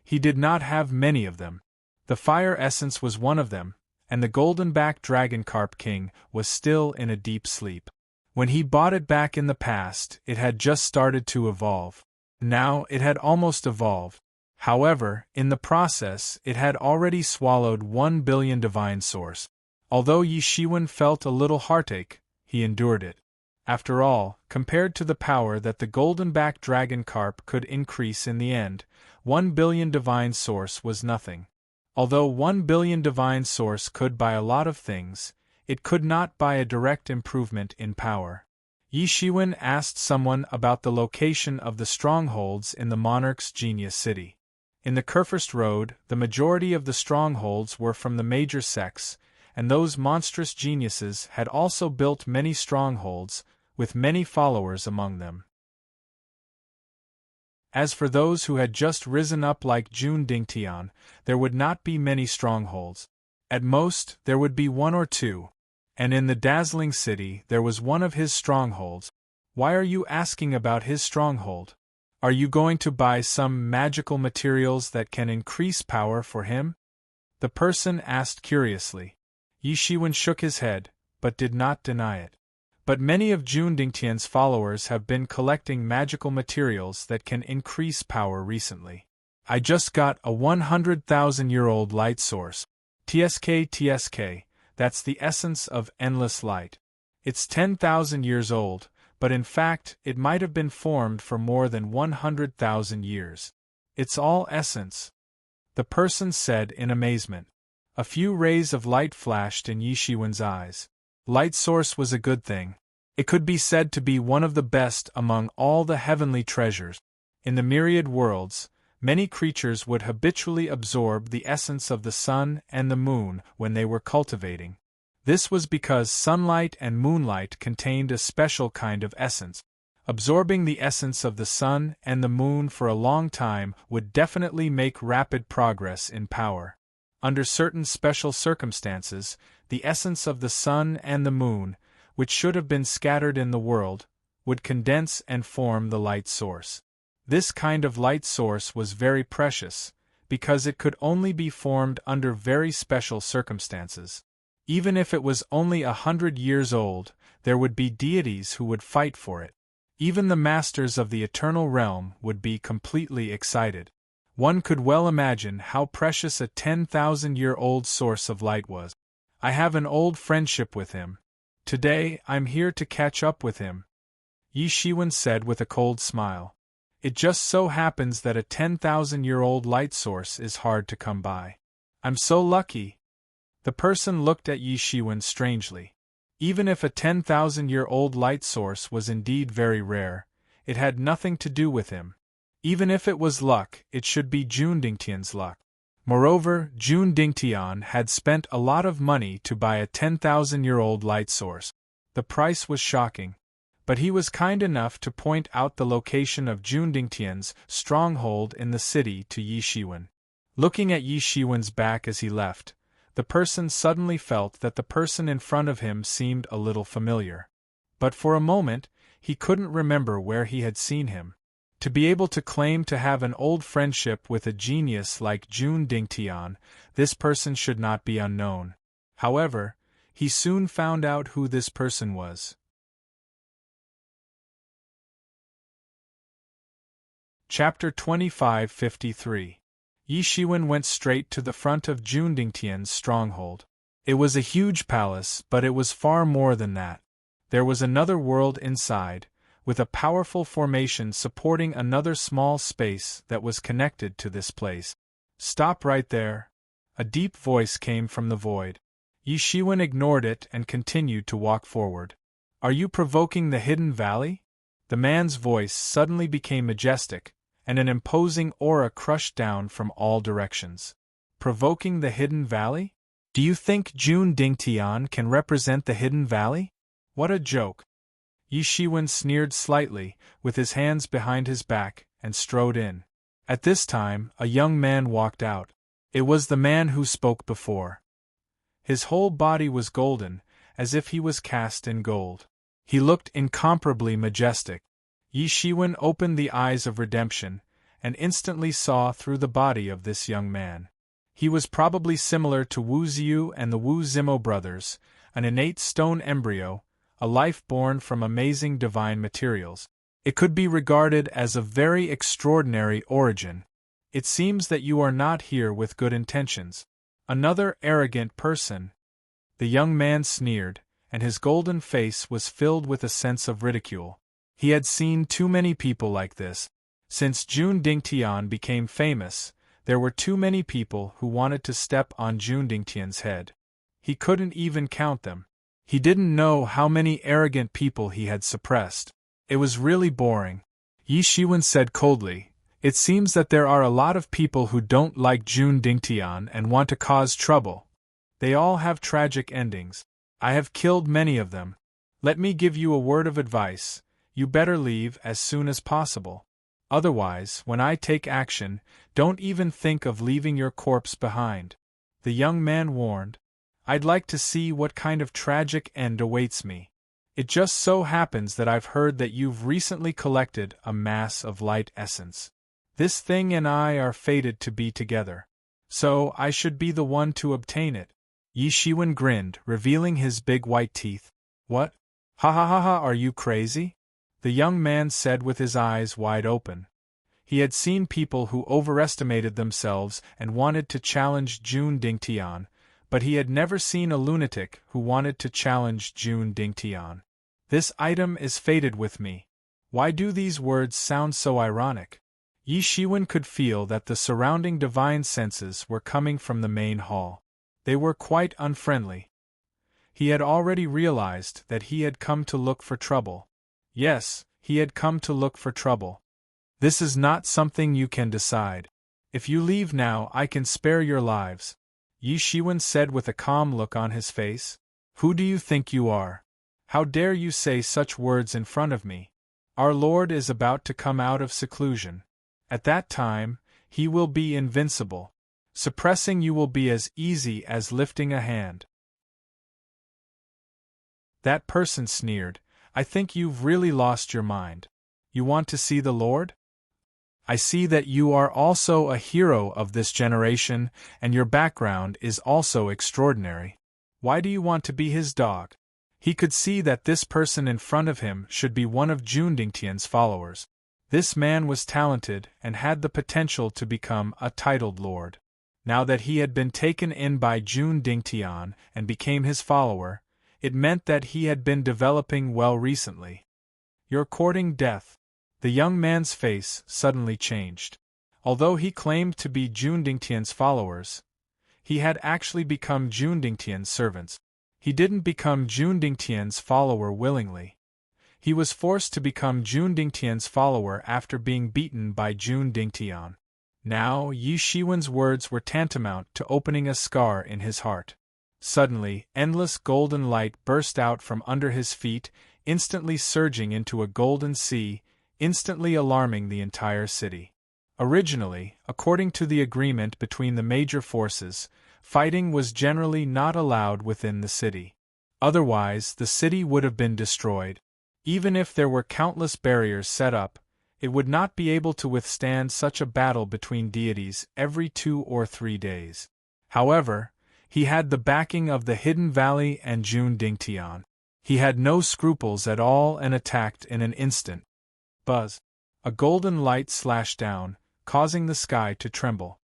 Speaker 1: he did not have many of them. The fire essence was one of them, and the golden-backed dragon carp king was still in a deep sleep. When he bought it back in the past, it had just started to evolve. Now it had almost evolved. However, in the process, it had already swallowed 1 billion divine source. Although Yi Shiwen felt a little heartache, he endured it. After all, compared to the power that the golden-backed dragon carp could increase in the end, 1 billion divine source was nothing. Although 1 billion divine source could buy a lot of things, it could not buy a direct improvement in power. Yi Shiwen asked someone about the location of the strongholds in the monarch's genius city. In the Kurfürst Road, the majority of the strongholds were from the major sects, and those monstrous geniuses had also built many strongholds, with many followers among them. As for those who had just risen up like Jun Dingtian, there would not be many strongholds. At most, there would be 1 or 2. And in the dazzling city there was one of his strongholds. Why are you asking about his stronghold? Are you going to buy some magical materials that can increase power for him? The person asked curiously. Yi Shiwen shook his head, but did not deny it. But many of Jun Dingtian's followers have been collecting magical materials that can increase power recently. I just got a 100,000-year-old light source. TSK, that's the essence of endless light. It's 10,000 years old, but in fact, it might have been formed for more than 100,000 years. It's all essence. The person said in amazement. A few rays of light flashed in Yi Shiwen's eyes. Light source was a good thing. It could be said to be one of the best among all the heavenly treasures. In the myriad worlds, many creatures would habitually absorb the essence of the sun and the moon when they were cultivating. This was because sunlight and moonlight contained a special kind of essence. Absorbing the essence of the sun and the moon for a long time would definitely make rapid progress in power. Under certain special circumstances, the essence of the sun and the moon, which should have been scattered in the world, would condense and form the light source. This kind of light source was very precious, because it could only be formed under very special circumstances. Even if it was only 100 years old, there would be deities who would fight for it. Even the masters of the eternal realm would be completely excited. One could well imagine how precious a 10,000-year-old source of light was. I have an old friendship with him. Today, I'm here to catch up with him, Yi Shiwen said with a cold smile. It just so happens that a 10,000-year-old light source is hard to come by. I'm so lucky. The person looked at Yi Shiwen strangely. Even if a 10,000-year-old light source was indeed very rare, it had nothing to do with him. Even if it was luck, it should be Jun Dingtian's luck. Moreover, Jun Dingtian had spent a lot of money to buy a 10,000-year-old light source. The price was shocking. But he was kind enough to point out the location of Jun Dingtian's stronghold in the city to Yi Shiwen. Looking at Yi Shiwen's back as he left, the person suddenly felt that the person in front of him seemed a little familiar. But for a moment, he couldn't remember where he had seen him. To be able to claim to have an old friendship with a genius like Jun Dingtian, this person should not be unknown. However, he soon found out who this person was. Chapter 2553. Yi Shiwen went straight to the front of Jun Dingtian's stronghold. It was a huge palace, but it was far more than that. There was another world inside, with a powerful formation supporting another small space that was connected to this place. Stop right there. A deep voice came from the void. Yi Shiwen ignored it and continued to walk forward. Are you provoking the hidden valley? The man's voice suddenly became majestic, and an imposing aura crushed down from all directions. Provoking the hidden valley? Do you think Jun Dingtian can represent the hidden valley? What a joke. Yi Shiwen sneered slightly, with his hands behind his back, and strode in. At this time, a young man walked out. It was the man who spoke before. His whole body was golden, as if he was cast in gold. He looked incomparably majestic. Yi Shiwen opened the eyes of redemption, and instantly saw through the body of this young man. He was probably similar to Wu Ziyu and the Wu Zimo brothers, an innate stone embryo, a life born from amazing divine materials. It could be regarded as of very extraordinary origin. It seems that you are not here with good intentions. Another arrogant person. The young man sneered, and his golden face was filled with a sense of ridicule. He had seen too many people like this. Since Jun Dingtian became famous, there were too many people who wanted to step on Jun Dingtian's head. He couldn't even count them. He didn't know how many arrogant people he had suppressed. It was really boring. Yi Shiwen said coldly, "It seems that there are a lot of people who don't like Jun Dingtian and want to cause trouble. They all have tragic endings. I have killed many of them. Let me give you a word of advice. You better leave as soon as possible. Otherwise, when I take action, don't even think of leaving your corpse behind." The young man warned. "I'd like to see what kind of tragic end awaits me. It just so happens that I've heard that you've recently collected a mass of light essence. This thing and I are fated to be together. So I should be the one to obtain it." Yi Shiwen grinned, revealing his big white teeth. "What? Ha ha ha ha, are you crazy?" The young man said with his eyes wide open. He had seen people who overestimated themselves and wanted to challenge Jun Dingtian, but he had never seen a lunatic who wanted to challenge Jun Dingtian. "This item is fated with me." Why do these words sound so ironic? Yi Shiwen could feel that the surrounding divine senses were coming from the main hall. They were quite unfriendly. He had already realized that he had come to look for trouble. Yes, he had come to look for trouble. "This is not something you can decide. If you leave now, I can spare your lives," Yi Shiwen said with a calm look on his face. "Who do you think you are? How dare you say such words in front of me? Our Lord is about to come out of seclusion. At that time, he will be invincible. Suppressing you will be as easy as lifting a hand." That person sneered. "I think you've really lost your mind. You want to see the Lord? I see that you are also a hero of this generation, and your background is also extraordinary. Why do you want to be his dog?" He could see that this person in front of him should be one of Jun Dingtian's followers. This man was talented and had the potential to become a titled lord. Now that he had been taken in by Jun Dingtian and became his follower, it meant that he had been developing well recently. "You're courting death." The young man's face suddenly changed. Although he claimed to be Jun Dingtian's followers, he had actually become Jun Dingtian's servants. He didn't become Jun Dingtian's follower willingly. He was forced to become Jun Dingtian's follower after being beaten by Jun Dingtian. Now, Yi Shiwen's words were tantamount to opening a scar in his heart. Suddenly, endless golden light burst out from under his feet, instantly surging into a golden sea, instantly alarming the entire city. Originally, according to the agreement between the major forces, fighting was generally not allowed within the city. Otherwise, the city would have been destroyed. Even if there were countless barriers set up, it would not be able to withstand such a battle between deities every 2 or 3 days. However, he had the backing of the Hidden Valley and Jun Dingtian. He had no scruples at all and attacked in an instant. Buzz! A golden light slashed down, causing the sky to tremble.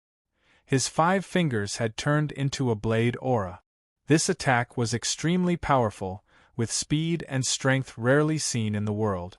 Speaker 1: His 5 fingers had turned into a blade aura. This attack was extremely powerful, with speed and strength rarely seen in the world.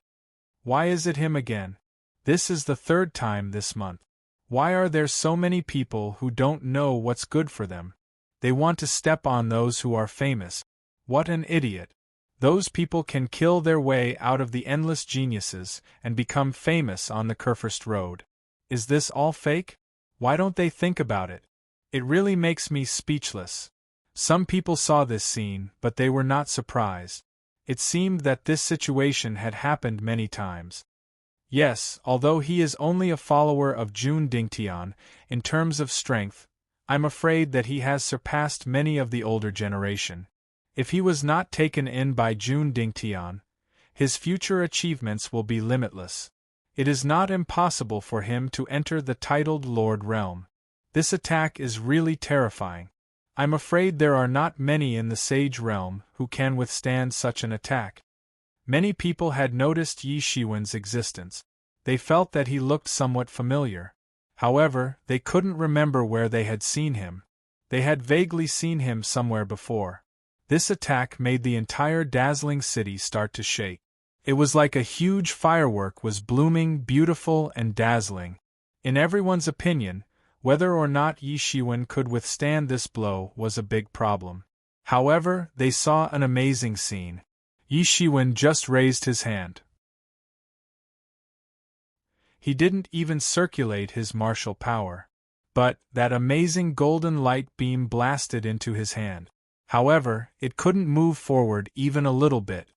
Speaker 1: Why is it him again? This is the 3rd time this month. Why are there so many people who don't know what's good for them? They want to step on those who are famous. What an idiot. Those people can kill their way out of the endless geniuses and become famous on the Kurfürst Road. Is this all fake? Why don't they think about it? It really makes me speechless. Some people saw this scene, but they were not surprised. It seemed that this situation had happened many times. Yes, although he is only a follower of Jun Dingtian, in terms of strength, I'm afraid that he has surpassed many of the older generation. If he was not taken in by Jun Dingtian, his future achievements will be limitless. It is not impossible for him to enter the titled Lord realm. This attack is really terrifying. I'm afraid there are not many in the sage realm who can withstand such an attack. Many people had noticed Yi Shiwen's existence. They felt that he looked somewhat familiar. However, they couldn't remember where they had seen him. They had vaguely seen him somewhere before. This attack made the entire dazzling city start to shake. It was like a huge firework was blooming, beautiful and dazzling. In everyone's opinion, whether or not Yi Shiwen could withstand this blow was a big problem. However, they saw an amazing scene. Yi Shiwen just raised his hand. He didn't even circulate his martial power. But that amazing golden light beam blasted into his hand. However, it couldn't move forward even a little bit.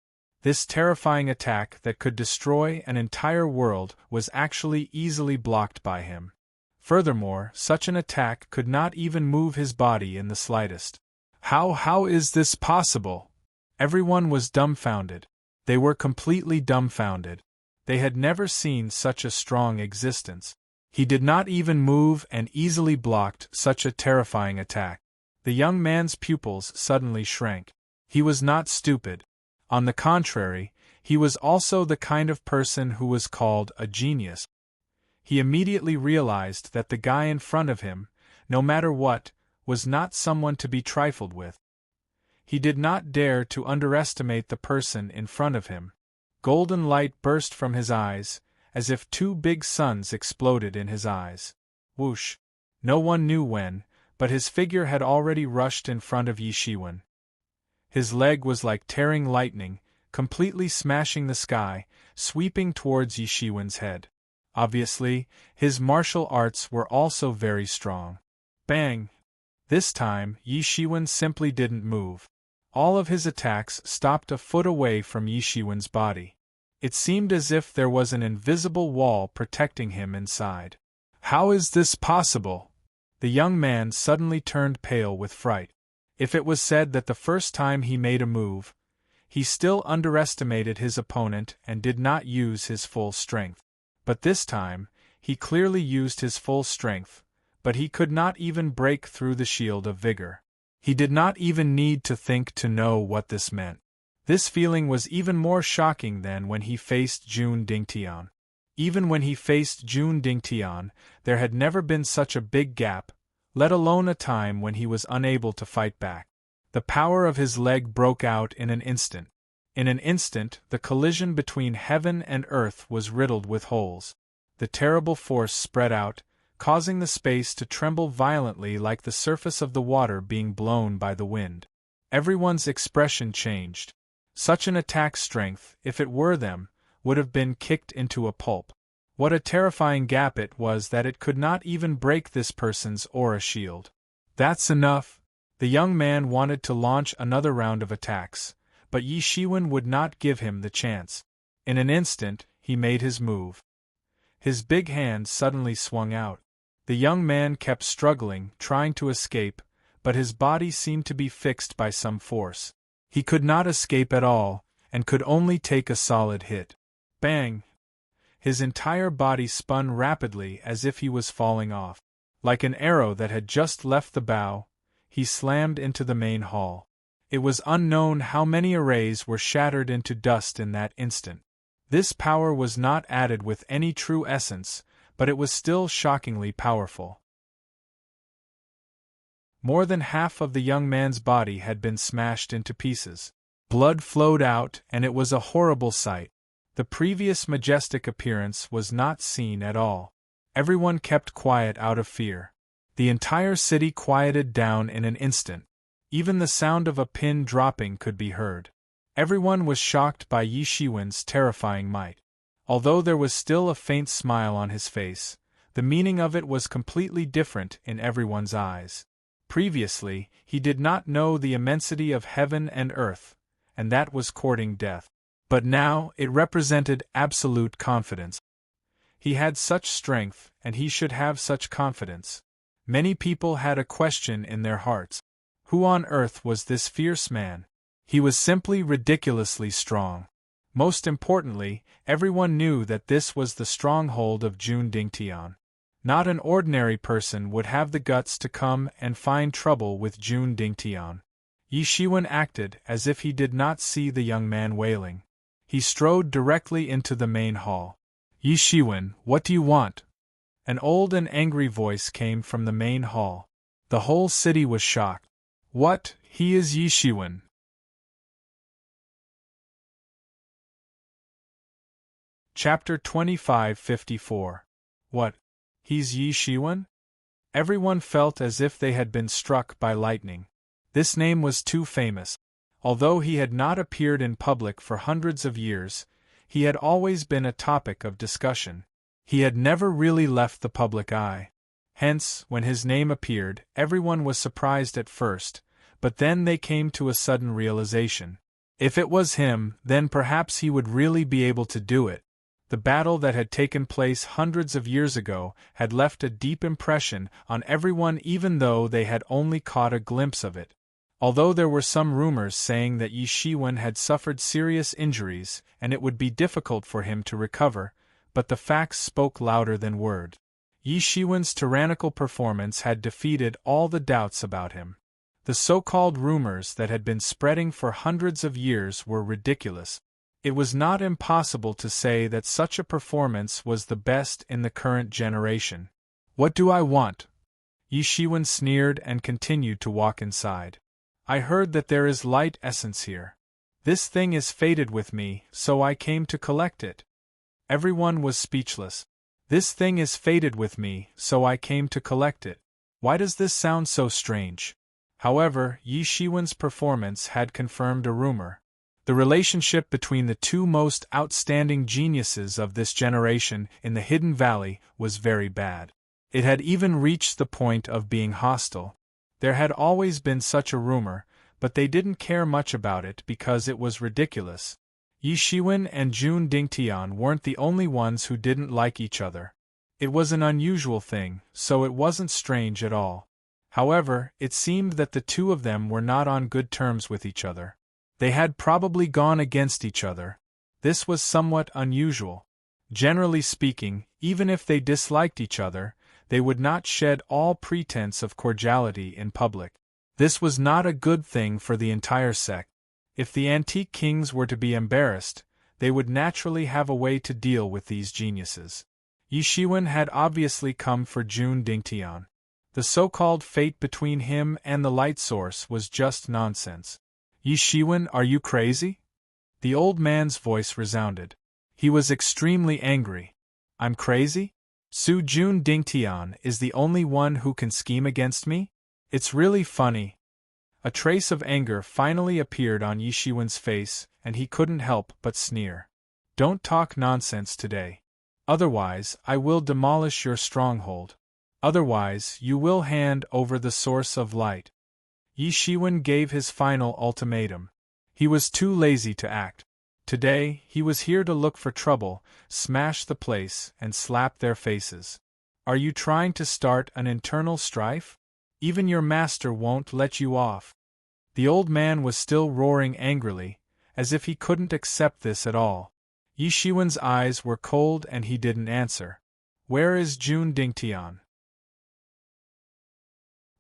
Speaker 1: This terrifying attack that could destroy an entire world was actually easily blocked by him. Furthermore, such an attack could not even move his body in the slightest. How is this possible? Everyone was dumbfounded. They were completely dumbfounded. They had never seen such a strong existence. He did not even move and easily blocked such a terrifying attack. The young man's pupils suddenly shrank. He was not stupid. On the contrary, he was also the kind of person who was called a genius. He immediately realized that the guy in front of him, no matter what, was not someone to be trifled with. He did not dare to underestimate the person in front of him. Golden light burst from his eyes, as if two big suns exploded in his eyes. Whoosh! No one knew when, but his figure had already rushed in front of Yi Shiwen. His leg was like tearing lightning, completely smashing the sky, sweeping towards Yi Shiwen's head. Obviously, his martial arts were also very strong. Bang! This time, Yi Shiwen simply didn't move. All of his attacks stopped a foot away from Yi Shiwen's body. It seemed as if there was an invisible wall protecting him inside. How is this possible? The young man suddenly turned pale with fright. If it was said that the first time he made a move, he still underestimated his opponent and did not use his full strength. But this time, he clearly used his full strength, but he could not even break through the shield of vigor. He did not even need to think to know what this meant. This feeling was even more shocking than when he faced Jun Dingtian. Even when he faced Jun Dingtian, there had never been such a big gap, let alone a time when he was unable to fight back. The power of his leg broke out in an instant. In an instant, the collision between heaven and earth was riddled with holes. The terrible force spread out, causing the space to tremble violently like the surface of the water being blown by the wind. Everyone's expression changed. Such an attack strength, if it were them, would have been kicked into a pulp. What a terrifying gap it was that it could not even break this person's aura shield. That's enough. The young man wanted to launch another round of attacks, but Yi Shiwen would not give him the chance. In an instant, he made his move. His big hand suddenly swung out. The young man kept struggling, trying to escape, but his body seemed to be fixed by some force. He could not escape at all, and could only take a solid hit. Bang! His entire body spun rapidly as if he was falling off. Like an arrow that had just left the bow, he slammed into the main hall. It was unknown how many arrays were shattered into dust in that instant. This power was not added with any true essence, but it was still shockingly powerful. More than half of the young man's body had been smashed into pieces. Blood flowed out, and it was a horrible sight. The previous majestic appearance was not seen at all. Everyone kept quiet out of fear. The entire city quieted down in an instant. Even the sound of a pin dropping could be heard. Everyone was shocked by Yi Shiwen's terrifying might. Although there was still a faint smile on his face, the meaning of it was completely different in everyone's eyes. Previously, he did not know the immensity of heaven and earth, and that was courting death. But now, it represented absolute confidence. He had such strength, and he should have such confidence. Many people had a question in their hearts. Who on earth was this fierce man? He was simply ridiculously strong. Most importantly, everyone knew that this was the stronghold of Jun Dingtian. Not an ordinary person would have the guts to come and find trouble with June Dingtian. Yi Shiwen acted as if he did not see the young man wailing. He strode directly into the main hall. Yi Shiwen, what do you want? An old and angry voice came from the main hall. The whole city was shocked. What? He is Yi Shiwen. Chapter 2554. What? He's Yi Shiwen? Everyone felt as if they had been struck by lightning. This name was too famous. Although he had not appeared in public for hundreds of years, he had always been a topic of discussion. He had never really left the public eye. Hence, when his name appeared, everyone was surprised at first, but then they came to a sudden realization. If it was him, then perhaps he would really be able to do it. The battle that had taken place hundreds of years ago had left a deep impression on everyone, even though they had only caught a glimpse of it. Although there were some rumors saying that Yi Shiwen had suffered serious injuries and it would be difficult for him to recover, but the facts spoke louder than words. Yi Shiwen's tyrannical performance had defeated all the doubts about him. The so-called rumors that had been spreading for hundreds of years were ridiculous. It was not impossible to say that such a performance was the best in the current generation. What do I want? Yi Shiwen sneered and continued to walk inside. I heard that there is light essence here. This thing is fated with me, so I came to collect it. Everyone was speechless. This thing is fated with me, so I came to collect it. Why does this sound so strange? However, Yi Shiwen's performance had confirmed a rumor. The relationship between the two most outstanding geniuses of this generation in the Hidden Valley was very bad. It had even reached the point of being hostile. There had always been such a rumor, but they didn't care much about it because it was ridiculous. Yi Shiwen and June Dingtian weren't the only ones who didn't like each other. It was an unusual thing, so it wasn't strange at all. However, it seemed that the two of them were not on good terms with each other. They had probably gone against each other. This was somewhat unusual. Generally speaking, even if they disliked each other, they would not shed all pretense of cordiality in public. This was not a good thing for the entire sect. If the antique kings were to be embarrassed, they would naturally have a way to deal with these geniuses. Yi Shiwen had obviously come for June Dingtian. The so-called fate between him and the light source was just nonsense. Yi Shiwen, are you crazy? The old man's voice resounded. He was extremely angry. I'm crazy? Su June Dingtian is the only one who can scheme against me? It's really funny. A trace of anger finally appeared on Yi Shiwen's face, and he couldn't help but sneer. Don't talk nonsense today. Otherwise, I will demolish your stronghold. Otherwise, you will hand over the source of light. Yi Shiwen gave his final ultimatum. He was too lazy to act. Today, he was here to look for trouble, smash the place, and slap their faces. Are you trying to start an internal strife? Even your master won't let you off. The old man was still roaring angrily, as if he couldn't accept this at all. Yi Shiwen's eyes were cold and he didn't answer. Where is June Dingtian?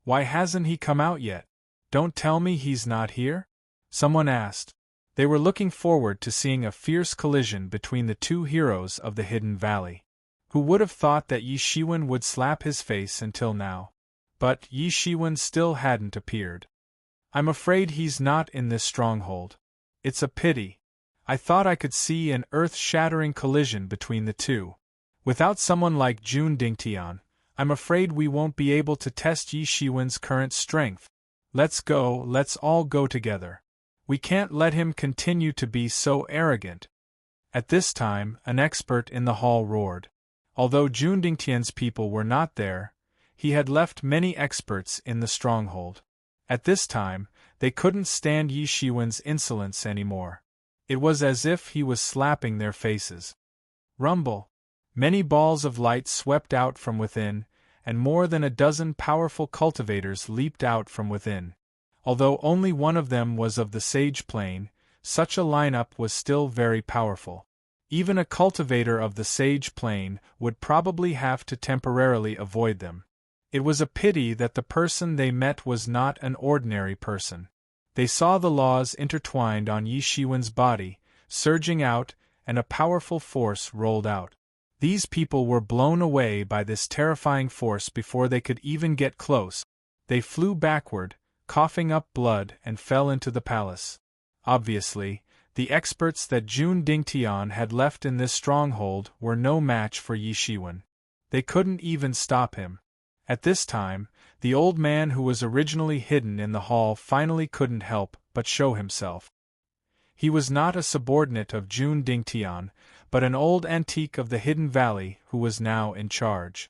Speaker 1: Why hasn't he come out yet? Don't tell me he's not here? Someone asked. They were looking forward to seeing a fierce collision between the two heroes of the Hidden Valley. Who would have thought that Yi Shiwen would slap his face until now? But Yi Shiwen still hadn't appeared. I'm afraid he's not in this stronghold. It's a pity. I thought I could see an earth-shattering collision between the two. Without someone like June Dingtian, I'm afraid we won't be able to test Yi Shiwen's current strength. Let's all go together. We can't let him continue to be so arrogant. At this time, an expert in the hall roared. Although June Dingtian's people were not there, he had left many experts in the stronghold. At this time, they couldn't stand Yi Shiwen's insolence anymore. It was as if he was slapping their faces. Rumble! Many balls of light swept out from within, and more than a dozen powerful cultivators leaped out from within. Although only one of them was of the sage plane, such a lineup was still very powerful. Even a cultivator of the sage plane would probably have to temporarily avoid them. It was a pity that the person they met was not an ordinary person. They saw the laws intertwined on Yi Shiwen's body, surging out, and a powerful force rolled out. These people were blown away by this terrifying force before they could even get close. They flew backward, coughing up blood, and fell into the palace. Obviously, the experts that Jun Dingtian had left in this stronghold were no match for Yi Shiwen. They couldn't even stop him. At this time, the old man who was originally hidden in the hall finally couldn't help but show himself. He was not a subordinate of Jun Dingtian, but an old antique of the Hidden Valley who was now in charge.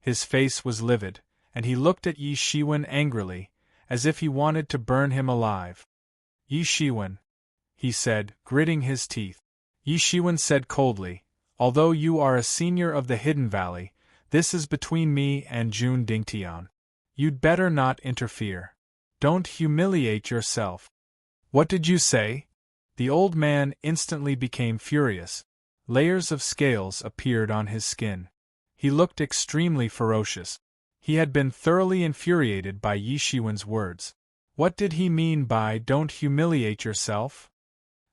Speaker 1: His face was livid, and he looked at Yi Shiwen angrily, as if he wanted to burn him alive. "Yi Shiwen," he said, gritting his teeth. Yi Shiwen said coldly, "Although you are a senior of the Hidden Valley, this is between me and Jun Dingtian. You'd better not interfere. Don't humiliate yourself." "What did you say?" The old man instantly became furious. Layers of scales appeared on his skin. He looked extremely ferocious. He had been thoroughly infuriated by Yi Shiwen's words. What did he mean by "don't humiliate yourself"?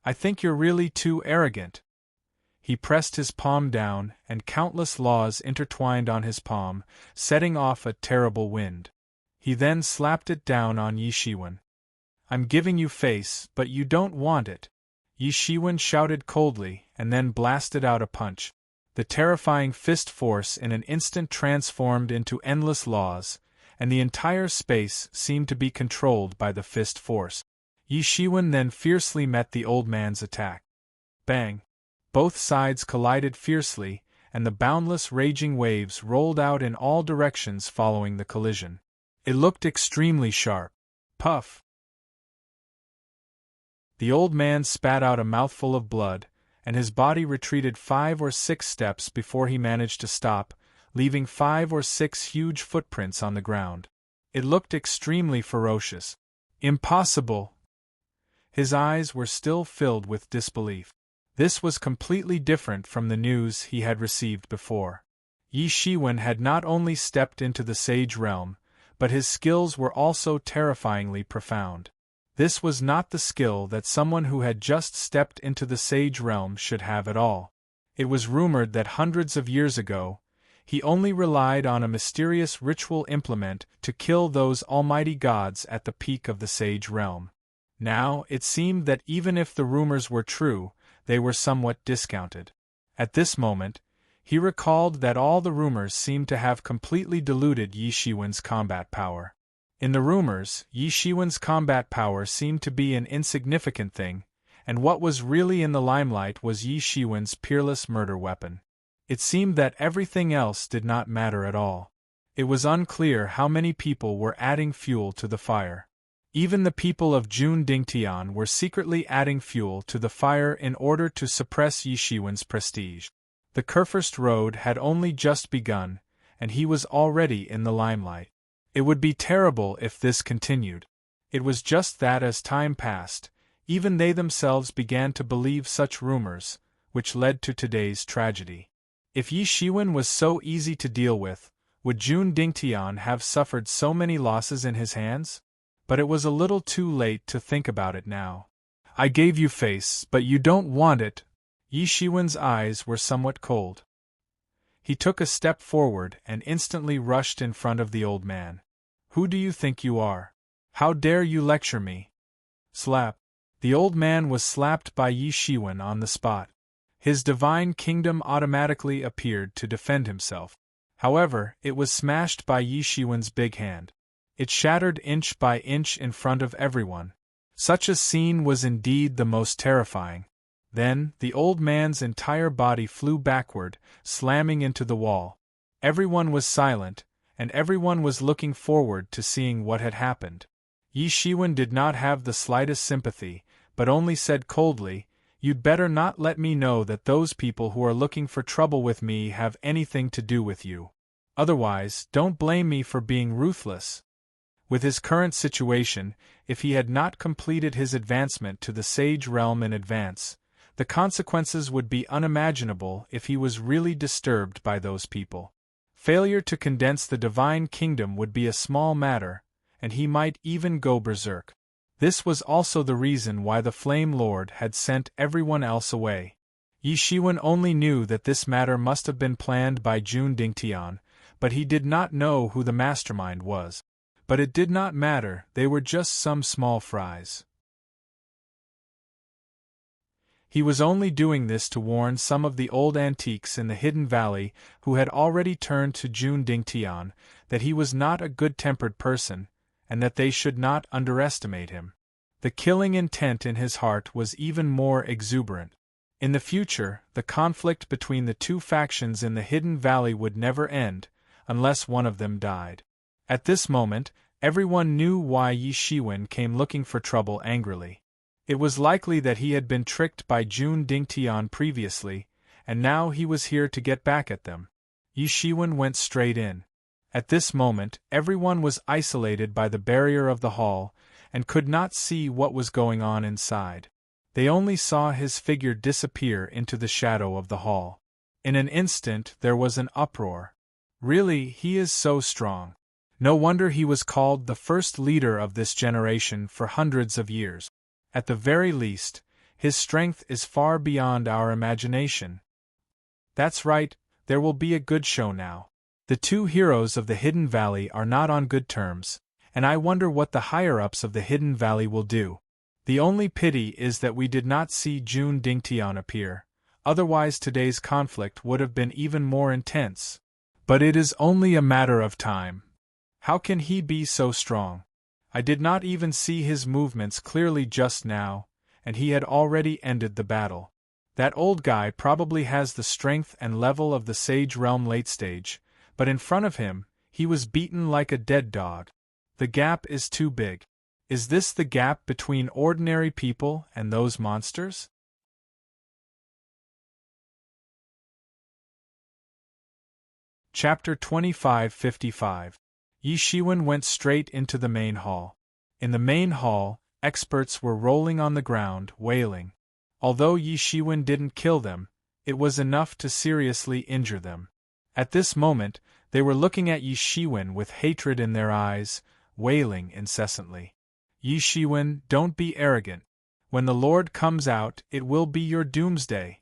Speaker 1: "I think you're really too arrogant." He pressed his palm down, and countless laws intertwined on his palm, setting off a terrible wind. He then slapped it down on Yi Shiwen. "I'm giving you face, but you don't want it." Yi Shiwen shouted coldly, and then blasted out a punch. The terrifying fist force in an instant transformed into endless laws, and the entire space seemed to be controlled by the fist force. Yi Shiwen then fiercely met the old man's attack. Bang! Both sides collided fiercely, and the boundless raging waves rolled out in all directions following the collision. It looked extremely sharp. Puff! The old man spat out a mouthful of blood, and his body retreated 5 or 6 steps before he managed to stop, leaving 5 or 6 huge footprints on the ground. It looked extremely ferocious. "Impossible!" His eyes were still filled with disbelief. This was completely different from the news he had received before. Yi Shiwen had not only stepped into the sage realm, but his skills were also terrifyingly profound. This was not the skill that someone who had just stepped into the sage realm should have at all. It was rumored that hundreds of years ago, he only relied on a mysterious ritual implement to kill those almighty gods at the peak of the sage realm. Now, it seemed that even if the rumors were true, they were somewhat discounted. At this moment, he recalled that all the rumors seemed to have completely diluted Yi Shiwen's combat power. In the rumors, Yi Shiwen's combat power seemed to be an insignificant thing, and what was really in the limelight was Yi Shiwen's peerless murder weapon. It seemed that everything else did not matter at all. It was unclear how many people were adding fuel to the fire. Even the people of Jun Dingtian were secretly adding fuel to the fire in order to suppress Yi Shiwen's prestige. The Kurfürst Road had only just begun, and he was already in the limelight. It would be terrible if this continued. It was just that as time passed, even they themselves began to believe such rumors, which led to today's tragedy. If Yi Shiwen was so easy to deal with, would Jun Dingtian have suffered so many losses in his hands? But it was a little too late to think about it now. "I gave you face, but you don't want it." Yi Shiwen's eyes were somewhat cold. He took a step forward and instantly rushed in front of the old man. "Who do you think you are? How dare you lecture me?" Slap! The old man was slapped by Yi Shiwen on the spot. His divine kingdom automatically appeared to defend himself. However, it was smashed by Yi Shiwen's big hand. It shattered inch by inch in front of everyone. Such a scene was indeed the most terrifying. Then, the old man's entire body flew backward, slamming into the wall. Everyone was silent, and everyone was looking forward to seeing what had happened. Yi Shiwen did not have the slightest sympathy, but only said coldly, "You'd better not let me know that those people who are looking for trouble with me have anything to do with you. Otherwise, don't blame me for being ruthless." With his current situation, if he had not completed his advancement to the sage realm in advance, The consequences would be unimaginable if he was really disturbed by those people. Failure to condense the divine kingdom would be a small matter, and he might even go berserk. This was also the reason why the Flame Lord had sent everyone else away. Yi Shiwen only knew that this matter must have been planned by Jun Dingtian, but he did not know who the mastermind was. But it did not matter, they were just some small fries. He was only doing this to warn some of the old antiques in the Hidden Valley who had already turned to Jun Dingtian that he was not a good-tempered person, and that they should not underestimate him. The killing intent in his heart was even more exuberant. In the future, the conflict between the two factions in the Hidden Valley would never end, unless one of them died. At this moment, everyone knew why Yi Shiwen came looking for trouble angrily. It was likely that he had been tricked by Jun Dingtian previously, and now he was here to get back at them. Yi Shiwen went straight in. At this moment, everyone was isolated by the barrier of the hall, and could not see what was going on inside. They only saw his figure disappear into the shadow of the hall. In an instant there was an uproar. Really, he is so strong. No wonder he was called the first leader of this generation for hundreds of years. At the very least, his strength is far beyond our imagination. That's right, there will be a good show now. The two heroes of the Hidden Valley are not on good terms, and I wonder what the higher-ups of the Hidden Valley will do. The only pity is that we did not see Jun Dingtian appear, otherwise today's conflict would have been even more intense. But it is only a matter of time. How can he be so strong? I did not even see his movements clearly just now, and he had already ended the battle. That old guy probably has the strength and level of the Sage Realm late stage, but in front of him, he was beaten like a dead dog. The gap is too big. Is this the gap between ordinary people and those monsters? Chapter 2555. Yi Shiwen went straight into the main hall. In the main hall, experts were rolling on the ground, wailing. Although Yi Shiwen didn't kill them, it was enough to seriously injure them. At this moment, they were looking at Yi Shiwen with hatred in their eyes, wailing incessantly. Yi Shiwen, don't be arrogant. When the Lord comes out, it will be your doomsday.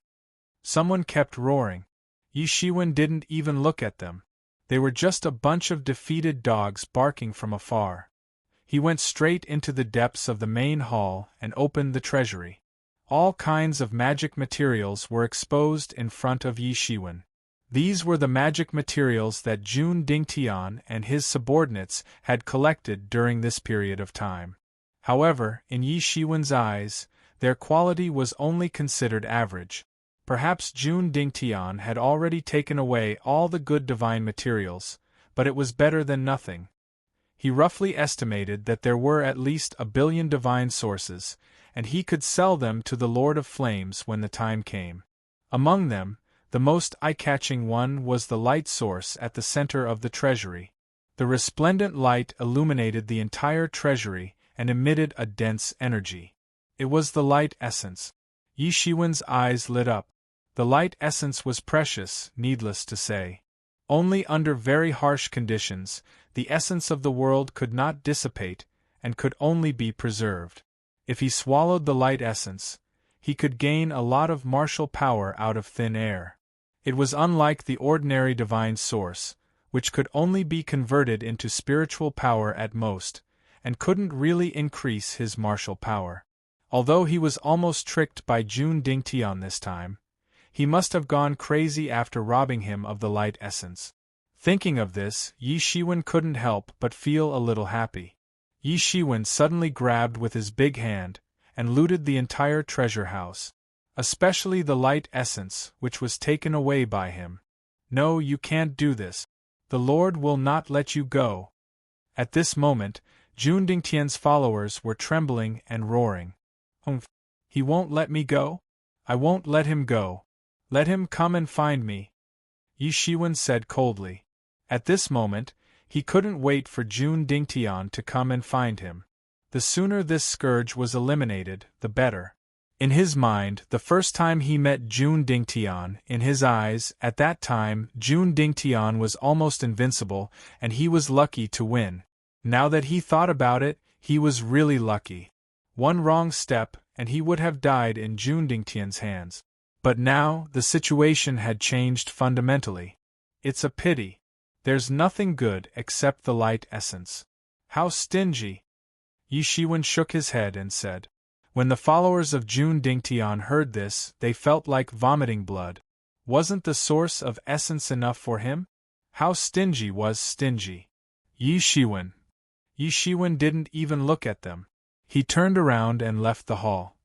Speaker 1: Someone kept roaring. Yi Shiwen didn't even look at them. They were just a bunch of defeated dogs barking from afar. He went straight into the depths of the main hall and opened the treasury. All kinds of magic materials were exposed in front of Yi Shiwen. These were the magic materials that Jun Dingtian and his subordinates had collected during this period of time. However, in Yi Shiwen's eyes, their quality was only considered average. Perhaps Jun Dingtian had already taken away all the good divine materials, but it was better than nothing. He roughly estimated that there were at least 1 billion divine sources, and he could sell them to the Lord of Flames when the time came. Among them, the most eye-catching one was the light source at the center of the treasury. The resplendent light illuminated the entire treasury and emitted a dense energy. It was the light essence. Yi Shiwen's eyes lit up. The light essence was precious, needless to say. Only under very harsh conditions, the essence of the world could not dissipate, and could only be preserved. If he swallowed the light essence, he could gain a lot of martial power out of thin air. It was unlike the ordinary divine source, which could only be converted into spiritual power at most, and couldn't really increase his martial power. Although he was almost tricked by Jun Dingtian this time, he must have gone crazy after robbing him of the light essence. Thinking of this, Yi Shiwen couldn't help but feel a little happy. Yi Shiwen suddenly grabbed with his big hand, and looted the entire treasure house. Especially the light essence, which was taken away by him. No, you can't do this. The Lord will not let you go. At this moment, Jun Dingtian's followers were trembling and roaring. Humph! He won't let me go? I won't let him go. Let him come and find me, Yi Shiwen said coldly. At this moment, he couldn't wait for Jun Dingtian to come and find him. The sooner this scourge was eliminated, the better. In his mind, the first time he met June Dingtian, in his eyes, at that time, June Dingtian was almost invincible, and he was lucky to win. Now that he thought about it, he was really lucky. One wrong step, and he would have died in June Dingtian's hands. But now, the situation had changed fundamentally. It's a pity. There's nothing good except the light essence. How stingy! Yi Shiwen shook his head and said. When the followers of June Dingtian heard this, they felt like vomiting blood. Wasn't the source of essence enough for him? How stingy was stingy? Yi Shiwen. Yi Shiwen didn't even look at them. He turned around and left the hall.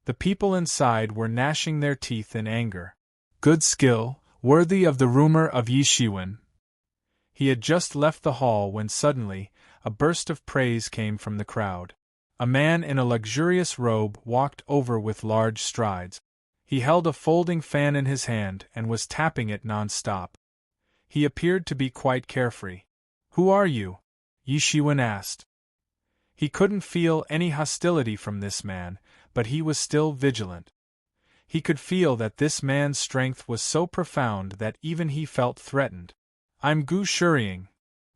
Speaker 1: The people inside were gnashing their teeth in anger. Good skill, worthy of the rumor of Yi Shiwen. He had just left the hall when suddenly, a burst of praise came from the crowd. A man in a luxurious robe walked over with large strides. He held a folding fan in his hand and was tapping it non-stop. He appeared to be quite carefree. Who are you? Yi Shiwen asked. He couldn't feel any hostility from this man, but he was still vigilant. He could feel that this man's strength was so profound that even he felt threatened. I'm Gu Shuying.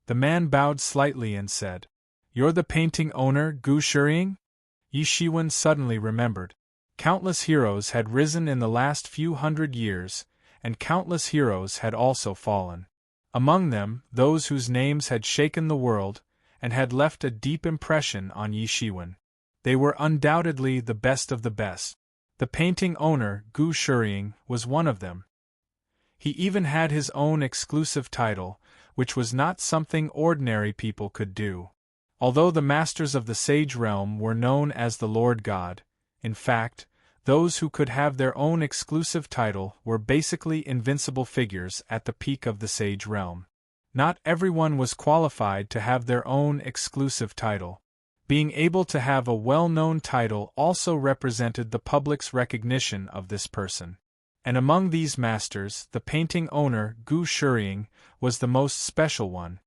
Speaker 1: The man bowed slightly and said, You're the painting owner, Gu Shuying? Yi Shiwen suddenly remembered. Countless heroes had risen in the last few hundred years, and countless heroes had also fallen. Among them, those whose names had shaken the world, and had left a deep impression on Yi Shiwen. They were undoubtedly the best of the best. The painting owner, Gu Shuying, was one of them. He even had his own exclusive title, which was not something ordinary people could do. Although the masters of the sage realm were known as the Lord God, in fact, those who could have their own exclusive title were basically invincible figures at the peak of the sage realm. Not everyone was qualified to have their own exclusive title. Being able to have a well-known title also represented the public's recognition of this person. And among these masters, the painting owner, Gu Shuying, was the most special one.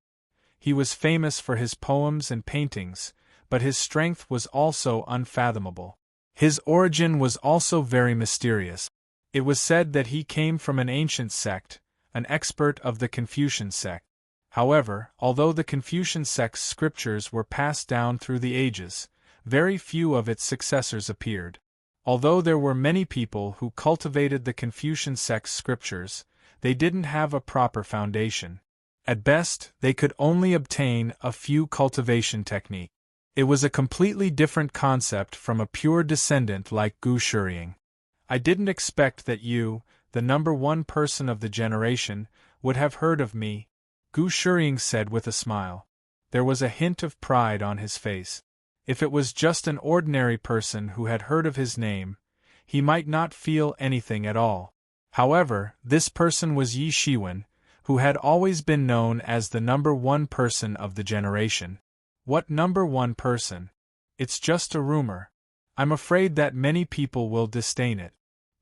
Speaker 1: He was famous for his poems and paintings, but his strength was also unfathomable. His origin was also very mysterious. It was said that he came from an ancient sect, an expert of the Confucian sect. However, although the Confucian sect's scriptures were passed down through the ages, very few of its successors appeared. Although there were many people who cultivated the Confucian sect's scriptures, they didn't have a proper foundation. At best, they could only obtain a few cultivation techniques. It was a completely different concept from a pure descendant like Gu Shuying. I didn't expect that you, the number one person of the generation, would have heard of me, Gu Shuying said with a smile. There was a hint of pride on his face. If it was just an ordinary person who had heard of his name, he might not feel anything at all. However, this person was Yi Shiwen, who had always been known as the number one person of the generation. What number one person? It's just a rumor. I'm afraid that many people will disdain it.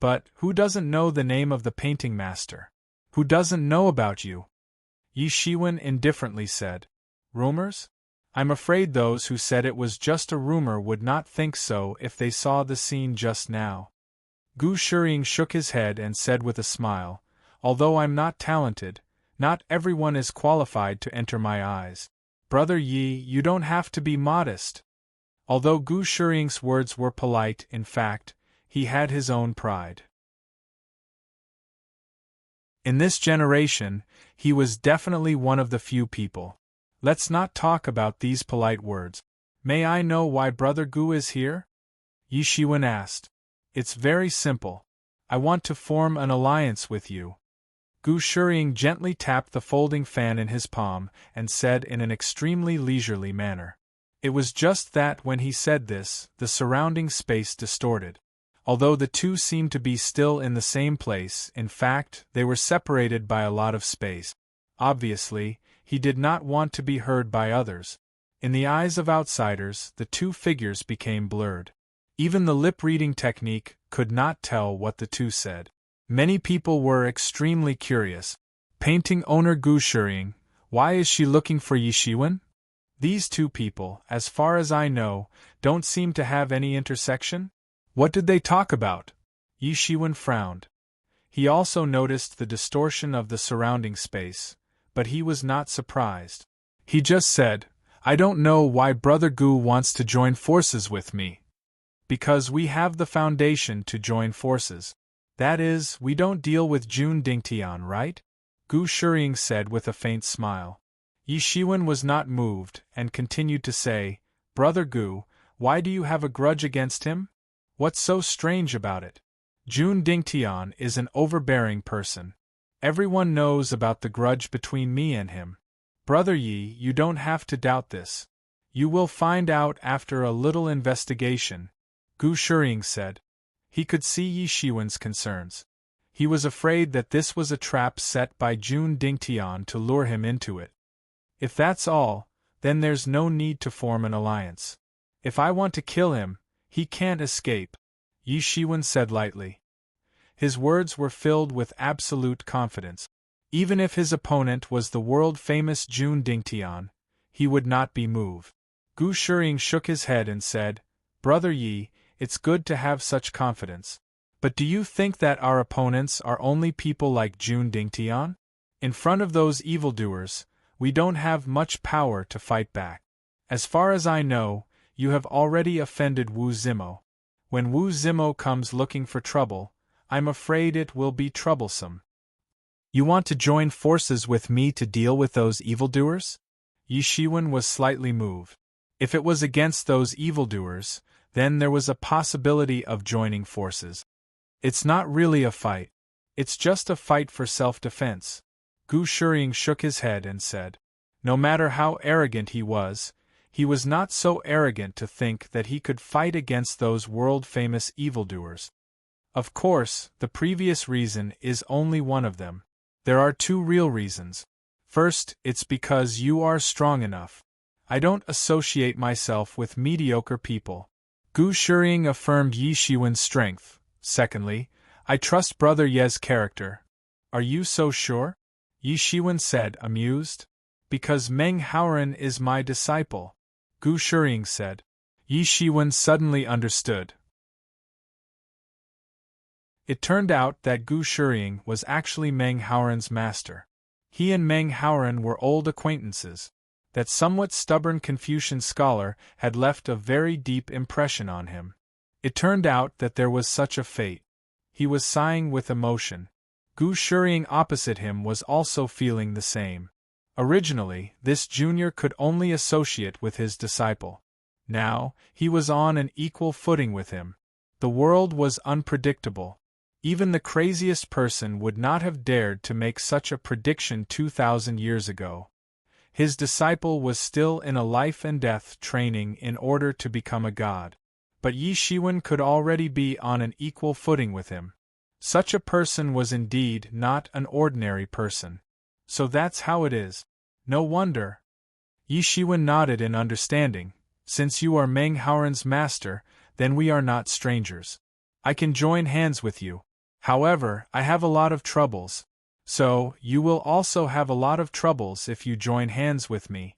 Speaker 1: But, who doesn't know the name of the painting master? Who doesn't know about you? Yi Shiwen indifferently said. Rumors? I'm afraid those who said it was just a rumor would not think so if they saw the scene just now. Gu Shuying shook his head and said with a smile, Although I'm not talented, not everyone is qualified to enter my eyes. Brother Yi, you don't have to be modest. Although Gu Shuying's words were polite, in fact, he had his own pride. In this generation, he was definitely one of the few people. Let's not talk about these polite words. May I know why Brother Gu is here? Yi Shiwen asked. It's very simple. I want to form an alliance with you. Gu Shuying gently tapped the folding fan in his palm and said in an extremely leisurely manner. It was just that when he said this, the surrounding space distorted. Although the two seemed to be still in the same place, in fact, they were separated by a lot of space. Obviously, he did not want to be heard by others. In the eyes of outsiders, the two figures became blurred. Even the lip-reading technique could not tell what the two said. Many people were extremely curious. Painting owner Gu Shuying, why is she looking for Yi Shiwen? These two people, as far as I know, don't seem to have any intersection? What did they talk about? Yi Shiwen frowned. He also noticed the distortion of the surrounding space, but he was not surprised. He just said, I don't know why Brother Gu wants to join forces with me. Because we have the foundation to join forces. That is, we don't deal with Jun Dingtian, right? Gu Shiying said with a faint smile. Yi Shiwen was not moved, and continued to say, Brother Gu, why do you have a grudge against him? What's so strange about it? Jun Dingtian is an overbearing person. Everyone knows about the grudge between me and him. Brother Yi, you don't have to doubt this. You will find out after a little investigation, Gu Shiying said. He could see Yi Shiwen's concerns. He was afraid that this was a trap set by Jun Dingtian to lure him into it. If that's all, then there's no need to form an alliance. If I want to kill him, he can't escape, Yi Shiwen said lightly. His words were filled with absolute confidence. Even if his opponent was the world-famous Jun Dingtian, he would not be moved. Gu Shiying shook his head and said, Brother Yi, it's good to have such confidence. But do you think that our opponents are only people like Jun Dingtian? In front of those evildoers, we don't have much power to fight back. As far as I know, you have already offended Wu Zimo. When Wu Zimo comes looking for trouble, I'm afraid it will be troublesome. You want to join forces with me to deal with those evildoers? Yi Shiwen was slightly moved. If it was against those evildoers, then there was a possibility of joining forces. It's not really a fight. It's just a fight for self-defense. Gu Shiying shook his head and said, no matter how arrogant he was not so arrogant to think that he could fight against those world-famous evildoers. Of course, the previous reason is only one of them. There are two real reasons. First, it's because you are strong enough. I don't associate myself with mediocre people. Gu Shiying affirmed Yi Shiwen's strength. Secondly, I trust Brother Ye's character. Are you so sure? Yi Shiwen said, amused. Because Meng Haoren is my disciple, Gu Shiying said. Yi Shiwen suddenly understood. It turned out that Gu Shiying was actually Meng Haoren's master. He and Meng Haoren were old acquaintances. That somewhat stubborn Confucian scholar had left a very deep impression on him. It turned out that there was such a fate. He was sighing with emotion. Gu Shiying opposite him was also feeling the same. Originally, this junior could only associate with his disciple. Now, he was on an equal footing with him. The world was unpredictable. Even the craziest person would not have dared to make such a prediction 2,000 years ago. His disciple was still in a life-and-death training in order to become a god. But Yi Shiwen could already be on an equal footing with him. Such a person was indeed not an ordinary person. So that's how it is. No wonder. Yi Shiwen nodded in understanding. Since you are Meng Haoren's master, then we are not strangers. I can join hands with you. However, I have a lot of troubles. So, you will also have a lot of troubles if you join hands with me.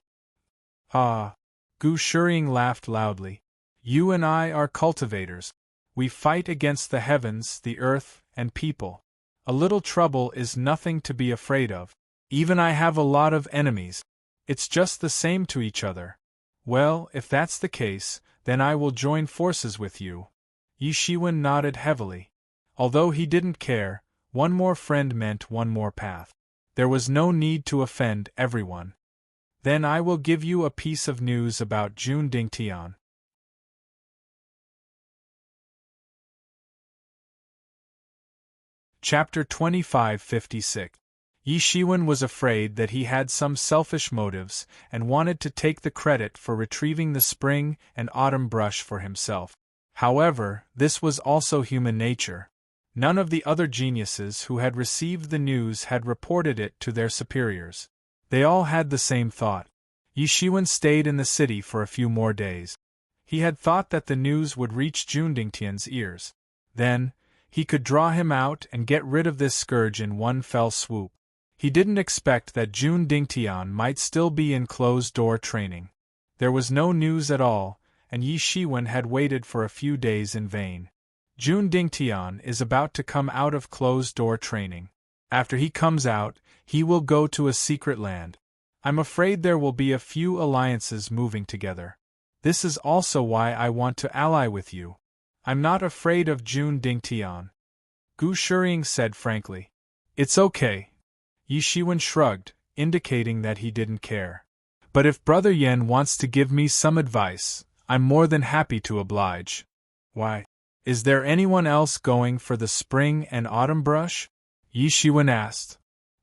Speaker 1: Ah! Gu Shiying laughed loudly. You and I are cultivators. We fight against the heavens, the earth, and people. A little trouble is nothing to be afraid of. Even I have a lot of enemies. It's just the same to each other. Well, if that's the case, then I will join forces with you. Yi Shiwen nodded heavily. Although he didn't care, one more friend meant one more path. There was no need to offend everyone. Then I will give you a piece of news about Jun Dingtian. Chapter 2556. Yi Shiwen was afraid that he had some selfish motives and wanted to take the credit for retrieving the spring and autumn brush for himself. However, this was also human nature. None of the other geniuses who had received the news had reported it to their superiors. They all had the same thought. Yi Shiwen stayed in the city for a few more days. He had thought that the news would reach Jun Dingtian's ears. Then, he could draw him out and get rid of this scourge in one fell swoop. He didn't expect that Jun Dingtian might still be in closed-door training. There was no news at all, and Yi Shiwen had waited for a few days in vain. Jun Dingtian is about to come out of closed-door training. After he comes out, he will go to a secret land. I'm afraid there will be a few alliances moving together. This is also why I want to ally with you. I'm not afraid of Jun Dingtian. Gu Shiring said frankly. It's okay. Yi Shiwen shrugged, indicating that he didn't care. But if Brother Yan wants to give me some advice, I'm more than happy to oblige. Why? Is there anyone else going for the spring and autumn brush? Yi Shiwen asked.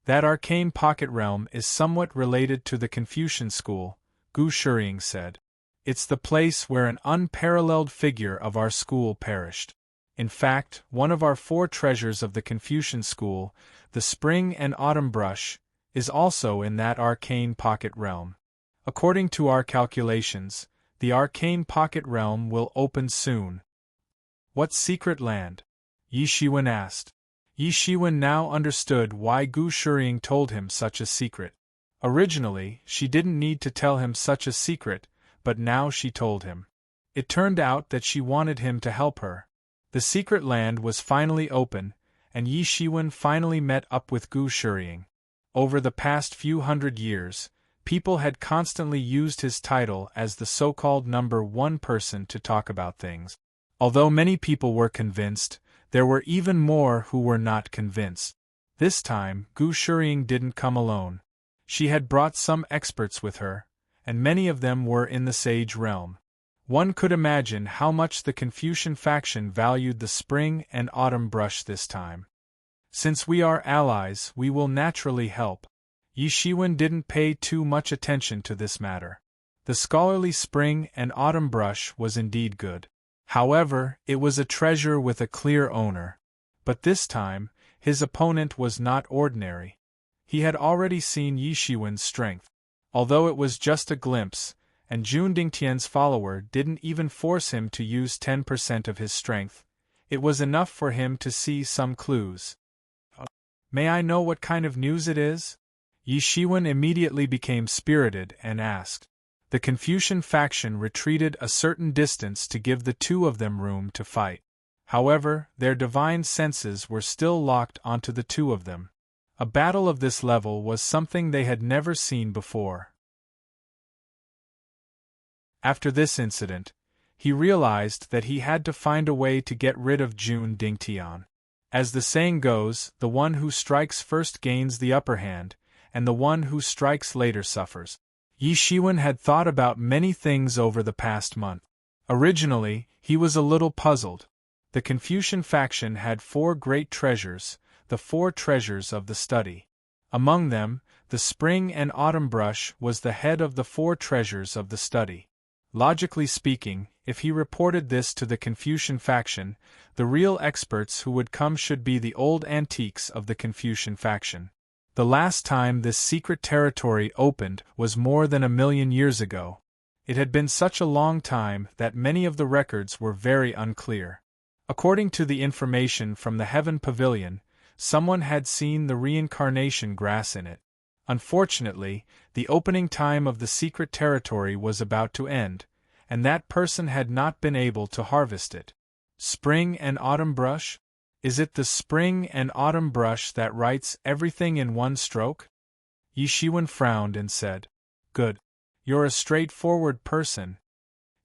Speaker 1: That arcane pocket realm is somewhat related to the Confucian school, Gu Shiring said. It's the place where an unparalleled figure of our school perished. In fact, one of our 4 treasures of the Confucian school, the spring and autumn brush, is also in that arcane pocket realm. According to our calculations, the arcane pocket realm will open soon. What secret land? Yi Shiwen asked. Yi Shiwen now understood why Gu Shiring told him such a secret. Originally, she didn't need to tell him such a secret, but now she told him. It turned out that she wanted him to help her. The secret land was finally open, and Yi Shiwen finally met up with Gu Shiring. Over the past few hundred years, people had constantly used his title as the so-called number 1 person to talk about things. Although many people were convinced, there were even more who were not convinced. This time, Gu Shiring didn't come alone. She had brought some experts with her, and many of them were in the sage realm. One could imagine how much the Confucian faction valued the spring and autumn brush this time. Since we are allies, we will naturally help. Yi Shiwen didn't pay too much attention to this matter. The scholarly spring and autumn brush was indeed good. However, it was a treasure with a clear owner. But this time, his opponent was not ordinary. He had already seen Yi Shiwen's strength. Although it was just a glimpse, and Jun Dingtian's follower didn't even force him to use 10% of his strength, it was enough for him to see some clues. May I know what kind of news it is? Yi Shiwen immediately became spirited and asked. The Confucian faction retreated a certain distance to give the 2 of them room to fight. However, their divine senses were still locked onto the 2 of them. A battle of this level was something they had never seen before. After this incident, he realized that he had to find a way to get rid of Jun Dingtian. As the saying goes, the one who strikes first gains the upper hand, and the one who strikes later suffers. Yi Shiwen had thought about many things over the past month. Originally, he was a little puzzled. The Confucian faction had 4 great treasures, the 4 treasures of the study. Among them, the spring and autumn brush was the head of the 4 treasures of the study. Logically speaking, if he reported this to the Confucian faction, the real experts who would come should be the old antiques of the Confucian faction. The last time this secret territory opened was more than 1,000,000 years ago. It had been such a long time that many of the records were very unclear. According to the information from the Heaven Pavilion, someone had seen the reincarnation grass in it. Unfortunately, the opening time of the secret territory was about to end, and that person had not been able to harvest it. Spring and autumn brush? Is it the spring and autumn brush that writes everything in one stroke? Yi Shiwen frowned and said, Good. You're a straightforward person.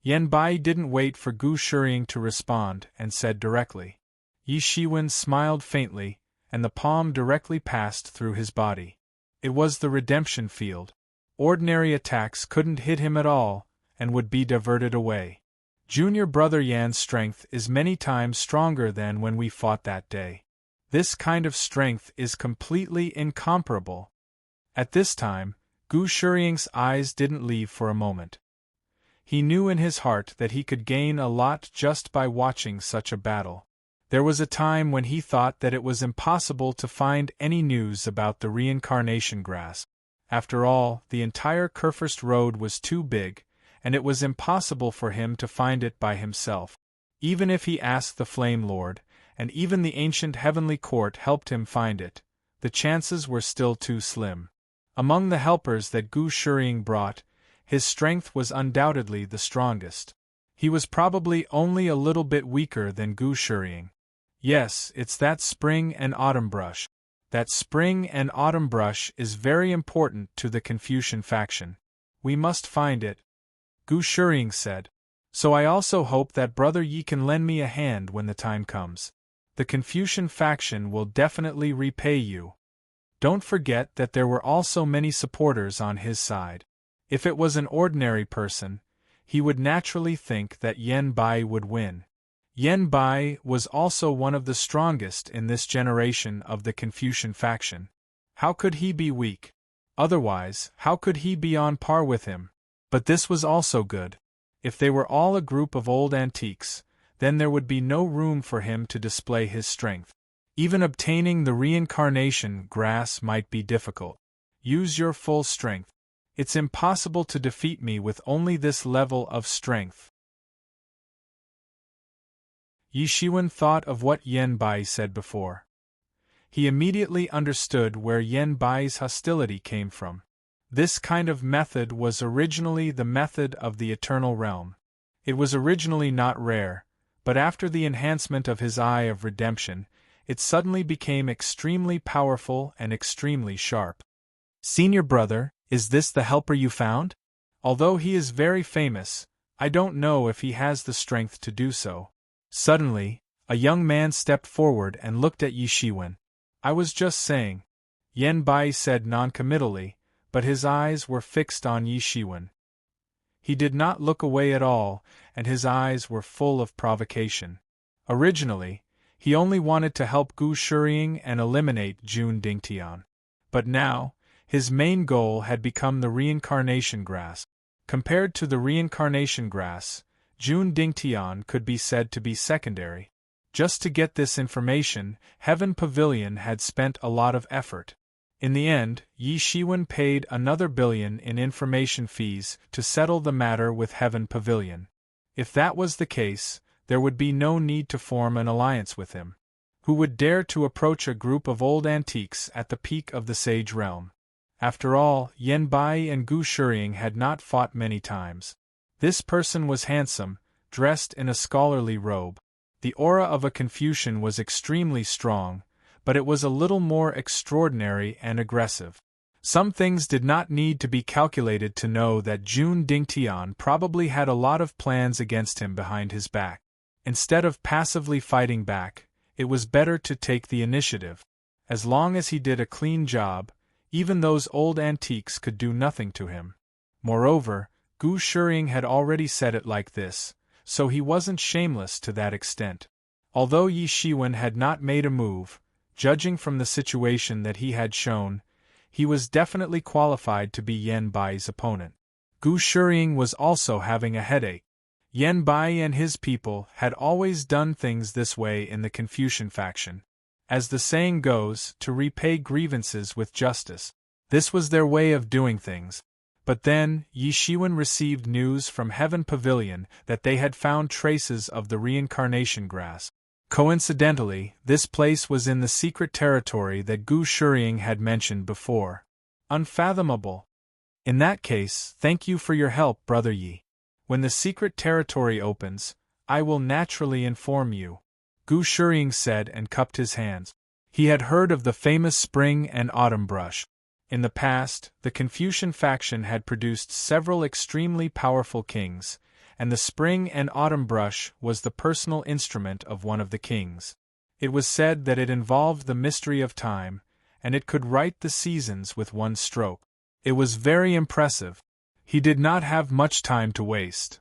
Speaker 1: Yan Bai didn't wait for Gu Shiring to respond and said directly. Yi Shiwen smiled faintly, and the palm directly passed through his body. It was the redemption field. Ordinary attacks couldn't hit him at all, and would be diverted away. Junior brother Yan's strength is many times stronger than when we fought that day. This kind of strength is completely incomparable. At this time, Gu Shiring's eyes didn't leave for a moment. He knew in his heart that he could gain a lot just by watching such a battle. There was a time when he thought that it was impossible to find any news about the reincarnation grass. After all, the entire Kurfürst Road was too big, and it was impossible for him to find it by himself. Even if he asked the Flame Lord, and even the ancient heavenly court helped him find it, the chances were still too slim. Among the helpers that Gu Shiring brought, his strength was undoubtedly the strongest. He was probably only a little bit weaker than Gu Shirying. Yes, it's that spring and autumn brush. That spring and autumn brush is very important to the Confucian faction. We must find it, Gu Shirying said. So I also hope that Brother Yi can lend me a hand when the time comes. The Confucian faction will definitely repay you. Don't forget that there were also many supporters on his side. If it was an ordinary person, he would naturally think that Yan Bai would win. Yan Bai was also one of the strongest in this generation of the Confucian faction. How could he be weak? Otherwise, how could he be on par with him? But this was also good. If they were all a group of old antiques, then there would be no room for him to display his strength. Even obtaining the reincarnation grass might be difficult. Use your full strength. It's impossible to defeat me with only this level of strength. Yi Shiwen thought of what Yan Bai said before. He immediately understood where Yan Bai's hostility came from. This kind of method was originally the method of the Eternal Realm. It was originally not rare, but after the enhancement of his Eye of Redemption, it suddenly became extremely powerful and extremely sharp. Senior brother, is this the helper you found? Although he is very famous, I don't know if he has the strength to do so. Suddenly, a young man stepped forward and looked at Yi Shiwen. I was just saying, Yan Bai said noncommittally, but his eyes were fixed on Yi Shiwen. He did not look away at all, and his eyes were full of provocation. Originally, he only wanted to help Gu Shirying and eliminate Jun Dingtian. But now, his main goal had become the reincarnation grass. Compared to the reincarnation grass, Jun Dingtian could be said to be secondary. Just to get this information, Heaven Pavilion had spent a lot of effort. In the end, Yi Shiwen paid another billion in information fees to settle the matter with Heaven Pavilion. If that was the case, there would be no need to form an alliance with him. Who would dare to approach a group of old antiques at the peak of the Sage Realm? After all, Yan Bai and Gu Shirying had not fought many times. This person was handsome, dressed in a scholarly robe. The aura of a Confucian was extremely strong, but it was a little more extraordinary and aggressive. Some things did not need to be calculated to know that Jun Dingtian probably had a lot of plans against him behind his back. Instead of passively fighting back, it was better to take the initiative. As long as he did a clean job, even those old antiques could do nothing to him. Moreover, Gu Shirying had already said it like this, so he wasn't shameless to that extent. Although Yi Shiwen had not made a move, judging from the situation that he had shown, he was definitely qualified to be Yan Bai's opponent. Gu Shirying was also having a headache. Yan Bai and his people had always done things this way in the Confucian faction. As the saying goes, to repay grievances with justice. This was their way of doing things. But then, Yi Shiwen received news from Heaven Pavilion that they had found traces of the reincarnation grass. Coincidentally, this place was in the secret territory that Gu Shirying had mentioned before. Unfathomable. In that case, thank you for your help, Brother Yi. When the secret territory opens, I will naturally inform you, Gu Shirying said and cupped his hands. He had heard of the famous spring and autumn brush. In the past, the Confucian faction had produced several extremely powerful kings, and the spring and autumn brush was the personal instrument of one of the kings. It was said that it involved the mystery of time, and it could write the seasons with one stroke. It was very impressive. He did not have much time to waste.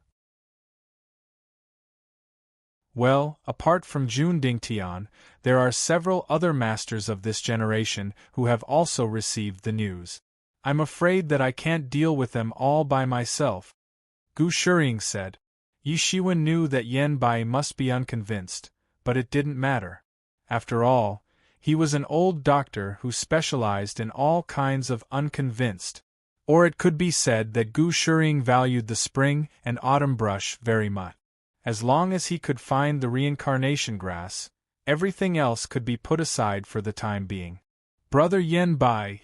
Speaker 1: Well, apart from Jun Dingtian, there are several other masters of this generation who have also received the news. I'm afraid that I can't deal with them all by myself, Gu Shirying said. Yi Shiwen knew that Yan Bai must be unconvinced, but it didn't matter. After all, he was an old doctor who specialized in all kinds of unconvinced. Or it could be said that Gu Shirying valued the spring and autumn brush very much. As long as he could find the reincarnation grass, everything else could be put aside for the time being. Brother Yan Bai,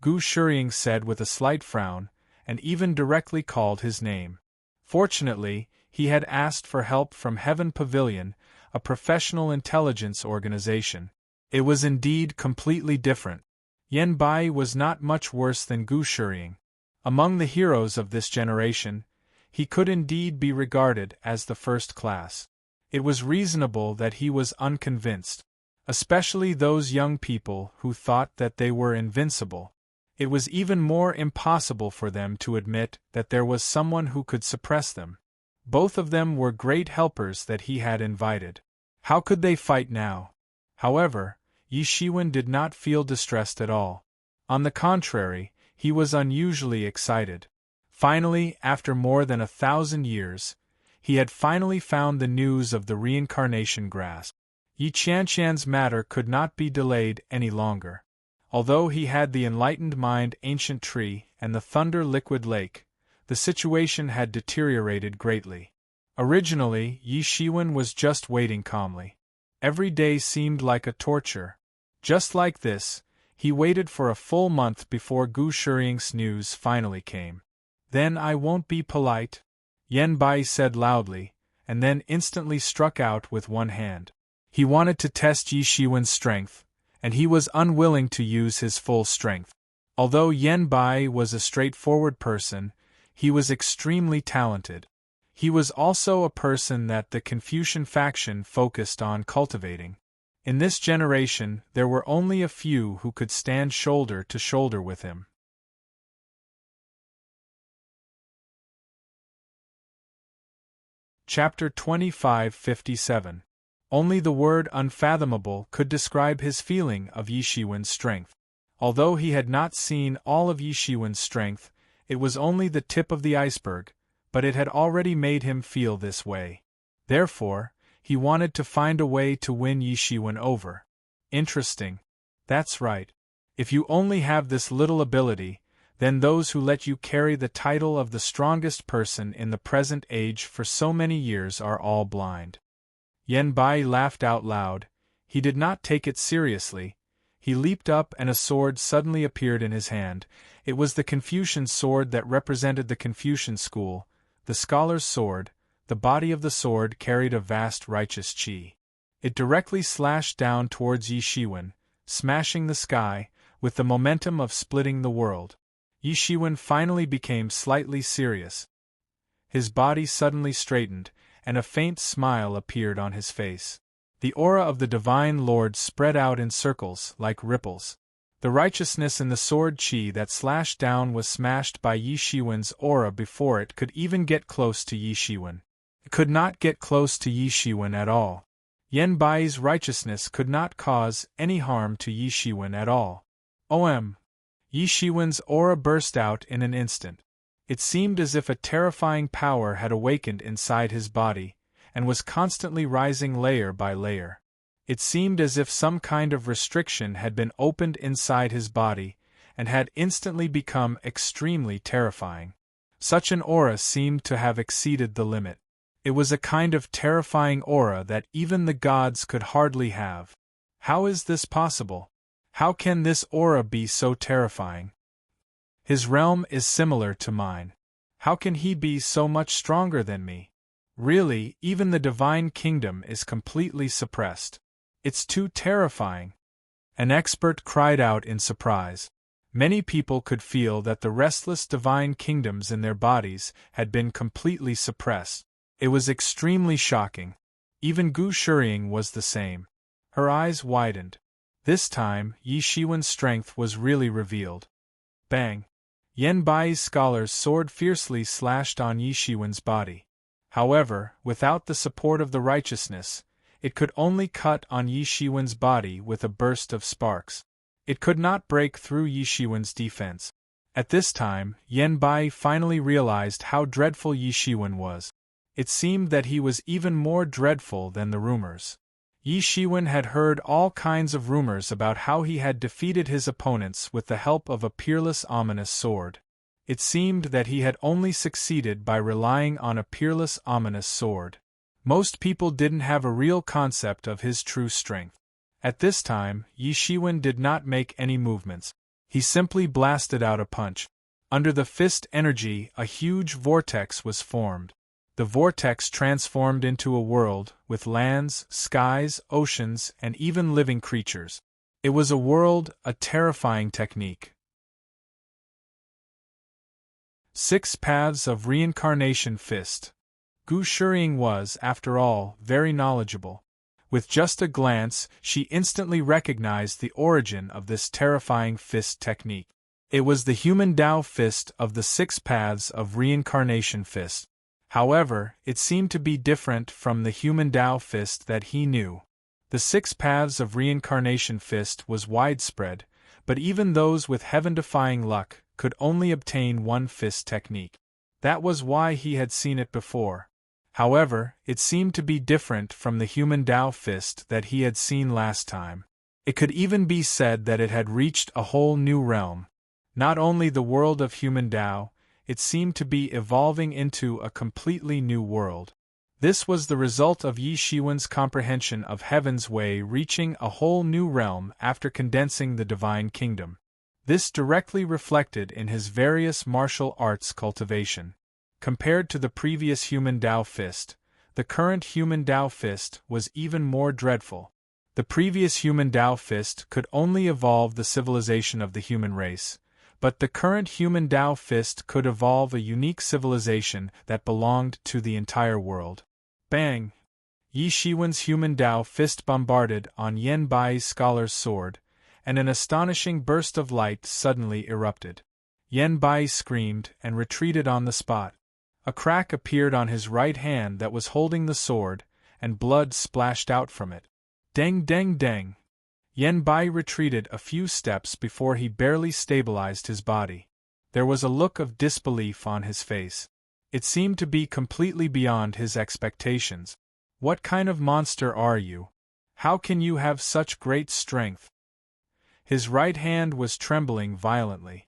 Speaker 1: Gu Shirying said with a slight frown, and even directly called his name. Fortunately, he had asked for help from Heaven Pavilion, a professional intelligence organization. It was indeed completely different. Yen Bai was not much worse than Gu Shuriying. Among the heroes of this generation, he could indeed be regarded as the first class. It was reasonable that he was unconvinced, especially those young people who thought that they were invincible. It was even more impossible for them to admit that there was someone who could suppress them. Both of them were great helpers that he had invited. How could they fight now? However, Yi Shiwen did not feel distressed at all. On the contrary, he was unusually excited. Finally, after more than 1,000 years, he had finally found the news of the reincarnation grass. Yi Qianqian's matter could not be delayed any longer. Although he had the enlightened mind ancient tree and the thunder liquid lake, the situation had deteriorated greatly. Originally, Yi Shiwen was just waiting calmly. Every day seemed like a torture. Just like this, he waited for a full month before Gu Shuriying's news finally came. "Then I won't be polite," Yen Bai said loudly, and then instantly struck out with one hand. He wanted to test Yi Shiwen's strength, and he was unwilling to use his full strength. Although Yen Bai was a straightforward person, he was extremely talented. He was also a person that the Confucian faction focused on cultivating. In this generation, there were only a few who could stand shoulder to shoulder with him. Chapter 2557. Only the word unfathomable could describe his feeling of Yi Shiwen's strength. Although he had not seen all of Yi Shiwen's strength, it was only the tip of the iceberg, but it had already made him feel this way. Therefore, he wanted to find a way to win Yi Shiwen over. Interesting. That's right. If you only have this little ability, then those who let you carry the title of the strongest person in the present age for so many years are all blind. Yen Bai laughed out loud. He did not take it seriously. He leaped up and a sword suddenly appeared in his hand. It was the Confucian sword that represented the Confucian school, the scholar's sword. The body of the sword carried a vast righteous qi. It directly slashed down towards Yi Shiwen, smashing the sky, with the momentum of splitting the world. Yi Shiwen finally became slightly serious. His body suddenly straightened, and a faint smile appeared on his face. The aura of the Divine Lord spread out in circles, like ripples. The righteousness in the sword qi that slashed down was smashed by Yi Shiwen's aura before it could even get close to Yi Shiwen. It could not get close to Yi Shiwen at all. Yen Bai's righteousness could not cause any harm to Yi Shiwen at all. Yi Shiwen's aura burst out in an instant. It seemed as if a terrifying power had awakened inside his body, and was constantly rising layer by layer. It seemed as if some kind of restriction had been opened inside his body, and had instantly become extremely terrifying. Such an aura seemed to have exceeded the limit. It was a kind of terrifying aura that even the gods could hardly have. How is this possible? How can this aura be so terrifying? His realm is similar to mine. How can he be so much stronger than me? Really, even the divine kingdom is completely suppressed. It's too terrifying. An expert cried out in surprise. Many people could feel that the restless divine kingdoms in their bodies had been completely suppressed. It was extremely shocking. Even Gu Shuriying was the same. Her eyes widened. This time, Yi Shiwen's strength was really revealed. Bang! Yen Bai's scholar's sword fiercely slashed on Yi Shiwen's body. However, without the support of the righteousness, it could only cut on Yi Shiwen's body with a burst of sparks. It could not break through Yi Shiwen's defense. At this time, Yen Bai finally realized how dreadful Yi Shiwen was. It seemed that he was even more dreadful than the rumors. Yi Shiwen had heard all kinds of rumors about how he had defeated his opponents with the help of a peerless ominous sword. It seemed that he had only succeeded by relying on a peerless ominous sword. Most people didn't have a real concept of his true strength. At this time, Yi Shiwen did not make any movements. He simply blasted out a punch. Under the fist energy, a huge vortex was formed. The vortex transformed into a world, with lands, skies, oceans, and even living creatures. It was a world, a terrifying technique. 6 Paths of Reincarnation Fist. Gu Shuying was, after all, very knowledgeable. With just a glance, she instantly recognized the origin of this terrifying fist technique. It was the human Tao fist of the 6 Paths of Reincarnation Fist. However, it seemed to be different from the human Tao fist that he knew. The 6 Paths of Reincarnation Fist was widespread, but even those with heaven-defying luck could only obtain one fist technique. That was why he had seen it before. However, it seemed to be different from the human Tao fist that he had seen last time. It could even be said that it had reached a whole new realm. Not only the world of human Tao, it seemed to be evolving into a completely new world. This was the result of Yi Shiwen's comprehension of Heaven's Way reaching a whole new realm after condensing the Divine Kingdom. This directly reflected in his various martial arts cultivation. Compared to the previous human Tao fist, the current human Tao fist was even more dreadful. The previous human Tao fist could only evolve the civilization of the human race, but the current human Tao fist could evolve a unique civilization that belonged to the entire world. Bang! Yi Shiwen's human Tao fist bombarded on Yan Bai's scholar's sword, and an astonishing burst of light suddenly erupted. Yan Bai screamed and retreated on the spot. A crack appeared on his right hand that was holding the sword, and blood splashed out from it. Deng deng deng! Yan Bai retreated a few steps before he barely stabilized his body. There was a look of disbelief on his face. It seemed to be completely beyond his expectations. What kind of monster are you? How can you have such great strength? His right hand was trembling violently.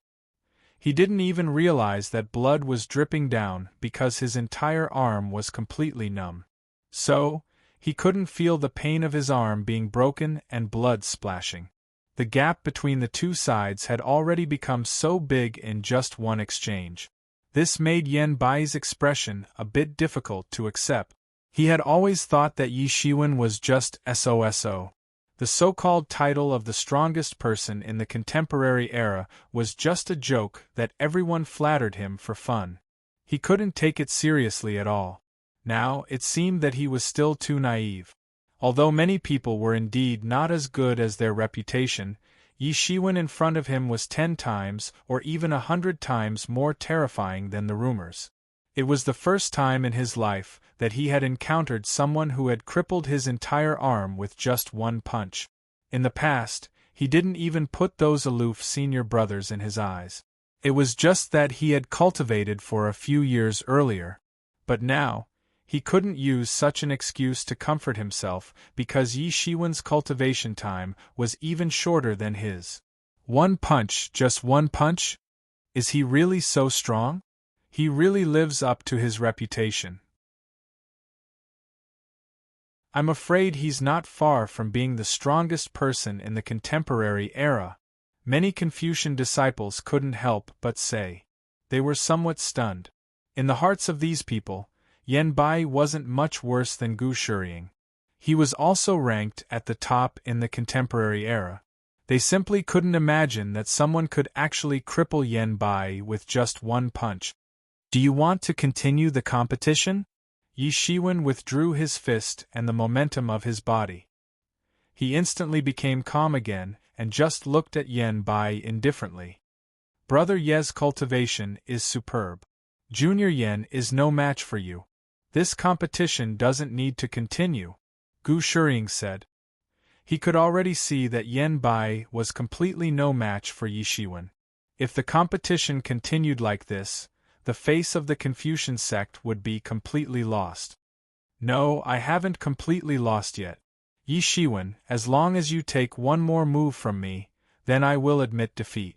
Speaker 1: He didn't even realize that blood was dripping down because his entire arm was completely numb. So, he couldn't feel the pain of his arm being broken and blood splashing. The gap between the two sides had already become so big in just one exchange. This made Yan Bai's expression a bit difficult to accept. He had always thought that Yi Shiwen was just SOSO. The so-called title of the strongest person in the contemporary era was just a joke that everyone flattered him for fun. He couldn't take it seriously at all. Now, it seemed that he was still too naive. Although many people were indeed not as good as their reputation, Yi Shiwen in front of him was 10 times or even 100 times more terrifying than the rumors. It was the first time in his life that he had encountered someone who had crippled his entire arm with just one punch. In the past, he didn't even put those aloof senior brothers in his eyes. It was just that he had cultivated for a few years earlier. But now, he couldn't use such an excuse to comfort himself because Yi Shiwen's cultivation time was even shorter than his. One punch, just one punch? Is he really so strong? He really lives up to his reputation. I'm afraid he's not far from being the strongest person in the contemporary era, many Confucian disciples couldn't help but say. They were somewhat stunned. In the hearts of these people, Yan Bai wasn't much worse than Gu Shuying. He was also ranked at the top in the contemporary era. They simply couldn't imagine that someone could actually cripple Yan Bai with just one punch. Do you want to continue the competition? Yi Shiwen withdrew his fist and the momentum of his body. He instantly became calm again and just looked at Yan Bai indifferently. Brother Ye's cultivation is superb. Junior Yan is no match for you. This competition doesn't need to continue, Gu Shuying said. He could already see that Yan Bai was completely no match for Yi Shiwen. If the competition continued like this, the face of the Confucian sect would be completely lost. No, I haven't completely lost yet. Yi Shiwen, as long as you take one more move from me, then I will admit defeat.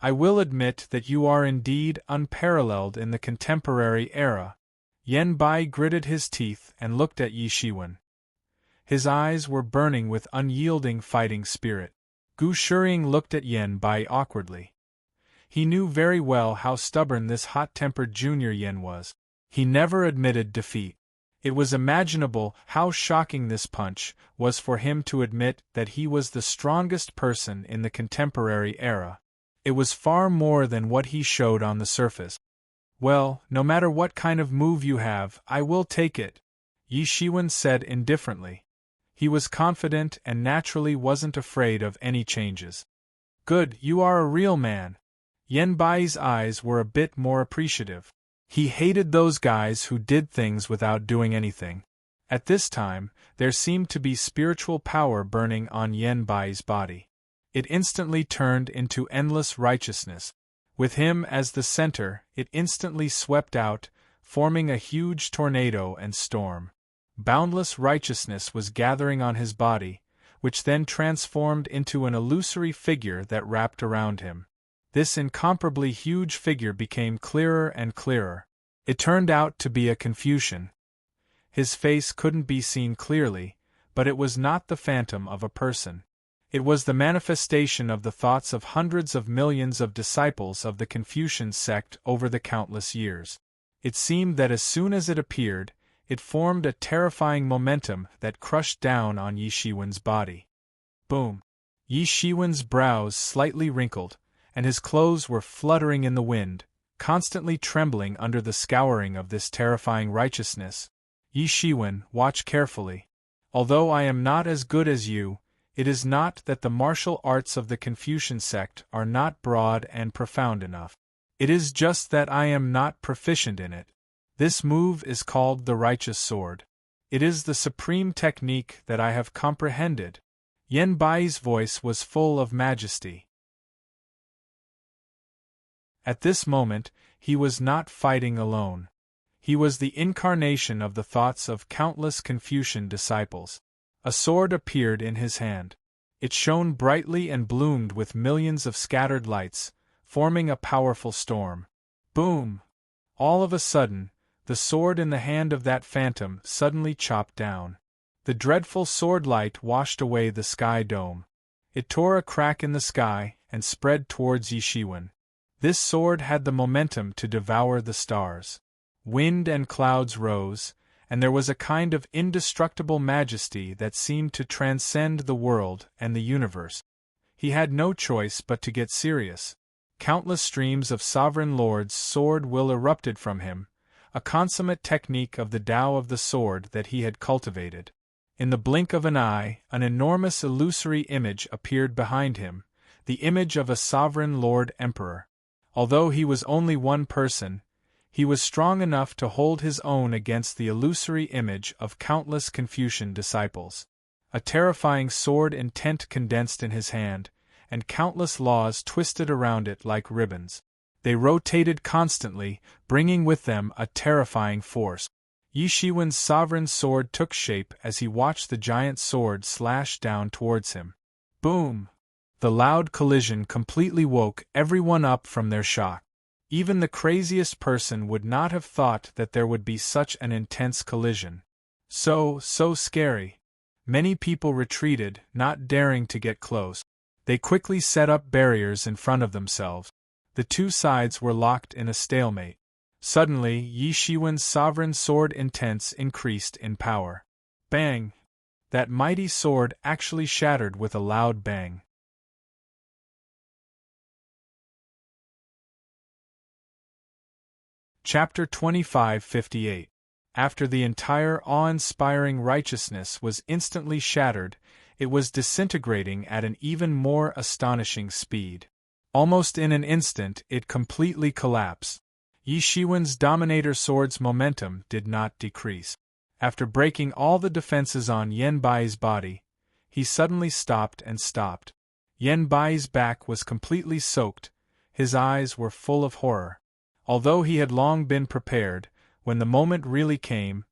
Speaker 1: I will admit that you are indeed unparalleled in the contemporary era. Yan Bai gritted his teeth and looked at Yi Shiwen. His eyes were burning with unyielding fighting spirit. Gu Shuying looked at Yan Bai awkwardly. He knew very well how stubborn this hot-tempered junior Yen was. He never admitted defeat. It was imaginable how shocking this punch was for him to admit that he was the strongest person in the contemporary era. It was far more than what he showed on the surface. "Well, no matter what kind of move you have, I will take it," Yi Shiwen said indifferently. He was confident and naturally wasn't afraid of any changes. "Good, you are a real man." Yen Bai's eyes were a bit more appreciative. He hated those guys who did things without doing anything. At this time, there seemed to be spiritual power burning on Yen Bai's body. It instantly turned into endless righteousness. With him as the center, it instantly swept out, forming a huge tornado and storm. Boundless righteousness was gathering on his body, which then transformed into an illusory figure that wrapped around him. This incomparably huge figure became clearer and clearer. It turned out to be a Confucian. His face couldn't be seen clearly, but it was not the phantom of a person. It was the manifestation of the thoughts of hundreds of millions of disciples of the Confucian sect over the countless years. It seemed that as soon as it appeared, it formed a terrifying momentum that crushed down on Yi Shiwen's body. Boom! Yi Shiwen's brows slightly wrinkled, and his clothes were fluttering in the wind, constantly trembling under the scouring of this terrifying righteousness. "Yi Shiwen, watch carefully. Although I am not as good as you, it is not that the martial arts of the Confucian sect are not broad and profound enough. It is just that I am not proficient in it. This move is called the righteous sword. It is the supreme technique that I have comprehended." Yen Bai's voice was full of majesty. At this moment, he was not fighting alone. He was the incarnation of the thoughts of countless Confucian disciples. A sword appeared in his hand. It shone brightly and bloomed with millions of scattered lights, forming a powerful storm. Boom! All of a sudden, the sword in the hand of that phantom suddenly chopped down. The dreadful sword light washed away the sky dome. It tore a crack in the sky and spread towards Yi Shiwen. This sword had the momentum to devour the stars. Wind and clouds rose, and there was a kind of indestructible majesty that seemed to transcend the world and the universe. He had no choice but to get serious. Countless streams of Sovereign Lord's sword will erupted from him, a consummate technique of the Tao of the sword that he had cultivated. In the blink of an eye, an enormous illusory image appeared behind him, the image of a Sovereign Lord Emperor. Although he was only one person, he was strong enough to hold his own against the illusory image of countless Confucian disciples. A terrifying sword intent condensed in his hand, and countless laws twisted around it like ribbons. They rotated constantly, bringing with them a terrifying force. Yi Shiwen's sovereign sword took shape as he watched the giant sword slash down towards him. Boom! The loud collision completely woke everyone up from their shock. Even the craziest person would not have thought that there would be such an intense collision. So scary. Many people retreated, not daring to get close. They quickly set up barriers in front of themselves. The two sides were locked in a stalemate. Suddenly, Yi Shiwen's sovereign sword intense increased in power. Bang! That mighty sword actually shattered with a loud bang. Chapter 2558. After the entire awe-inspiring righteousness was instantly shattered, it was disintegrating at an even more astonishing speed. Almost in an instant it completely collapsed. Yi Shiwen's Dominator Sword's momentum did not decrease. After breaking all the defenses on Yen Bai's body, he suddenly stopped. Yen Bai's back was completely soaked, his eyes were full of horror. Although he had long been prepared, when the moment really came,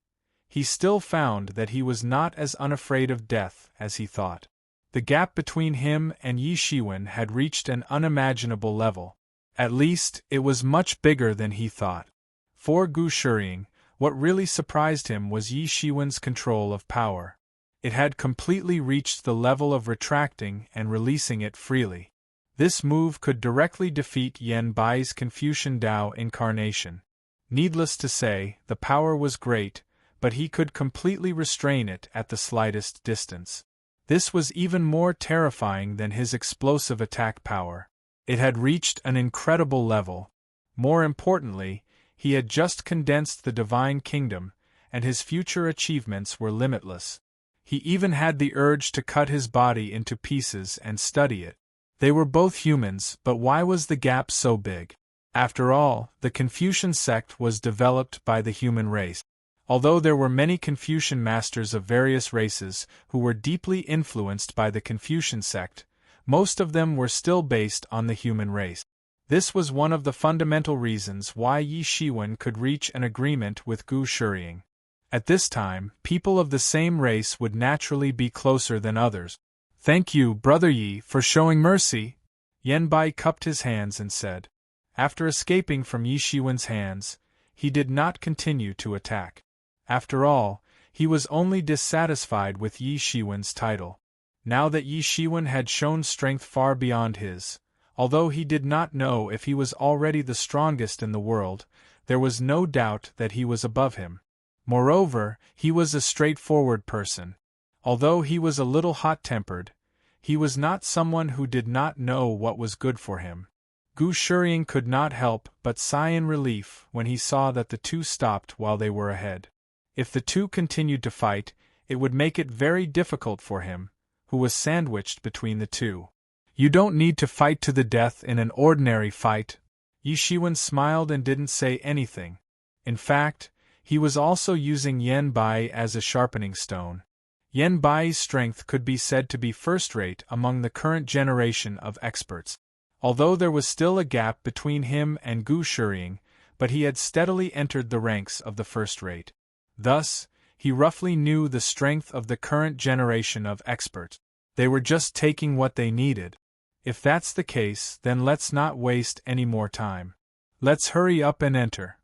Speaker 1: he still found that he was not as unafraid of death as he thought. The gap between him and Yi Shiwen had reached an unimaginable level. At least, it was much bigger than he thought. For Gu Shuriying, what really surprised him was Yi Shiwen's control of power. It had completely reached the level of retracting and releasing it freely. This move could directly defeat Yan Bai's Confucian Tao incarnation. Needless to say, the power was great, but he could completely restrain it at the slightest distance. This was even more terrifying than his explosive attack power. It had reached an incredible level. More importantly, he had just condensed the divine kingdom, and his future achievements were limitless. He even had the urge to cut his body into pieces and study it. They were both humans, but why was the gap so big? After all, the Confucian sect was developed by the human race. Although there were many Confucian masters of various races who were deeply influenced by the Confucian sect, most of them were still based on the human race. This was one of the fundamental reasons why Yi Shiwen could reach an agreement with Gu Shiying. At this time, people of the same race would naturally be closer than others. "Thank you, Brother Yi, for showing mercy," Yan Bai cupped his hands and said. After escaping from Yi Shiwen's hands, he did not continue to attack. After all, he was only dissatisfied with Yi Shiwen's title. Now that Yi Shiwen had shown strength far beyond his, although he did not know if he was already the strongest in the world, there was no doubt that he was above him. Moreover, he was a straightforward person. Although he was a little hot-tempered, he was not someone who did not know what was good for him. Gu Shiying could not help but sigh in relief when he saw that the two stopped while they were ahead. If the two continued to fight, it would make it very difficult for him, who was sandwiched between the two. "You don't need to fight to the death in an ordinary fight." Yi Shiwen smiled and didn't say anything. In fact, he was also using Yan Bai as a sharpening stone. Yan Bai's strength could be said to be first-rate among the current generation of experts. Although there was still a gap between him and Gu Shiying, but he had steadily entered the ranks of the first-rate. Thus, he roughly knew the strength of the current generation of experts. They were just taking what they needed. If that's the case, then let's not waste any more time. Let's hurry up and enter.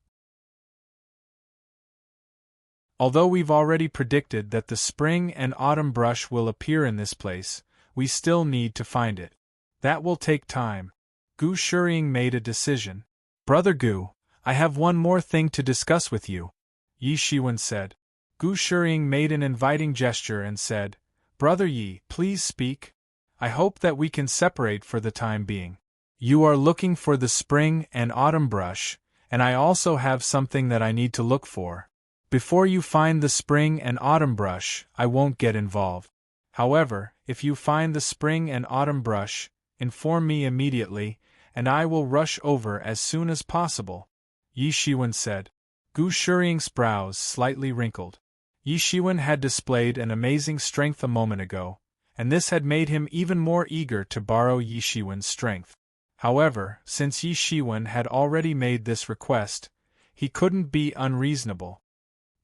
Speaker 1: Although we've already predicted that the spring and autumn brush will appear in this place, we still need to find it. That will take time. Gu Shiying made a decision. "Brother Gu, I have one more thing to discuss with you," Yi Shiwen said. Gu Shiying made an inviting gesture and said, "Brother Yi, please speak. I hope that we can separate for the time being. You are looking for the spring and autumn brush, and I also have something that I need to look for. Before you find the spring and autumn brush, I won't get involved. However, if you find the spring and autumn brush, inform me immediately, and I will rush over as soon as possible," Yi Shiwen said. Gu Shiying's brows slightly wrinkled. Yi Shiwen had displayed an amazing strength a moment ago, and this had made him even more eager to borrow Yi Shiwen's strength. However, since Yi Shiwen had already made this request, he couldn't be unreasonable.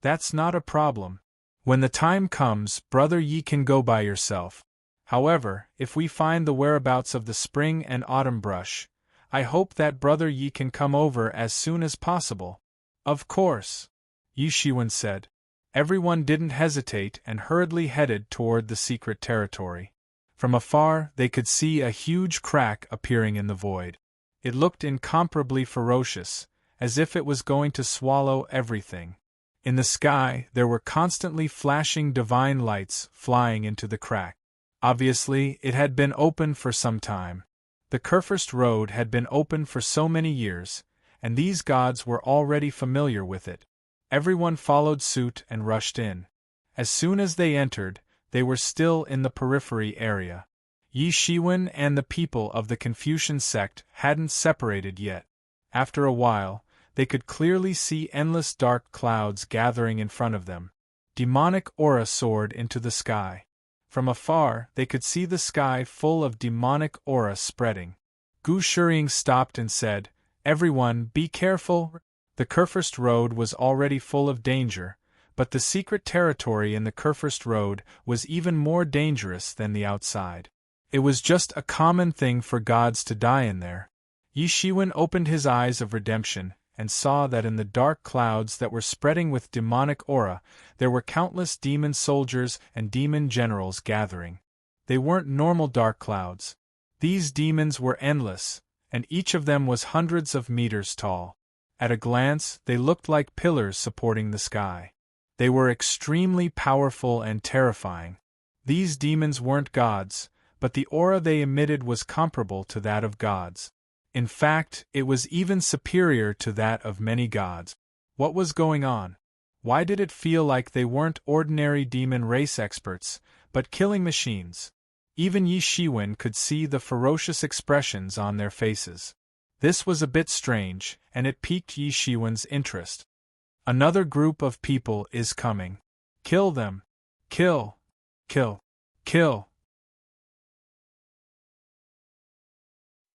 Speaker 1: "That's not a problem. When the time comes, Brother Yi can go by yourself. However, if we find the whereabouts of the spring and autumn brush, I hope that Brother Yi can come over as soon as possible." "Of course," Yi Shiwen said. Everyone didn't hesitate and hurriedly headed toward the secret territory. From afar, they could see a huge crack appearing in the void. It looked incomparably ferocious, as if it was going to swallow everything. In the sky, there were constantly flashing divine lights flying into the crack. Obviously, it had been open for some time. The Kurfürst Road had been open for so many years, and these gods were already familiar with it. Everyone followed suit and rushed in. As soon as they entered, they were still in the periphery area. Yi Shiwen and the people of the Confucian sect hadn't separated yet. After a while, they could clearly see endless dark clouds gathering in front of them. Demonic aura soared into the sky. From afar, they could see the sky full of demonic aura spreading. Gu Shiying stopped and said, "Everyone, be careful." The Kurfürst Road was already full of danger, but the secret territory in the Kurfürst Road was even more dangerous than the outside. It was just a common thing for gods to die in there. Yi Shiwen opened his eyes of redemption and saw that in the dark clouds that were spreading with demonic aura, there were countless demon soldiers and demon generals gathering. They weren't normal dark clouds. These demons were endless, and each of them was hundreds of meters tall. At a glance, they looked like pillars supporting the sky. They were extremely powerful and terrifying. These demons weren't gods, but the aura they emitted was comparable to that of gods. In fact, it was even superior to that of many gods. What was going on? Why did it feel like they weren't ordinary demon race experts, but killing machines? Even Yi Shiwen could see the ferocious expressions on their faces. This was a bit strange, and it piqued Yi Shiwen's interest. Another group of people is coming. Kill them. Kill. Kill. Kill.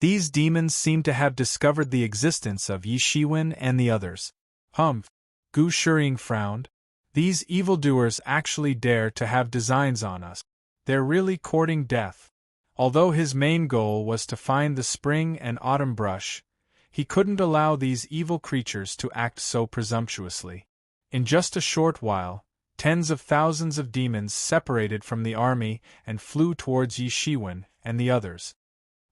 Speaker 1: These demons seem to have discovered the existence of Yi Shiwen and the others. Humph. Gu Shiying frowned. These evildoers actually dare to have designs on us. They're really courting death. Although his main goal was to find the spring and autumn brush, he couldn't allow these evil creatures to act so presumptuously. In just a short while, tens of thousands of demons separated from the army and flew towards Yi Shiwen and the others.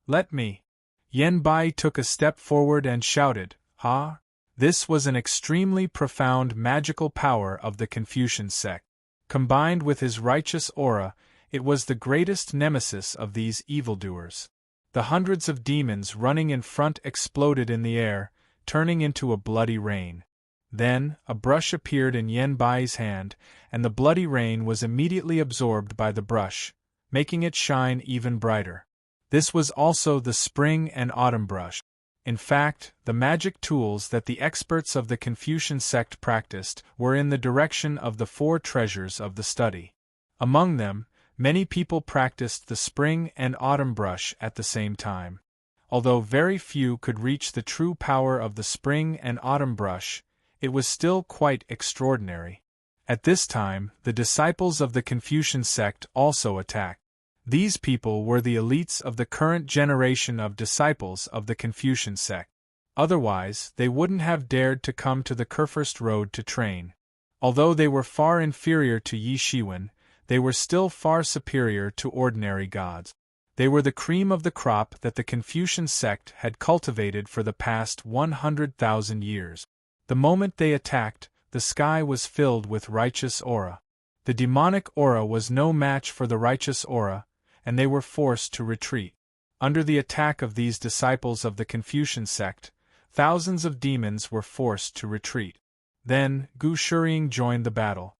Speaker 1: Let me. Yan Bai took a step forward and shouted, "Ha!" This was an extremely profound magical power of the Confucian sect. Combined with his righteous aura, it was the greatest nemesis of these evildoers. The hundreds of demons running in front exploded in the air, turning into a bloody rain. Then, a brush appeared in Yan Bai's hand, and the bloody rain was immediately absorbed by the brush, making it shine even brighter. This was also the spring and autumn brush. In fact, the magic tools that the experts of the Confucian sect practiced were in the direction of the four treasures of the study. Among them, many people practiced the spring and autumn brush at the same time. Although very few could reach the true power of the spring and autumn brush, it was still quite extraordinary. At this time, the disciples of the Confucian sect also attacked. These people were the elites of the current generation of disciples of the Confucian sect. Otherwise, they wouldn't have dared to come to the Kurfürst Road to train. Although they were far inferior to Yi Shiwen, they were still far superior to ordinary gods. They were the cream of the crop that the Confucian sect had cultivated for the past 100,000 years. The moment they attacked, the sky was filled with righteous aura. The demonic aura was no match for the righteous aura, and they were forced to retreat. Under the attack of these disciples of the Confucian sect, thousands of demons were forced to retreat. Then, Gu Shiying joined the battle.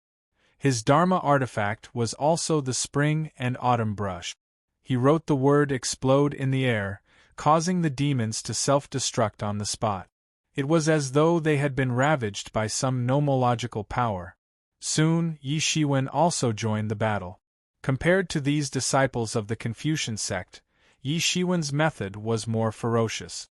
Speaker 1: His Dharma artifact was also the spring and autumn brush. He wrote the word explode in the air, causing the demons to self-destruct on the spot. It was as though they had been ravaged by some nomological power. Soon, Yi Shiwen also joined the battle. Compared to these disciples of the Confucian sect, Yi Shiwen's method was more ferocious.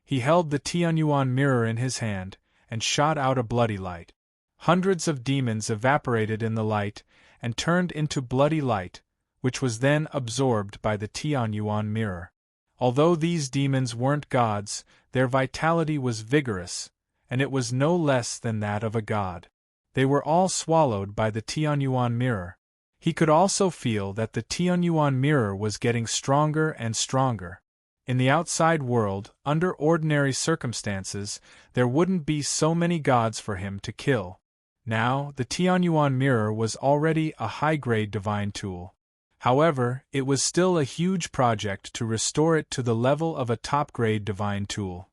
Speaker 1: He held the Tianyuan mirror in his hand, and shot out a bloody light. Hundreds of demons evaporated in the light, and turned into bloody light, which was then absorbed by the Tianyuan mirror. Although these demons weren't gods, their vitality was vigorous, and it was no less than that of a god. They were all swallowed by the Tianyuan mirror. He could also feel that the Tianyuan mirror was getting stronger and stronger. In the outside world, under ordinary circumstances, there wouldn't be so many gods for him to kill. Now, the Tianyuan mirror was already a high-grade divine tool. However, it was still a huge project to restore it to the level of a top-grade divine tool.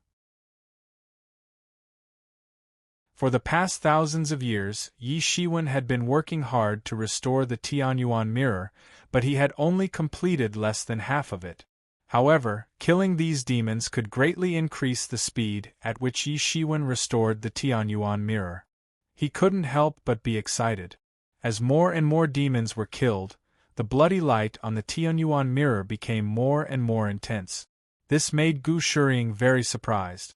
Speaker 1: For the past thousands of years, Yi Shiwen had been working hard to restore the Tianyuan mirror, but he had only completed less than half of it. However, killing these demons could greatly increase the speed at which Yi Shiwen restored the Tianyuan mirror. He couldn't help but be excited. As more and more demons were killed, the bloody light on the Tianyuan mirror became more and more intense. This made Gu Shiying very surprised.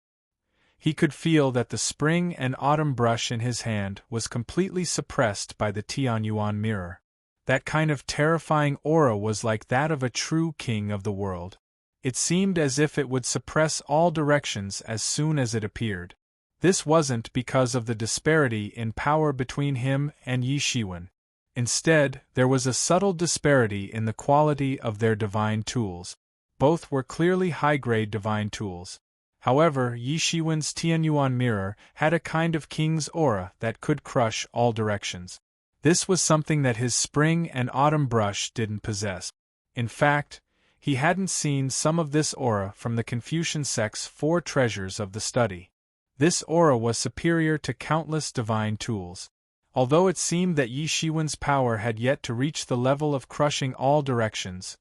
Speaker 1: He could feel that the spring and autumn brush in his hand was completely suppressed by the Tianyuan mirror. That kind of terrifying aura was like that of a true king of the world. It seemed as if it would suppress all directions as soon as it appeared. This wasn't because of the disparity in power between him and Yi Shiwen. Instead, there was a subtle disparity in the quality of their divine tools. Both were clearly high-grade divine tools. However, Yi Shiwen's Tianyuan mirror had a kind of king's aura that could crush all directions. This was something that his spring and autumn brush didn't possess. In fact, he hadn't seen some of this aura from the Confucian sect's 4 treasures of the study. This aura was superior to countless divine tools. Although it seemed that Yi Shiwen's power had yet to reach the level of crushing all directions,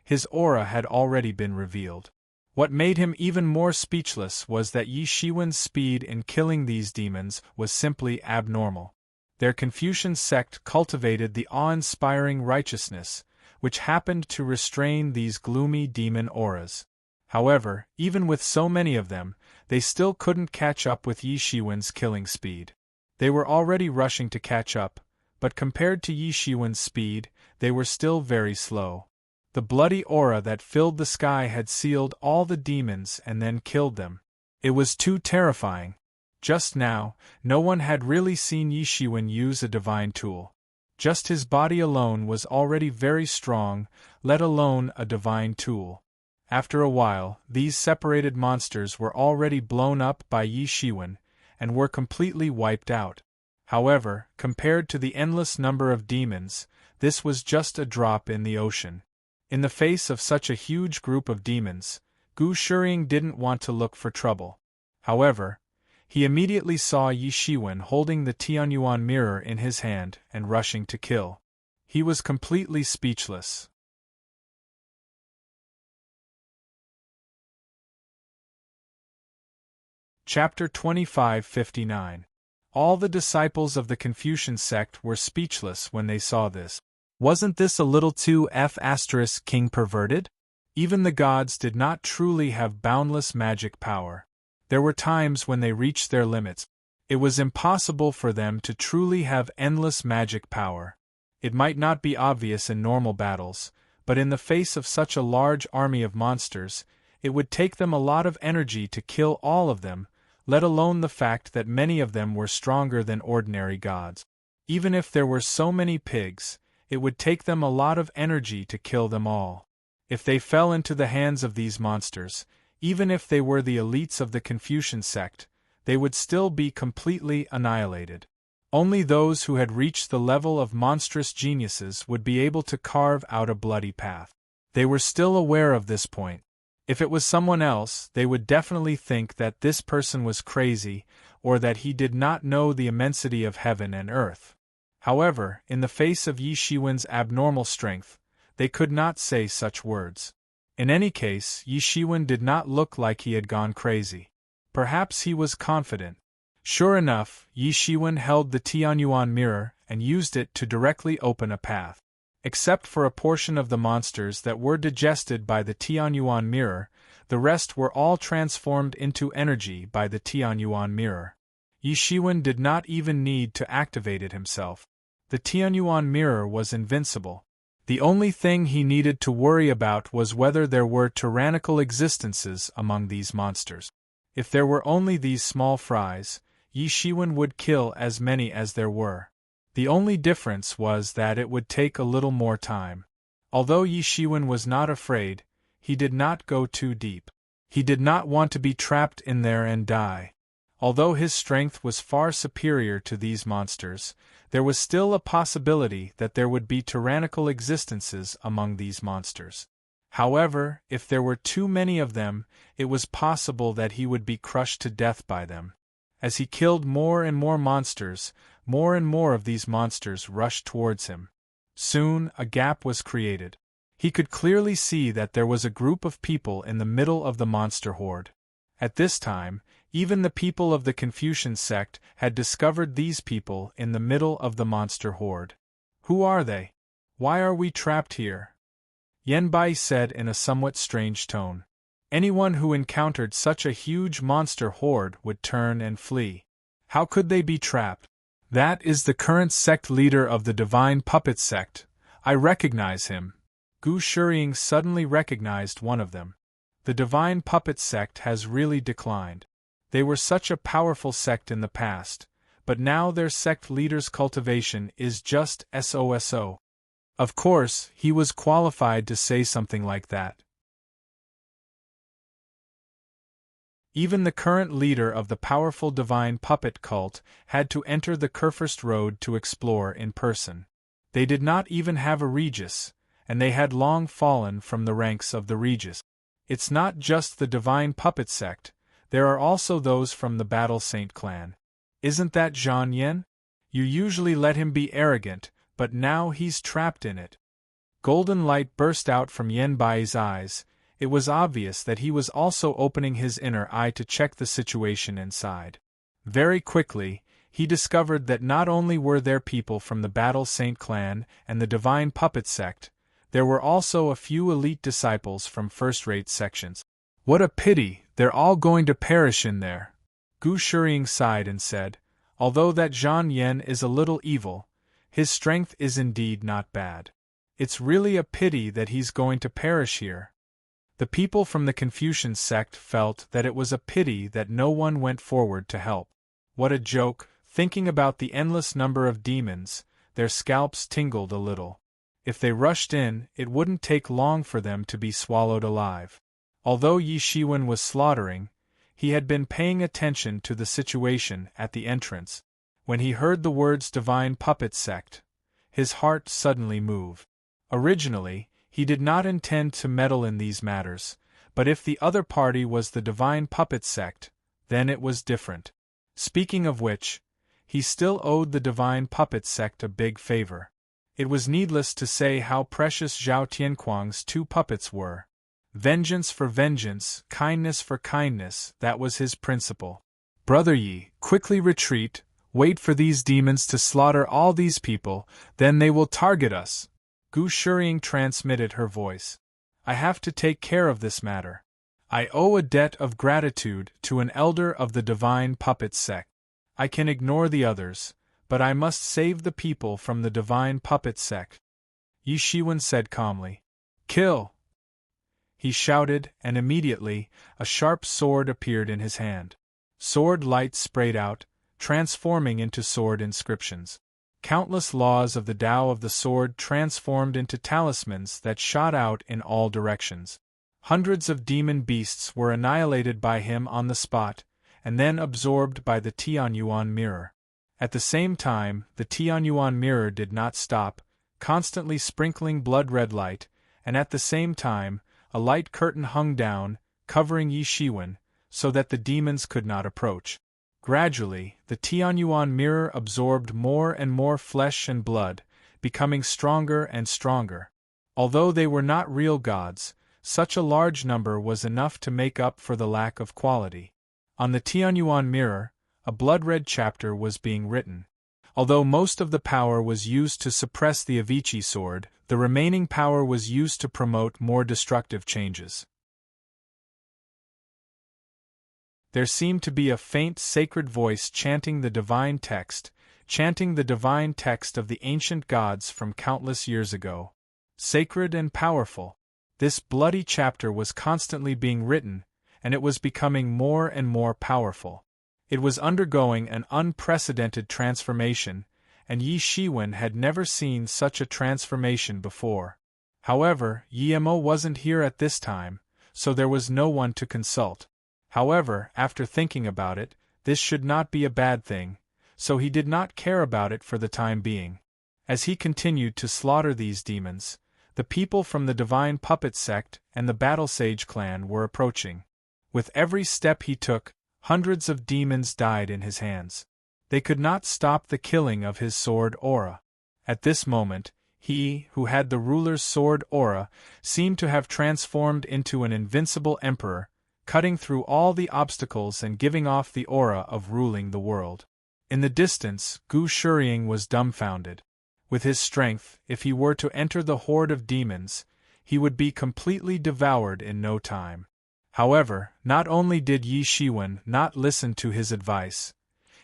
Speaker 1: his aura had already been revealed. What made him even more speechless was that Yi Shiwen's speed in killing these demons was simply abnormal. Their Confucian sect cultivated the awe-inspiring righteousness, which happened to restrain these gloomy demon auras. However, even with so many of them, they still couldn't catch up with Yi Shiwen's killing speed. They were already rushing to catch up, but compared to Yi Shiwen's speed, they were still very slow. The bloody aura that filled the sky had sealed all the demons and then killed them. It was too terrifying. Just now, no one had really seen Yi Shiwen use a divine tool. Just his body alone was already very strong, let alone a divine tool. After a while, these separated monsters were already blown up by Yi Shiwen, and were completely wiped out. However, compared to the endless number of demons, this was just a drop in the ocean. In the face of such a huge group of demons, Gu Shiring didn't want to look for trouble. However, he immediately saw Yi Shiwen holding the Tianyuan mirror in his hand and rushing to kill. He was completely speechless. Chapter 2559. All the disciples of the Confucian sect were speechless when they saw this. Wasn't this a little too king perverted? Even the gods did not truly have boundless magic power. There were times when they reached their limits. It was impossible for them to truly have endless magic power. It might not be obvious in normal battles, but in the face of such a large army of monsters, it would take them a lot of energy to kill all of them, let alone the fact that many of them were stronger than ordinary gods. Even if there were so many pigs, it would take them a lot of energy to kill them all. If they fell into the hands of these monsters, even if they were the elites of the Confucian sect, they would still be completely annihilated. Only those who had reached the level of monstrous geniuses would be able to carve out a bloody path. They were still aware of this point. If it was someone else, they would definitely think that this person was crazy, or that he did not know the immensity of heaven and earth. However, in the face of Yi Shiwen's abnormal strength, they could not say such words. In any case, Yi Shiwen did not look like he had gone crazy. Perhaps he was confident. Sure enough, Yi Shiwen held the Tianyuan mirror and used it to directly open a path. Except for a portion of the monsters that were digested by the Tianyuan mirror, the rest were all transformed into energy by the Tianyuan mirror. Yi Shiwen did not even need to activate it himself. The Tianyuan mirror was invincible. The only thing he needed to worry about was whether there were tyrannical existences among these monsters. If there were only these small fries, Yi Shiwen would kill as many as there were. The only difference was that it would take a little more time. Although Yi Shiwen was not afraid, he did not go too deep. He did not want to be trapped in there and die. Although his strength was far superior to these monsters, there was still a possibility that there would be tyrannical existences among these monsters. However, if there were too many of them, it was possible that he would be crushed to death by them. As he killed more and more monsters, more and more of these monsters rushed towards him. Soon, a gap was created. He could clearly see that there was a group of people in the middle of the monster horde. At this time, even the people of the Confucian sect had discovered these people in the middle of the monster horde. Who are they? Why are we trapped here? Yanbai said in a somewhat strange tone. Anyone who encountered such a huge monster horde would turn and flee. How could they be trapped? That is the current sect leader of the Divine Puppet sect. I recognize him. Gu Shiring suddenly recognized one of them. The Divine Puppet sect has really declined. They were such a powerful sect in the past, but now their sect leader's cultivation is just so. Of course, he was qualified to say something like that. Even the current leader of the powerful divine puppet cult had to enter the Kurfürst road to explore in person. They did not even have a Regis, and they had long fallen from the ranks of the Regis. It's not just the divine puppet sect, there are also those from the Battle Saint clan. Isn't that Zhang Yan? You usually let him be arrogant, but now he's trapped in it. Golden light burst out from Yan Bai's eyes. It was obvious that he was also opening his inner eye to check the situation inside. Very quickly, he discovered that not only were there people from the Battle Saint clan and the divine puppet sect, there were also a few elite disciples from first-rate sections. What a pity, they're all going to perish in there. Gu Shiying sighed and said, although that Zhang Yan is a little evil, his strength is indeed not bad. It's really a pity that he's going to perish here. The people from the Confucian sect felt that it was a pity that no one went forward to help. What a joke, thinking about the endless number of demons, their scalps tingled a little. If they rushed in, it wouldn't take long for them to be swallowed alive. Although Yi Shiwen was slaughtering, he had been paying attention to the situation at the entrance. When he heard the words divine puppet sect, his heart suddenly moved. Originally, he did not intend to meddle in these matters, but if the other party was the divine puppet sect, then it was different. Speaking of which, he still owed the divine puppet sect a big favor. It was needless to say how precious Zhao Tianquang's 2 puppets were. Vengeance for vengeance, kindness for kindness, that was his principle. Brother Yi, quickly retreat, wait for these demons to slaughter all these people, then they will target us. Gu Shiying transmitted her voice. I have to take care of this matter. I owe a debt of gratitude to an elder of the divine puppet sect. I can ignore the others, but I must save the people from the divine puppet sect. Yi Shiwen said calmly. Kill! He shouted, and immediately, a sharp sword appeared in his hand. Sword light sprayed out, transforming into sword inscriptions. Countless laws of the Tao of the sword transformed into talismans that shot out in all directions. Hundreds of demon beasts were annihilated by him on the spot, and then absorbed by the Tianyuan mirror. At the same time, the Tianyuan mirror did not stop, constantly sprinkling blood-red light, and at the same time, a light curtain hung down, covering Yi Shiwen, so that the demons could not approach. Gradually, the Tianyuan mirror absorbed more and more flesh and blood, becoming stronger and stronger. Although they were not real gods, such a large number was enough to make up for the lack of quality. On the Tianyuan mirror, a blood-red chapter was being written. Although most of the power was used to suppress the Avicii sword, the remaining power was used to promote more destructive changes. There seemed to be a faint sacred voice chanting the divine text of the ancient gods from countless years ago. Sacred and powerful. This bloody chapter was constantly being written, and it was becoming more and more powerful. It was undergoing an unprecedented transformation, and Yi Shiwen had never seen such a transformation before. However, Yi Mo wasn't here at this time, so there was no one to consult. However, after thinking about it, this should not be a bad thing, so he did not care about it for the time being. As he continued to slaughter these demons, the people from the divine puppet sect and the Battle Sage clan were approaching. With every step he took, hundreds of demons died in his hands. They could not stop the killing of his sword aura. At this moment, he, who had the ruler's sword aura, seemed to have transformed into an invincible emperor, cutting through all the obstacles and giving off the aura of ruling the world. In the distance, Gu Shiying was dumbfounded. With his strength, if he were to enter the horde of demons, he would be completely devoured in no time. However, not only did Yi Shiwen not listen to his advice,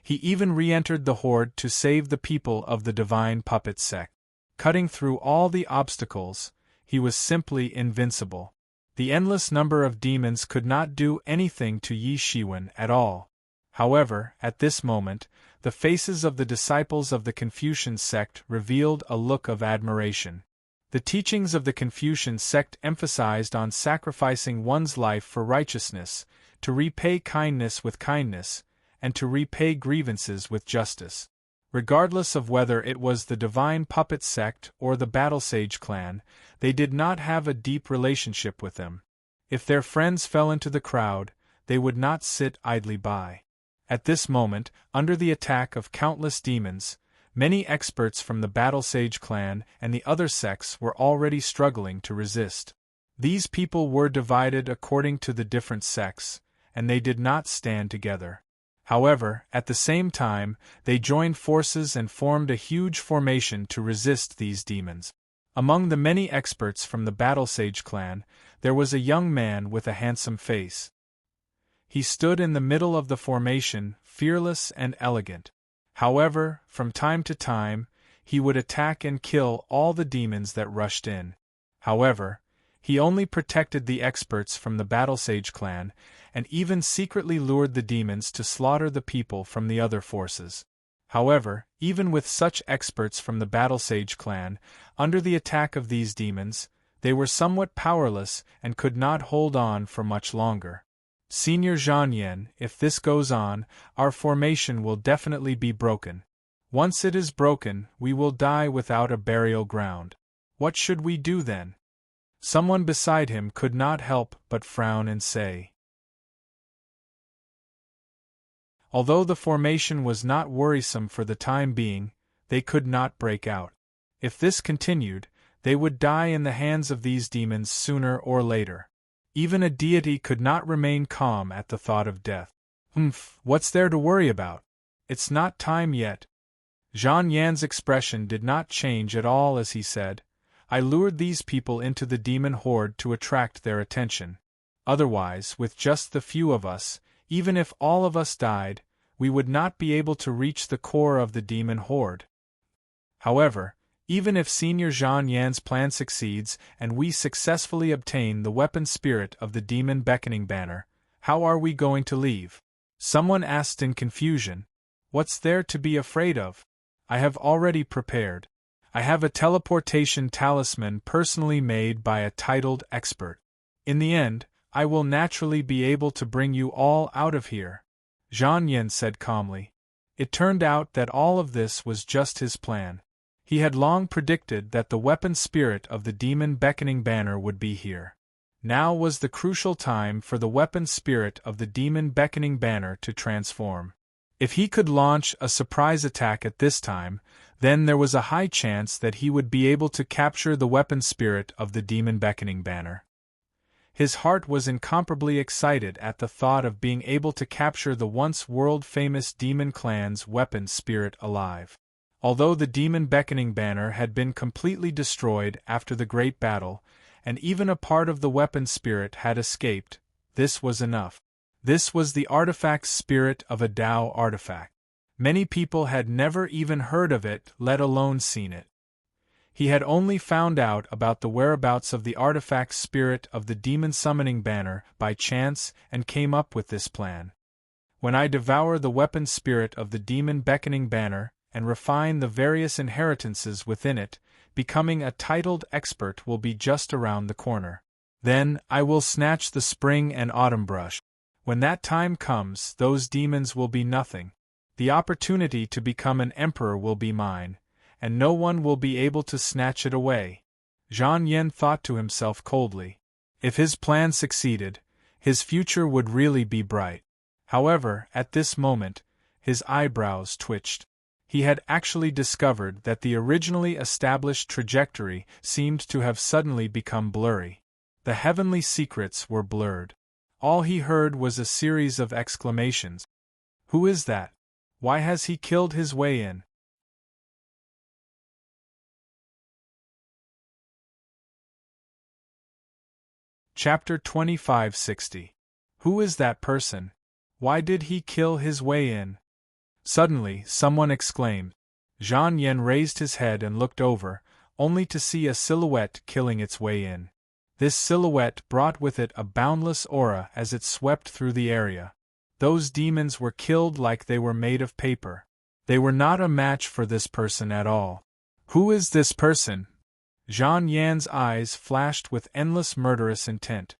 Speaker 1: he even re-entered the horde to save the people of the divine puppet sect. Cutting through all the obstacles, he was simply invincible. The endless number of demons could not do anything to Yi Shiwen at all. However, at this moment, the faces of the disciples of the Confucian sect revealed a look of admiration. The teachings of the Confucian sect emphasized on sacrificing one's life for righteousness, to repay kindness with kindness, and to repay grievances with justice. Regardless of whether it was the Divine Puppet sect or the Battlesage clan, they did not have a deep relationship with them. If their friends fell into the crowd, they would not sit idly by. At this moment, under the attack of countless demons, many experts from the Battlesage clan and the other sects were already struggling to resist. These people were divided according to the different sects, and they did not stand together. However, at the same time, they joined forces and formed a huge formation to resist these demons. Among the many experts from the Battlesage clan, there was a young man with a handsome face. He stood in the middle of the formation, fearless and elegant. However, from time to time, he would attack and kill all the demons that rushed in. However, he only protected the experts from the Battlesage clan, and even secretly lured the demons to slaughter the people from the other forces. However, even with such experts from the Battlesage clan, under the attack of these demons, they were somewhat powerless and could not hold on for much longer. Senior Zhang Yan, if this goes on, our formation will definitely be broken. Once it is broken, we will die without a burial ground. What should we do then? Someone beside him could not help but frown and say. Although the formation was not worrisome for the time being, they could not break out. If this continued, they would die in the hands of these demons sooner or later. Even a deity could not remain calm at the thought of death. What's there to worry about? It's not time yet. Zhang Yan's expression did not change at all as he said, I lured these people into the demon horde to attract their attention. Otherwise, with just the few of us, even if all of us died, we would not be able to reach the core of the demon horde. However, even if Senior Zhang Yan's plan succeeds and we successfully obtain the weapon spirit of the demon beckoning banner, how are we going to leave? Someone asked in confusion. What's there to be afraid of? I have already prepared. I have a teleportation talisman personally made by a titled expert. In the end, I will naturally be able to bring you all out of here, Zhang Yan said calmly. It turned out that all of this was just his plan. He had long predicted that the weapon spirit of the demon beckoning banner would be here. Now was the crucial time for the weapon spirit of the demon beckoning banner to transform. If he could launch a surprise attack at this time, then there was a high chance that he would be able to capture the weapon spirit of the demon beckoning banner. His heart was incomparably excited at the thought of being able to capture the once world-famous demon clan's weapon spirit alive. Although the demon beckoning banner had been completely destroyed after the great battle, and even a part of the weapon spirit had escaped, this was enough. This was the artifact spirit of a Tao artifact. Many people had never even heard of it, let alone seen it. He had only found out about the whereabouts of the artifact spirit of the demon summoning banner by chance and came up with this plan. When I devour the weapon spirit of the demon beckoning banner and refine the various inheritances within it, becoming a titled expert will be just around the corner. Then, I will snatch the spring and autumn brush. When that time comes, those demons will be nothing. The opportunity to become an emperor will be mine, and no one will be able to snatch it away. Zhang Yan thought to himself coldly. If his plan succeeded, his future would really be bright. However, at this moment, his eyebrows twitched. He had actually discovered that the originally established trajectory seemed to have suddenly become blurry. The heavenly secrets were blurred. All he heard was a series of exclamations. Who is that? Why has he killed his way in? Chapter 2560. Who is that person? Why did he kill his way in? Suddenly, someone exclaimed. Zhang Yan raised his head and looked over, only to see a silhouette killing its way in. This silhouette brought with it a boundless aura as it swept through the area. Those demons were killed like they were made of paper. They were not a match for this person at all. Who is this person? Zhang Yan's eyes flashed with endless murderous intent.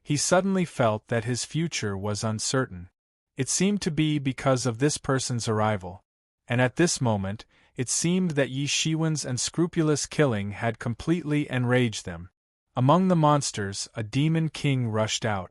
Speaker 1: He suddenly felt that his future was uncertain. It seemed to be because of this person's arrival. And at this moment, it seemed that Yi Shiwen's unscrupulous killing had completely enraged them. Among the monsters, a demon king rushed out.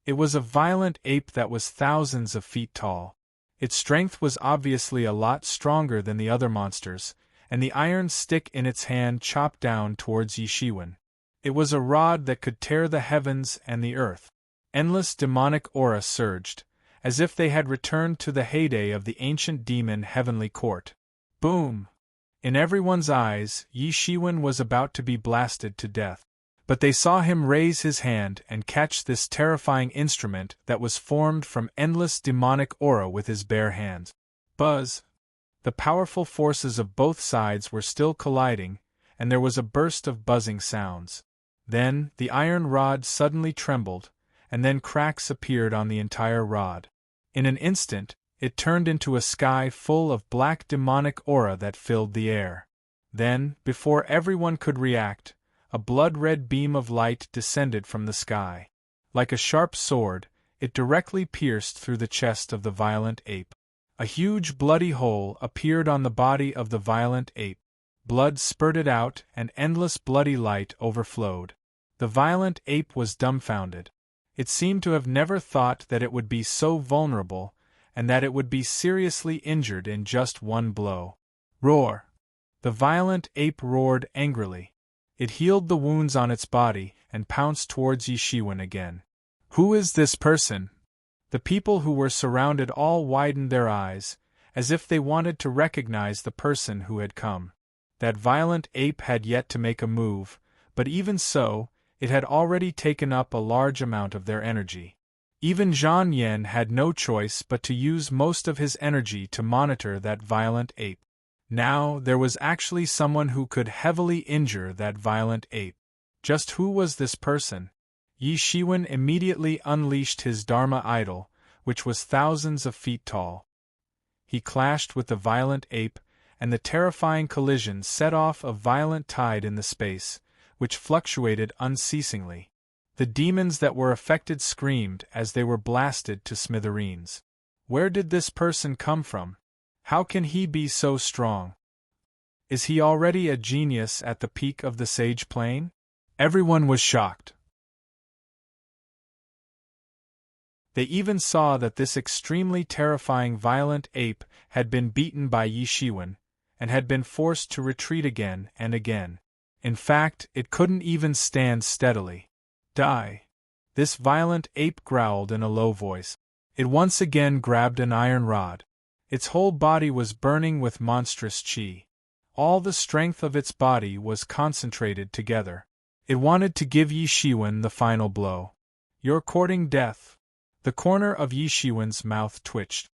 Speaker 1: It was a violent ape that was thousands of feet tall. Its strength was obviously a lot stronger than the other monsters, and the iron stick in its hand chopped down towards Yi Shiwen. It was a rod that could tear the heavens and the earth. Endless demonic aura surged, as if they had returned to the heyday of the ancient demon heavenly court. Boom! In everyone's eyes, Yi Shiwen was about to be blasted to death. But they saw him raise his hand and catch this terrifying instrument that was formed from endless demonic aura with his bare hands. Buzz! The powerful forces of both sides were still colliding, and there was a burst of buzzing sounds. Then, the iron rod suddenly trembled, and then cracks appeared on the entire rod. In an instant, it turned into a sky full of black demonic aura that filled the air. Then, before everyone could react, a blood-red beam of light descended from the sky. Like a sharp sword, it directly pierced through the chest of the violent ape. A huge bloody hole appeared on the body of the violent ape. Blood spurted out and endless bloody light overflowed. The violent ape was dumbfounded. It seemed to have never thought that it would be so vulnerable, and that it would be seriously injured in just one blow. Roar! The violent ape roared angrily. It healed the wounds on its body and pounced towards Yi Shiwen again. Who is this person? The people who were surrounded all widened their eyes, as if they wanted to recognize the person who had come. That violent ape had yet to make a move, but even so, it had already taken up a large amount of their energy. Even Zhang Yan had no choice but to use most of his energy to monitor that violent ape. Now, there was actually someone who could heavily injure that violent ape. Just who was this person? Yi Shiwen immediately unleashed his Dharma idol, which was thousands of feet tall. He clashed with the violent ape, and the terrifying collision set off a violent tide in the space, which fluctuated unceasingly. The demons that were affected screamed as they were blasted to smithereens. Where did this person come from? How can he be so strong? Is he already a genius at the peak of the sage plane? Everyone was shocked. They even saw that this extremely terrifying violent ape had been beaten by Yi Shiwen, and had been forced to retreat again and again. In fact, it couldn't even stand steadily. Die! This violent ape growled in a low voice. It once again grabbed an iron rod. Its whole body was burning with monstrous qi. All the strength of its body was concentrated together. It wanted to give Yi Shiwen the final blow. You're courting death. The corner of Yi Shiwen's mouth twitched.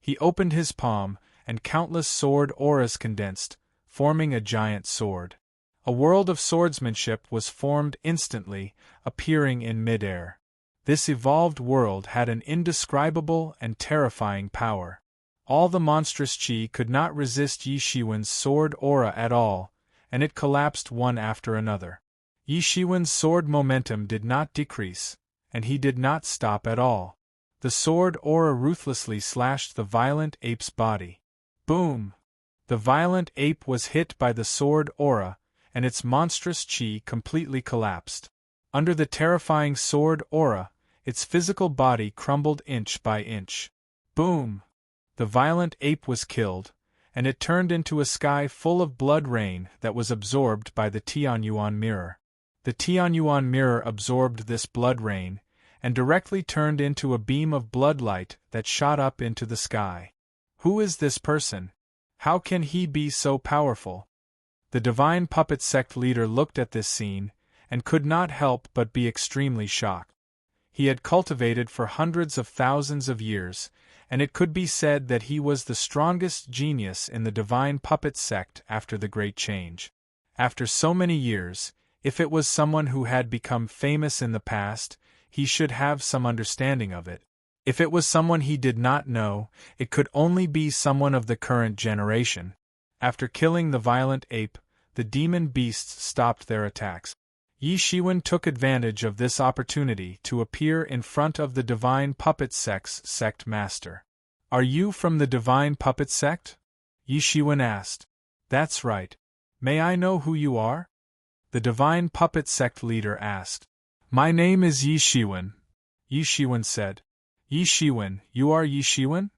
Speaker 1: He opened his palm, and countless sword auras condensed, forming a giant sword. A world of swordsmanship was formed instantly, appearing in midair. This evolved world had an indescribable and terrifying power. All the monstrous qi could not resist Yi Shiwen's sword aura at all, and it collapsed one after another. Yi Shiwen's sword momentum did not decrease, and he did not stop at all. The sword aura ruthlessly slashed the violent ape's body. Boom! The violent ape was hit by the sword aura, and its monstrous qi completely collapsed. Under the terrifying sword aura, its physical body crumbled inch by inch. Boom! The violent ape was killed, and it turned into a sky full of blood rain that was absorbed by the Tianyuan mirror. The Tianyuan mirror absorbed this blood rain, and directly turned into a beam of blood light that shot up into the sky. Who is this person? How can he be so powerful? The divine puppet sect leader looked at this scene, and could not help but be extremely shocked. He had cultivated for hundreds of thousands of years, and it could be said that he was the strongest genius in the divine puppet sect after the Great Change. After so many years, if it was someone who had become famous in the past, he should have some understanding of it. If it was someone he did not know, it could only be someone of the current generation. After killing the violent ape, the demon beasts stopped their attacks. Yi Shiwen took advantage of this opportunity to appear in front of the Divine Puppet Sect's sect master. Are you from the Divine Puppet Sect? Yi Shiwen asked. That's right. May I know who you are? The Divine Puppet Sect leader asked. My name is Yi Shiwen, Yi Shiwen said. Yi Shiwen, you are Yi Shiwen?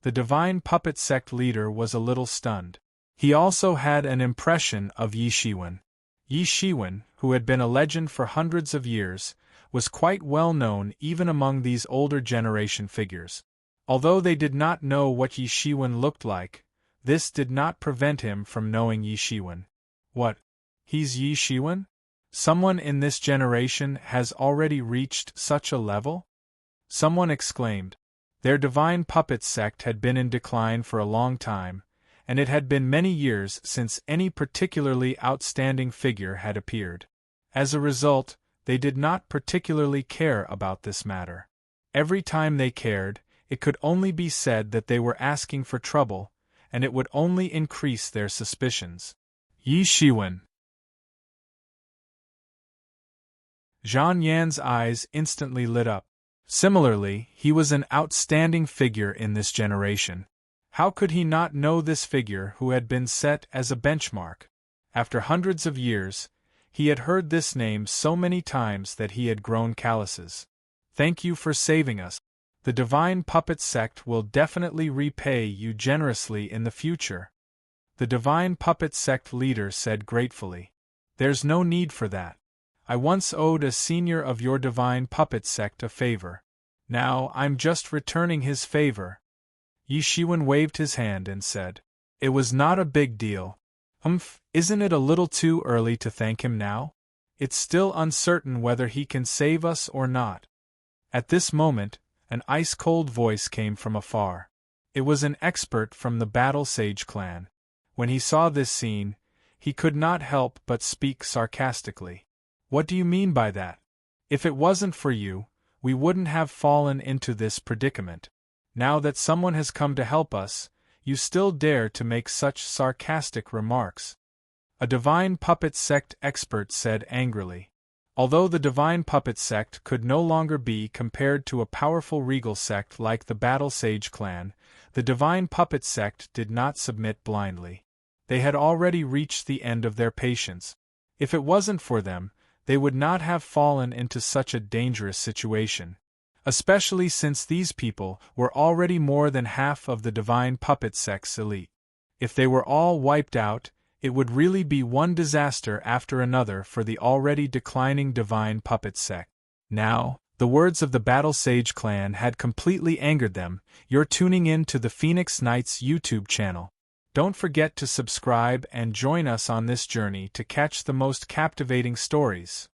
Speaker 1: The Divine Puppet Sect leader was a little stunned. He also had an impression of Yi Shiwen. Yi Shiwen, who had been a legend for hundreds of years, was quite well known even among these older generation figures. Although they did not know what Yi Shiwen looked like, this did not prevent him from knowing Yi Shiwen. What? He's Yi Shiwen? Someone in this generation has already reached such a level? Someone exclaimed. Their Divine Puppet Sect had been in decline for a long time, and it had been many years since any particularly outstanding figure had appeared. As a result, they did not particularly care about this matter. Every time they cared, it could only be said that they were asking for trouble, and it would only increase their suspicions. Yi Shiwen. Zhang Yan's eyes instantly lit up. Similarly, he was an outstanding figure in this generation. How could he not know this figure who had been set as a benchmark? After hundreds of years, he had heard this name so many times that he had grown calluses. Thank you for saving us. The Divine Puppet Sect will definitely repay you generously in the future. The Divine Puppet Sect leader said gratefully. There's no need for that. I once owed a senior of your Divine Puppet Sect a favor. Now I'm just returning his favor. Yi Shiwen waved his hand and said, It was not a big deal. Isn't it a little too early to thank him now? It's still uncertain whether he can save us or not. At this moment, an ice-cold voice came from afar. It was an expert from the Battle Sage clan. When he saw this scene, he could not help but speak sarcastically. What do you mean by that? If it wasn't for you, we wouldn't have fallen into this predicament. Now that someone has come to help us, you still dare to make such sarcastic remarks. A Divine Puppet Sect expert said angrily. Although the Divine Puppet Sect could no longer be compared to a powerful regal sect like the Battle Sage clan, the Divine Puppet Sect did not submit blindly. They had already reached the end of their patience. If it wasn't for them, they would not have fallen into such a dangerous situation. Especially since these people were already more than half of the Divine Puppet Sect's elite. If they were all wiped out, it would really be one disaster after another for the already declining Divine Puppet Sect. Now, the words of the Battle Sage clan had completely angered them. You're tuning in to the Phoenix Knights YouTube channel. Don't forget to subscribe and join us on this journey to catch the most captivating stories.